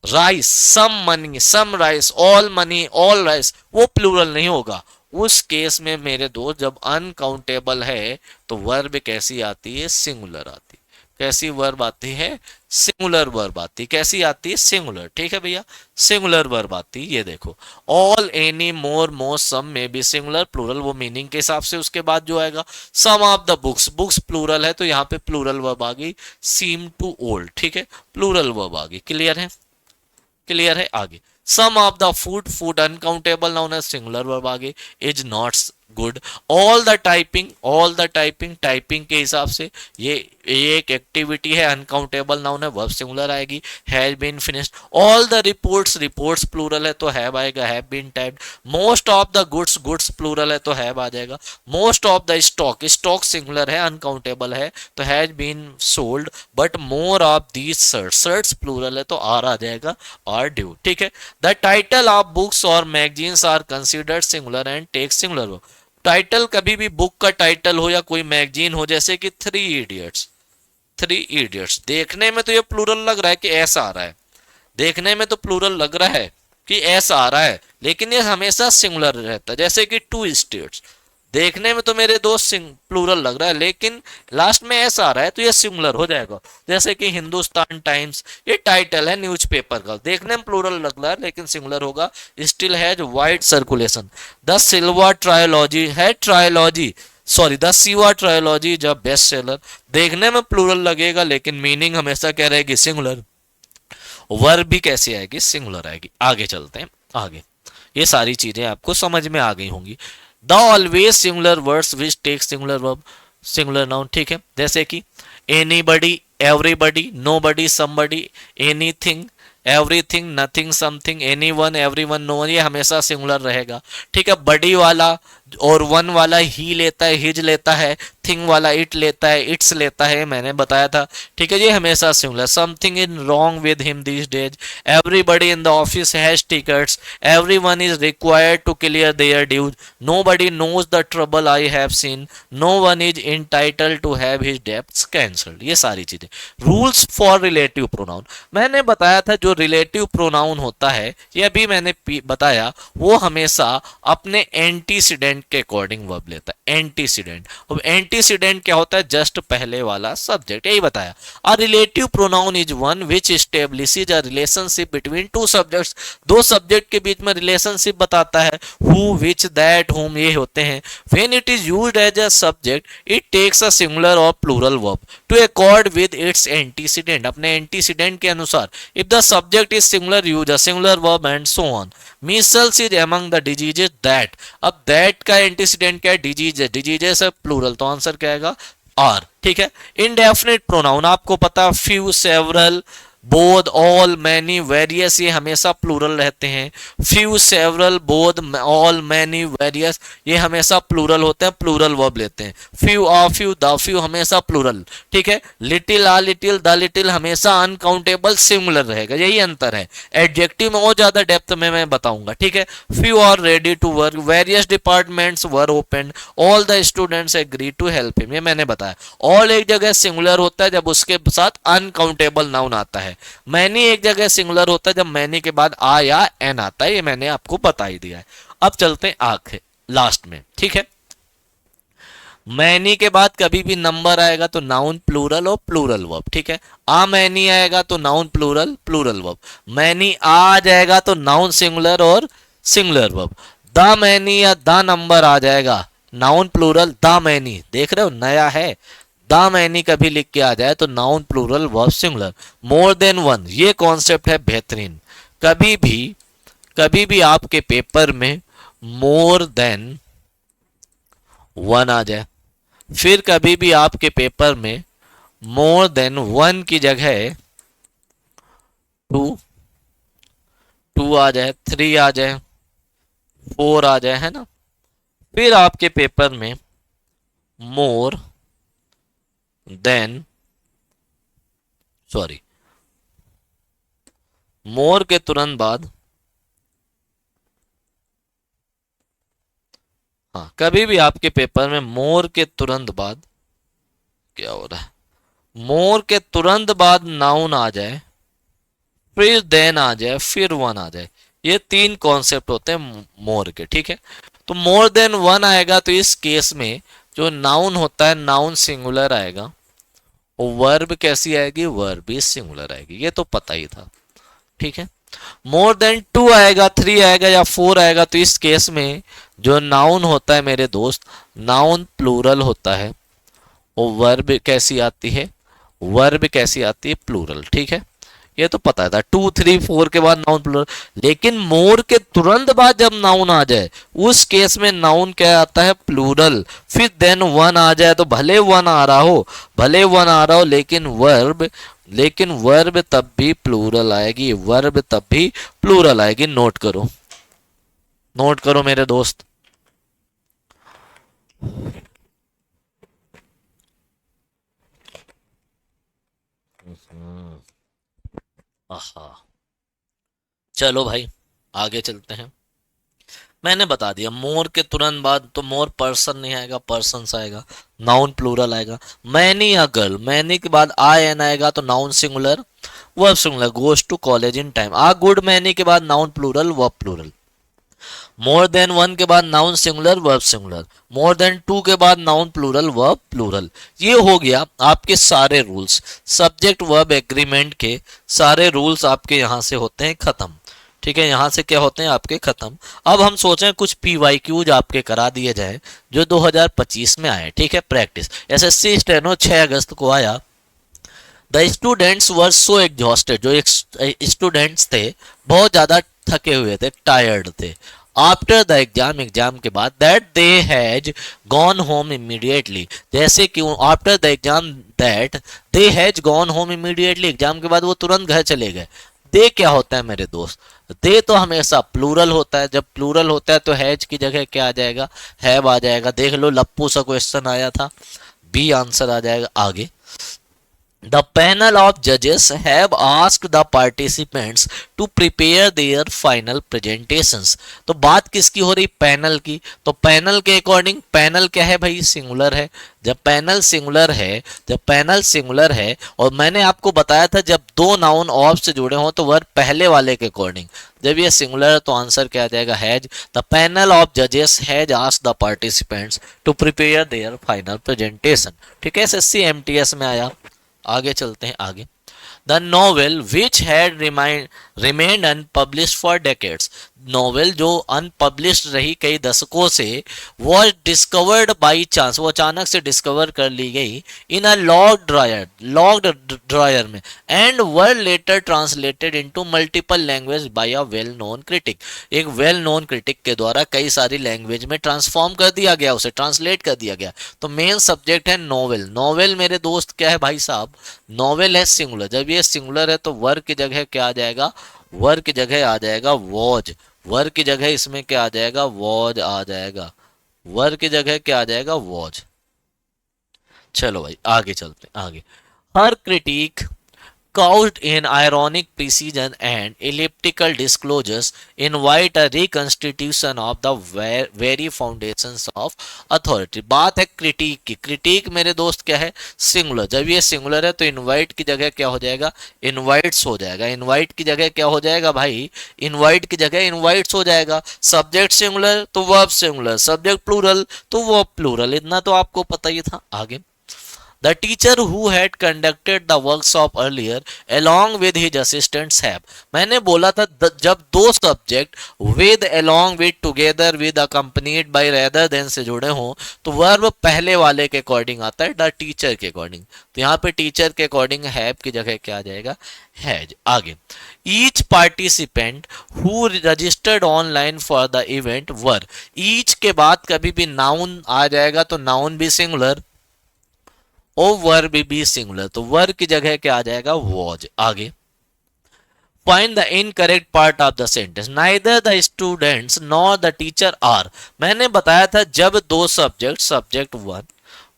rice, some money, some rice, all money, all rice, वो प्लूरल नहीं होगा। उस केस में मेरे दोस्त जब अनकाउंटेबल है तो वर्ब कैसी आती है, सिंगुलर आती है। कैसी वर्ब आती है, सिंगुलर वर्ब आती है। कैसी आती है, सिंगुलर। ठीक है भैया, सिंगुलर वर्ब आती है। ये देखो, all, any, more, most, some में भी सिंगुलर, प्लूरल वो मीनिंग के हिसाब से उसके बाद जो आएगा। Some of the books, books plural है तो यहाँ पे प्लूरल वर्ब आ गई, सीम टू ओल्ड। ठीक है, प्लूरल वर्ब आ गई। क्लियर है, क्लियर है, आगे। Some of the food, food uncountable noun है, सिंगुलर वर्ब आगे। Is not good. All the typing typing के हिसाब से ये एक एक्टिविटी है, अनकाउंटेबल नाउन है, वर्ब सिंगुलर आएगी, has been finished. All the reports, reports plural है तो हैव आएगा, have been typed. Most of the goods, goods plural है तो हैव आ जाएगा। Most of the stock, stock singular है, अनकाउंटेबल है तो has been sold. But more of these shirts, shirts plural है तो आर आ जाएगा, आर ड्यू। ठीक है। द टाइटल ऑफ बुक्स और magazines are considered singular and take singular. Title कभी भी बुक का टाइटल हो या कोई मैगजीन हो, जैसे कि थ्री इडियट्स, थ्री इडियट्स, देखने में तो ये प्लूरल लग रहा है कि ऐसा आ रहा है, देखने में तो प्लूरल लग रहा है कि ऐसा आ रहा है, लेकिन ये हमेशा सिंगुलर रहता है। जैसे कि टू स्टेट्स, देखने में तो मेरे दोस्त प्लूरल लग रहा है, लेकिन लास्ट में ऐसा आ रहा है तो ये सिंगुलर हो जाएगा। जैसे कि हिंदुस्तान टाइम्स, ये टाइटल है न्यूज़पेपर का, देखने में प्लूरल लग रहा है लेकिन सिंगुलर होगा। Still has wide circulation. The Silva trilogy है, ट्रायोलॉजी सॉरी द सिवा ट्रायोलॉजी जब बेस्ट सेलर, देखने में प्लूरल लगेगा लेकिन मीनिंग हमेशा क्या रहेगी, सिंगुलर। वर्ब भी कैसे आएगी, सिंगुलर आएगी। आगे चलते हैं आगे, ये सारी चीजें आपको समझ में आ गई होंगी। The always singular words which take singular verb, singular noun. ठीक है। जैसे कि anybody, everybody, nobody, somebody, anything, everything, nothing, something, anyone, everyone, no one, ये हमेशा सिंगुलर रहेगा। ठीक है। बडी वाला और वन वाला ही लेता है, हिज लेता है, थिंग वाला इट लेता है, इट्स लेता है, मैंने बताया था। ठीक है। ये हमेशा singular. Something in wrong with him these days, everybody in the office has tickets, everyone is required to clear their dues, nobody knows the trouble I have seen, no one is entitled to have his debts cancelled. ये सारी चीजें। Rules for relative pronoun, मैंने बताया था जो relative pronoun होता है, ये अभी मैंने बताया, वो हमेशा अपने एंटीसीडेंट के अकॉर्डिंग वर्ब लेता है। एंटीसीडेंट, अब एंटीसीडेंट क्या होता है, जस्ट पहले वाला सब्जेक्ट, यही बताया। अ relative pronoun is one which establishes a relationship between two subjects, दो सब्जेक्ट के बीच में रिलेशनशिप बताता है। हु, विच, दैट, हुम, ये होते हैं। When it is used as a subject it takes a singular और plural verb to accord with its antecedent, अपने एंटीसीडेंट के अनुसार। If the subject is singular use a singular verb and so on. Measles is among the diseases that, अब that का antecedent क्या है, diseases, diseases है plural, तो answer क्या आएगा, आर। ठीक है। इनडेफिनिट प्रोनाउन आपको पता, few, several, both, all, many, various, ये हमेशा प्लूरल रहते हैं। Few, several, both, all, many, various, ये हमेशा प्लूरल होते हैं, प्लूरल वर्ब लेते हैं। Few, uh few, the few, हमेशा प्लूरल। ठीक है। Little, uh little, the little, हमेशा अनकाउंटेबल सिंगुलर रहेगा, यही अंतर है। एडजेक्टिव में और ज्यादा डेप्थ में मैं बताऊंगा। ठीक है। Few are ready to work, various departments were open, all the students agree to help him, ये मैंने बताया। ऑल एक जगह सिंगुलर होता है जब उसके साथ अनकाउंटेबल नाउन आता है। मैनी एक जगह सिंगुलर होता है जब मैनी के बाद आ या एन आता है, ये मैंने आपको बता ही दिया है। अब चलते हैं आखिर लास्ट में। ठीक है। मैनी के बाद कभी भी नंबर आएगा तो नाउन प्लूरल और प्लूरल वर्ब। ठीक है। आ मैनी आएगा तो noun plural, plural verb. Many आ जाएगा तो नाउन सिंगुलर और सिंगुलर वर्ब। द मैनी या द नंबर आ जाएगा, नाउन प्लूरल, द मैनी, देख रहे हो नया है। द मैनी कभी लिख के आ जाए तो noun plural verb singular. More than one, ये कॉन्सेप्ट है बेहतरीन। कभी भी आपके पेपर में मोर देन वन आ जाए, फिर कभी भी आपके पेपर में मोर देन वन की जगह टू, टू आ जाए, थ्री आ जाए, फोर आ जाए, है ना, फिर आपके पेपर में मोर देन, सॉरी, मोर के तुरंत बाद, हाँ, कभी भी आपके पेपर में मोर के तुरंत बाद, क्या हो रहा है, मोर के तुरंत बाद नाउन आ जाए, फिर देन आ जाए, फिर वन आ जाए, ये तीन कॉन्सेप्ट होते हैं मोर के। ठीक है। तो मोर देन वन आएगा तो इस केस में जो नाउन होता है नाउन सिंगुलर आएगा, और वर्ब कैसी आएगी, वर्ब भी सिंगुलर आएगी, ये तो पता ही था। ठीक है। मोर देन टू आएगा, थ्री आएगा या फोर आएगा तो इस केस में जो नाउन होता है मेरे दोस्त, नाउन प्लूरल होता है, और वर्ब कैसी आती है, वर्ब कैसी आती है, प्लूरल। ठीक है। ये तो पता था, 2 3 4 के बाद नाउन प्लूरल। लेकिन मोर के तुरंत बाद जब नाउन आ जाए उस केस में नाउन क्या आता है, प्लूरल। फिर देन वन आ जाए तो भले वन आ रहा हो, भले वन आ रहा हो, लेकिन वर्ब तब भी प्लूरल आएगी, वर्ब तब भी प्लूरल आएगी। नोट करो, नोट करो मेरे दोस्त। आहा, चलो भाई आगे चलते हैं। मैंने बता दिया मोर के तुरंत बाद तो मोर पर्सन नहीं आएगा, पर्सन्स आएगा, नाउन प्लूरल आएगा। मैनी या गर्ल, मैनी के बाद आई एन आएगा तो noun singular, verb singular, goes to college in time. A good many के बाद noun plural, verb plural. More than one के बाद noun singular, verb singular. More than two के बाद नाउन प्लूरल, वर्ब प्लूरल। ये हो गया आपके सारे रूल्स, सब्जेक्ट वर्ब एग्रीमेंट के सारे रूल्स आपके यहां से होते हैं खत्म। ठीक है, यहां से क्या होते हैं आपके खत्म। अब हम सोचें कुछ पीवाईक्यूज आपके करा दिए जाए जो 2025 में आए। ठीक है, प्रैक्टिस एसएससी स्टेनो 6 अगस्त को आया। The students were so exhausted, जो स्टूडेंट्स थे बहुत ज्यादा थके हुए थे, टायर्ड थे। आफ्टर द एग्जाम, एग्जाम के बाद, that they has gone home immediately, जैसे कि after the exam that they has gone home immediately, exam के बाद वो तुरंत घर चले गए। दे क्या होता है मेरे दोस्त, दे तो हमेशा प्लूरल होता है। जब प्लूरल होता है तो हैज की जगह क्या आ जाएगा, हैव आ जाएगा। देख लो लप्पू सा क्वेश्चन आया था, बी आंसर आ जाएगा। आगे, the panel of judges have asked the participants to prepare their final presentations। तो बात किसकी हो रही, पैनल की। तो पैनल के अकॉर्डिंग, पैनल क्या है भाई, सिंगुलर है। जब पैनल सिंगुलर है, जब पैनल सिंगुलर है, और मैंने आपको बताया था जब दो नाउन ऑफ से जुड़े हों तो वर्ब पहले वाले के अकॉर्डिंग। जब ये सिंगुलर है तो आंसर क्या आ जाएगा, हैज। द पैनल ऑफ जजेस has asked the participants to prepare their final presentation. ठीक है, एसएससी एमटीएस में आया। आगे चलते हैं आगे। The novel which had remained unpublished for decades, novel जो अनपब्लिश्ड रही कई दशकों से, वॉज डिस्कवर्ड बाई चांस, वो अचानक से डिस्कवर कर ली गई इन अ लॉक्ड ड्रायर में, and were later translated into multiple language by a well known critic. एक वेल नोन क्रिटिक के द्वारा कई सारी लैंग्वेज में ट्रांसफॉर्म कर दिया गया, उसे ट्रांसलेट कर दिया गया। तो मेन सब्जेक्ट है नॉवेल। नॉवेल मेरे दोस्त क्या है भाई साहब, नॉवेल है सिंगुलर। जब ये सिंगुलर है तो वर्ब की जगह क्या आ जाएगा, वर्ब की जगह आ जाएगा वॉज। वर्ब की जगह इसमें क्या आ जाएगा, वॉज आ जाएगा। वर्ब की जगह क्या आ जाएगा, वॉज। चलो भाई आगे चलते हैं आगे। हर critic couched in ironic precision and elliptical disclosures invite a reconstitution of the very foundations of authority। बात है क्रिटिक की। क्रिटिक मेरे दोस्त क्या है, सिंगुलर। जब ये सिंगुलर है तो इनवाइट की जगह क्या हो जाएगा, इनवाइट्स हो जाएगा। इनवाइट की जगह क्या हो जाएगा भाई, इनवाइट की जगह इनवाइट्स हो जाएगा। सब्जेक्ट सिंगुलर तो वर्ब सिंगुलर, सब्जेक्ट प्लूरल तो वर्ब प्लूरल। इतना तो आपको पता ही था। आगे, the teacher who had conducted the workshop earlier along with his assistants have, मैंने बोला था जब दो subject with, along with, together with, accompanied by, rather than से जुड़े हों तो वर्ब पहले वाले के अकॉर्डिंग आता है, द टीचर के अकॉर्डिंग। तो यहाँ पे टीचर के अकॉर्डिंग हैव की जगह क्या आ जाएगा, हैज। आगे, each participant who registered online for the event were, each के बाद कभी भी नाउन आ जाएगा तो नाउन भी सिंगुलर और वर्ब भी सिंगुलर, तो वर्ब की जगह क्या आ जाएगा, वॉज। आगे, find the incorrect part of the sentence, neither the students nor the teacher are. मैंने बताया था जब दो सब्जेक्ट, सब्जेक्ट वन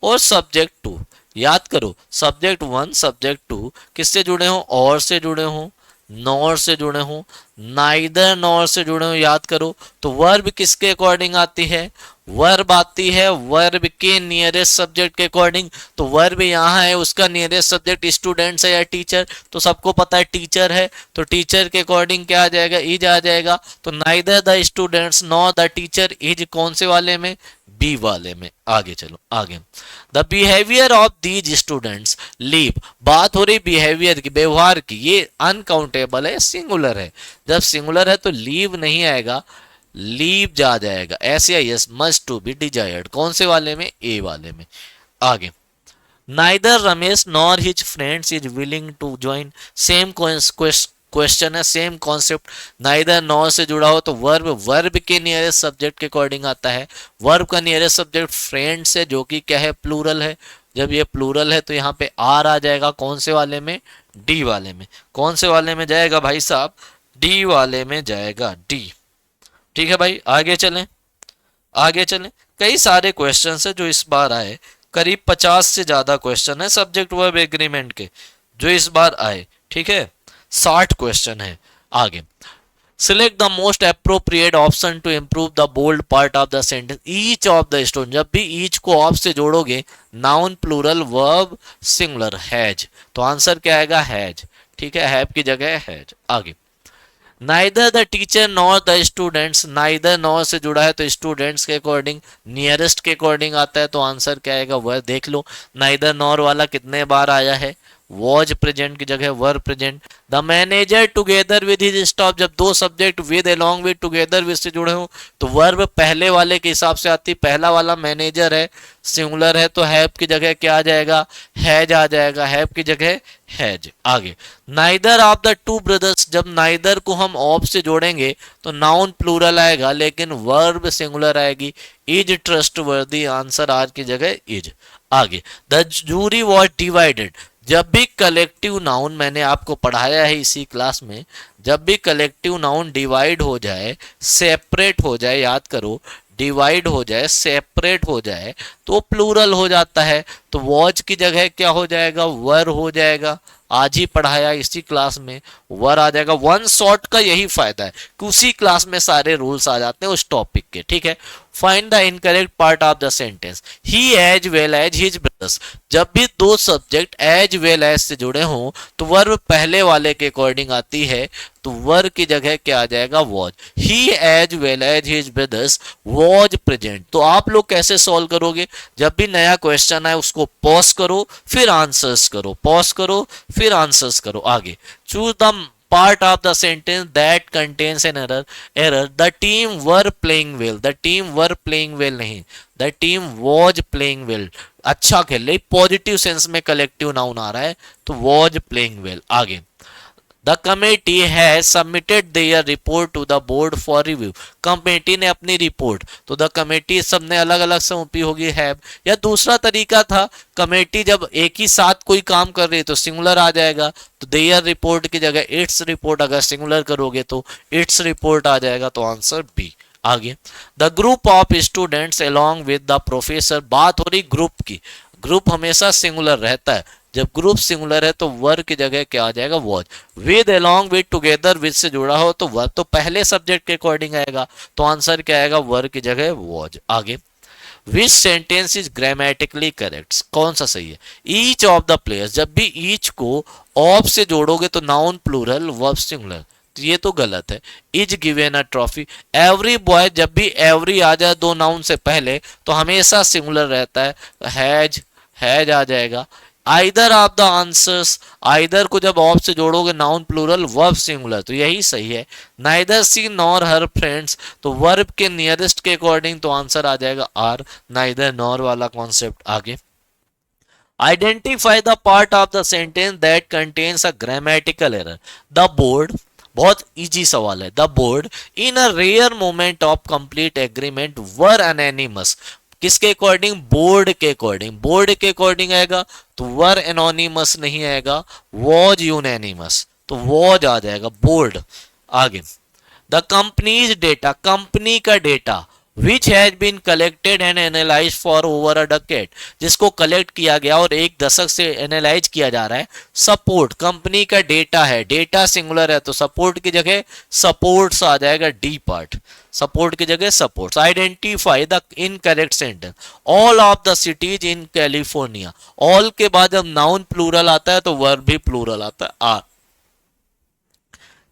और सब्जेक्ट टू, याद करो सब्जेक्ट वन सब्जेक्ट टू किससे जुड़े हों, और से जुड़े हों, नॉर से जुड़े हों, नाइदर नॉर से जुड़े हों, याद करो तो वर्ब किसके अकॉर्डिंग आती है, वर्ब आती है वर्ब के नियरेस्ट सब्जेक्ट के अकॉर्डिंग। तो वर्ब यहाँ है, उसका नियरेस्ट सब्जेक्ट स्टूडेंट्स है या टीचर, तो सबको पता है टीचर है, तो टीचर के अकॉर्डिंग क्या आ जाएगा, इज आ जाएगा। तो neither the students nor the teacher is कौन से वाले में, बी वाले में। आगे चलो आगे, the behaviour of these students leave, बात हो रही बिहेवियर की, व्यवहार की। ये अनकाउंटेबल है, सिंगुलर है। जब सिंगुलर है तो लीव नहीं आएगा, लीव जा जाएगा। ऐसे yes must to be desired, कौन से वाले में, ए वाले में। आगे, neither Ramesh nor his friends is willing to join. Same question है, सेम कॉन्सेप्ट। नाइदर नॉर से जुड़ा हो तो वर्ब, वर्ब के नियरेस्ट सब्जेक्ट के अकॉर्डिंग आता है। वर्ब का नियरेस्ट सब्जेक्ट फ्रेंड्स है, जो कि क्या है, प्लूरल है। जब ये प्लूरल है तो यहाँ पे आर आ जाएगा, कौन से वाले में, डी वाले में। कौन से वाले में जाएगा भाई साहब, डी वाले में जाएगा, डी। ठीक है भाई, आगे चलें, आगे चलें। कई सारे क्वेश्चन है जो इस बार आए, करीब 50 से ज्यादा क्वेश्चन है सब्जेक्ट वर्ब एग्रीमेंट के जो इस बार आए। ठीक है, 60 क्वेश्चन है। आगे, select the most appropriate option to improve the bold part of the sentence. Each of the student, जब भी ईच को ऑफ से जोड़ोगे, noun plural verb singular, has, तो आंसर क्या आएगा, हैज। ठीक है, हैव की जगह हैज। आगे, neither the teacher nor the students, neither nor से जुड़ा है तो स्टूडेंट्स के अकॉर्डिंग, नियरेस्ट के अकॉर्डिंग आता है, तो आंसर क्या आएगा, वह। देख लो नाइदर नॉर वाला कितने बार आया है, वॉज प्रेजेंट की जगह were present. The manager together with his staff, जब दो subject with along with together with से जुड़े हो तो वर्ब पहले वाले के हिसाब से आती, पहला वाला मैनेजर है, सिंगुलर है, तो हैव की जगह क्या आ जाएगा, हैज आ जाएगा, हैव की जगह हैज। आगे, neither of the two brothers, जब नाइदर को हम ऑफ से जोड़ेंगे तो नाउन प्लूरल आएगा लेकिन वर्ब सिंगुलर आएगी, इज ट्रस्टवर्दी, आंसर आज की जगह इज। आगे, द जूरी वॉज डिवाइडेड, जब भी कलेक्टिव नाउन, मैंने आपको पढ़ाया है इसी क्लास में, जब भी कलेक्टिव नाउन डिवाइड हो जाए, सेपरेट हो जाए, याद करो, डिवाइड हो जाए, सेपरेट हो जाए तो प्लूरल हो जाता है। तो वॉच की जगह क्या हो जाएगा, वर हो जाएगा। आज ही पढ़ाया इसी क्लास में, वर आ जाएगा। वन शॉट का यही फायदा है कि उसी क्लास में सारे रूल्स आ जाते हैं उस टॉपिक के। ठीक है, find the incorrect part of the sentence. He as well as his brothers, जब भी दो सब्जेक्ट एज वेल एज से जुड़े हों तो वर्ब पहले वाले के अकॉर्डिंग आती है, तो वर की जगह क्या आ जाएगा, was. He as well as his brothers was present. तो आप लोग कैसे सॉल्व करोगे, जब भी नया क्वेश्चन आए उसको पॉज करो फिर आंसर्स करो, पॉज करो फिर आंसर्स करो। आगे, choose the part of the sentence that contains an error। the team were playing well, the team were playing well नहीं, the team was playing well, अच्छा खेल रही, पॉजिटिव सेंस में कलेक्टिव नाउन आ रहा है तो was playing well। आगे, the committee has submitted their report to the board for review, committee ने अपनी रिपोर्ट, तो द कमेटी सबने अलग अलग सौंपी होगी, हैव। या दूसरा तरीका था, कमेटी जब एक ही साथ कोई काम कर रही है तो सिंगुलर आ जाएगा, तो देयर रिपोर्ट की जगह इट्स रिपोर्ट, अगर सिंगुलर करोगे तो इट्स रिपोर्ट आ जाएगा, तो आंसर बी। आगे, the group of students along with the professor, बात हो रही ग्रुप की, ग्रुप हमेशा सिंगुलर रहता है, जब ग्रुप सिंगुलर है तो वर की जगह क्या आ जाएगा, was. With along with together with से जुड़ा हो तो वर तो पहले सब्जेक्ट के अकॉर्डिंग आएगा, तो आंसर क्या आएगा, वर की जगह वॉज। आगे, विच सेंटेंस इज ग्रामेटिकली करेक्ट, कौन सा सही है, ईच ऑफ द प्लेयर्स, जब भी ईच को ऑफ से जोड़ोगे तो नाउन प्लूरल वर्ब सिंगुलर, तो ये तो गलत है। Is given a trophy, every boy, जब भी एवरी आ जाए दो नाउन से पहले तो हमेशा सिंगुलर रहता है, हैज, हैज आ जाएगा। Either of the answers, either को जब ऑफ से जोड़ोगे नाउन प्लूरल वर्ब सिंगुलर, तो यही सही है। Neither she nor her friends, तो वर्ब के नियरेस्ट के अकॉर्डिंग तो आंसर आ जाएगा आर, नाइदर नॉर वाला कॉन्सेप्ट। आगे, identify the part of the sentence that contains a grammatical error. The board, बहुत इजी सवाल है, the board in a rare moment of complete agreement were anonymous, किसके according, board के according, board के according आएगा तो were anonymous नहीं आएगा, वॉज यूनैनिमस, तो वॉज आ जाएगा, बोर्ड। आगे, द कंपनीज डेटा, कंपनी का data, which has been collected and analyse for over a decade, जिसको कलेक्ट किया गया और एक दशक से एनालाइज किया जा रहा है। सपोर्ट, कंपनी का डेटा है, डेटा सिंगुलर है तो सपोर्ट की जगह सपोर्ट्स आ जाएगा, डी पार्ट, सपोर्ट की जगह supports. Identify the incorrect sentence, all of the cities in California, all के बाद जब नाउन प्लूरल आता है तो वर्ब भी प्लूरल आता है, are.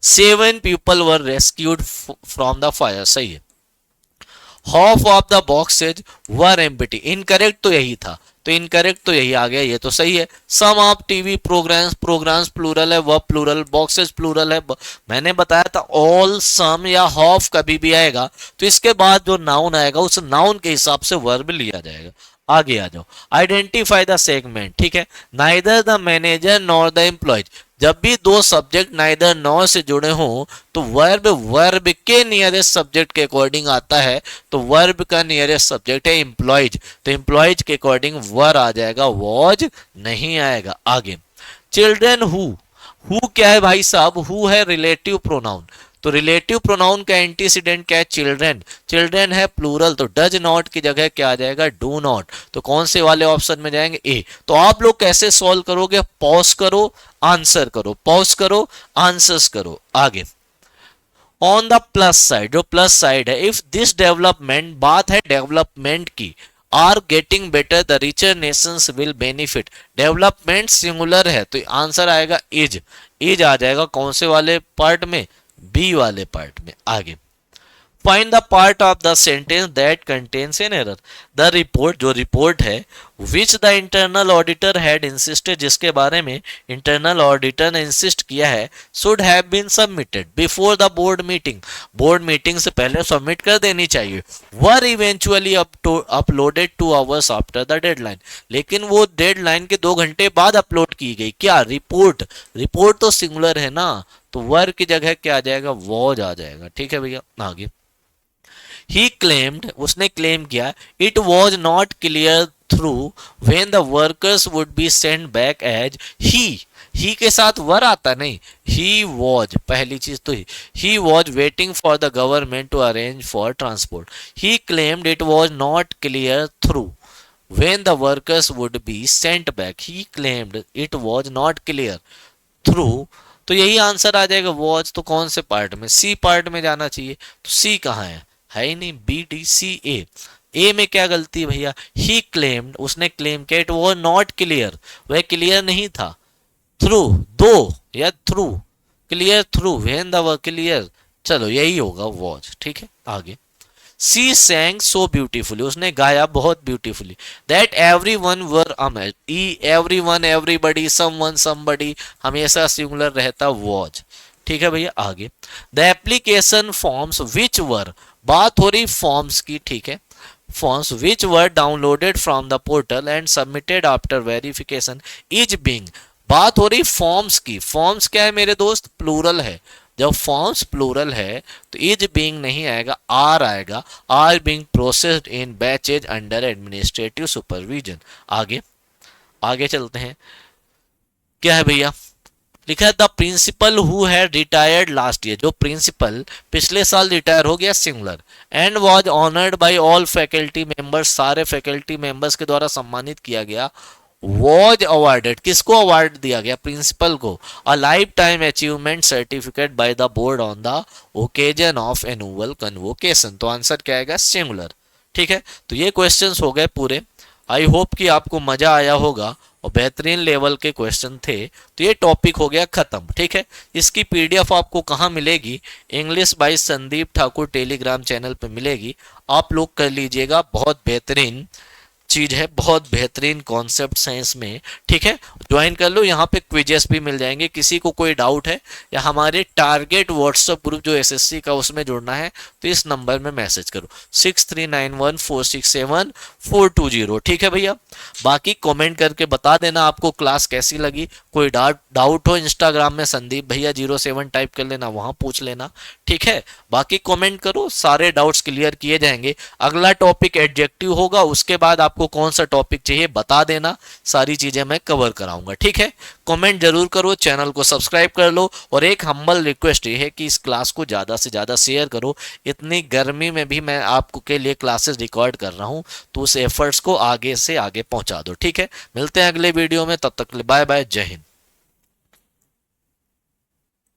7 people were rescued from the fire, सही है। Half of the boxes were empty, incorrect तो यही था, तो इनकरेक्ट तो यही आ गया, ये तो सही है। Some of TV programs, programs plural है, वह प्लूरल, बॉक्सेस प्लूरल है। मैंने बताया था ऑल, सम या हाफ कभी भी आएगा तो इसके बाद जो नाउन आएगा उस नाउन के हिसाब से वर्ब लिया जाएगा। आगे आ जाओ, आइडेंटिफाई द सेगमेंट, ठीक है, neither the manager nor the employees. जब भी दो सब्जेक्ट नाइदर नॉर से जुड़े हों तो वर्ब वर्ब के नियरेस्ट सब्जेक्ट के अकॉर्डिंग आता है, तो वर्ब का नियरेस्ट सब्जेक्ट है एम्प्लॉयज, तो एम्प्लॉयज के अकॉर्डिंग वर आ जाएगा, वॉज नहीं आएगा। आगे, चिल्ड्रन हु क्या है भाई साहब, हु है रिलेटिव प्रोनाउन, तो रिलेटिव प्रोनाउन का एंटीसीडेंट क्या है, चिल्ड्रन, चिल्ड्रन है प्लूरल, तो डज नॉट की जगह क्या आ जाएगा, डू नॉट, तो कौन से वाले ऑप्शन में जाएंगे, ए। तो आप लोग कैसे सॉल्व करोगे, पॉज करो आंसर करो, पॉज करो आंसर्स करो। आगे, ऑन द प्लस साइड, जो प्लस साइड है, इफ दिस डेवलपमेंट, बात है डेवलपमेंट की, are getting better the richer nations will benefit, development singular है तो आंसर आएगा इज, इज आ जाएगा कौन से वाले पार्ट में, बी वाले पार्ट में। आगे, find the part of the sentence that contains an error, the report, जो रिपोर्ट है, which the internal auditor had insisted, जिसके बारे में इंटरनल ऑडिटर ने इंसिस्ट किया है, should have been submitted before the board meeting, board meeting से पहले सबमिट कर देनी चाहिए, were eventually uploaded 2 hours after the deadline, लेकिन वो डेडलाइन के 2 घंटे बाद अपलोड की गई, क्या रिपोर्ट, रिपोर्ट तो सिंगुलर है ना, तो वर की जगह क्या आ जाएगा, वॉज आ जाएगा। ठीक है भैया, आगे, ही क्लेम्ड, उसने क्लेम किया, it was not clear through when the workers would be send back as he के साथ वर आता नहीं, ही वॉज, पहली चीज तो he was waiting for the government to arrange for transport, he claimed it was not clear through when the workers would be sent back, he claimed it was not clear through, तो यही answer आ जाएगा was, तो कौन से part में, C part में जाना चाहिए, तो सी कहाँ है ही नहीं, बी डी सी ए, ए में क्या गलती है भैया, ही क्लेम्ड, उसने क्लेम किया, इट वॉज नॉट क्लियर, वह क्लियर नहीं था, थ्रू, दो या through, clear through, when the were clear, चलो यही होगा वॉज। ठीक है, आगे, सी sang so beautifully, उसने गाया बहुत beautifully, that everyone were amazed, everyone, everybody, someone, somebody, हमेशा सिंगुलर रहता was। ठीक है भैया, आगे, the application forms which were, बात हो रही फॉर्म्स की, ठीक है, forms which were downloaded from the portal and submitted after verification is being, बात हो रही फॉर्म्स की, फॉर्म्स क्या है मेरे दोस्त, प्लूरल है, जब फॉर्म्स प्लूरल है तो इज बीइंग नहीं आएगा, आर आएगा, are being processed in batches under administrative supervision. आगे, आगे चलते हैं, क्या है भैया, लिखा है the principal who had retired last year, जो प्रिंसिपल पिछले साल रिटायर हो गया, singular, and was honoured by all faculty members, सारे फैकल्टी मेंबर्स के द्वारा सम्मानित किया गया, वॉज अवार्डेड, किसको अवार्ड दिया गया, प्रिंसिपल को, a life time achievement certificate by the board on the occasion of annual convocation, तो आंसर क्या आएगा, सिंगुलर। ठीक है, तो ये क्वेश्चंस हो गए पूरे, आई होप कि आपको मजा आया होगा और बेहतरीन लेवल के क्वेश्चन थे, तो ये टॉपिक हो गया खत्म। ठीक है, इसकी पीडीएफ आपको कहाँ मिलेगी, English by Sandeep Thakur Telegram channel पे मिलेगी, आप लोग कर लीजिएगा, बहुत बेहतरीन चीज है, बहुत बेहतरीन कॉन्सेप्ट है इसमें। ठीक है, ज्वाइन कर लो, यहाँ पे क्विजेस भी मिल जाएंगे, किसी को कोई डाउट है या हमारे टारगेट व्हाट्सएप ग्रुप जो एसएससी का उसमें जुड़ना है तो इस नंबर में मैसेज करो 6391467420। ठीक है भैया, बाकी कमेंट करके बता देना आपको क्लास कैसी लगी, कोई डाउट हो इंस्टाग्राम में संदीप भैया 07 टाइप कर लेना, वहां पूछ लेना। ठीक है, बाकी कमेंट करो, सारे डाउट्स क्लियर किए जाएंगे। अगला टॉपिक एडजेक्टिव होगा, उसके बाद आपको कौन सा टॉपिक चाहिए बता देना, सारी चीजें मैं कवर कराऊंगा। ठीक है, कमेंट जरूर करो, चैनल को सब्सक्राइब कर लो, और एक हम्बल रिक्वेस्ट ये है कि इस क्लास को ज्यादा से ज्यादा शेयर करो, इतनी गर्मी में भी मैं आपको के लिए क्लासेस रिकॉर्ड कर रहा हूं, तो उस एफर्ट्स को आगे से आगे पहुंचा दो। ठीक है, मिलते हैं अगले वीडियो में, तब तक बाय बाय, जय हिंद।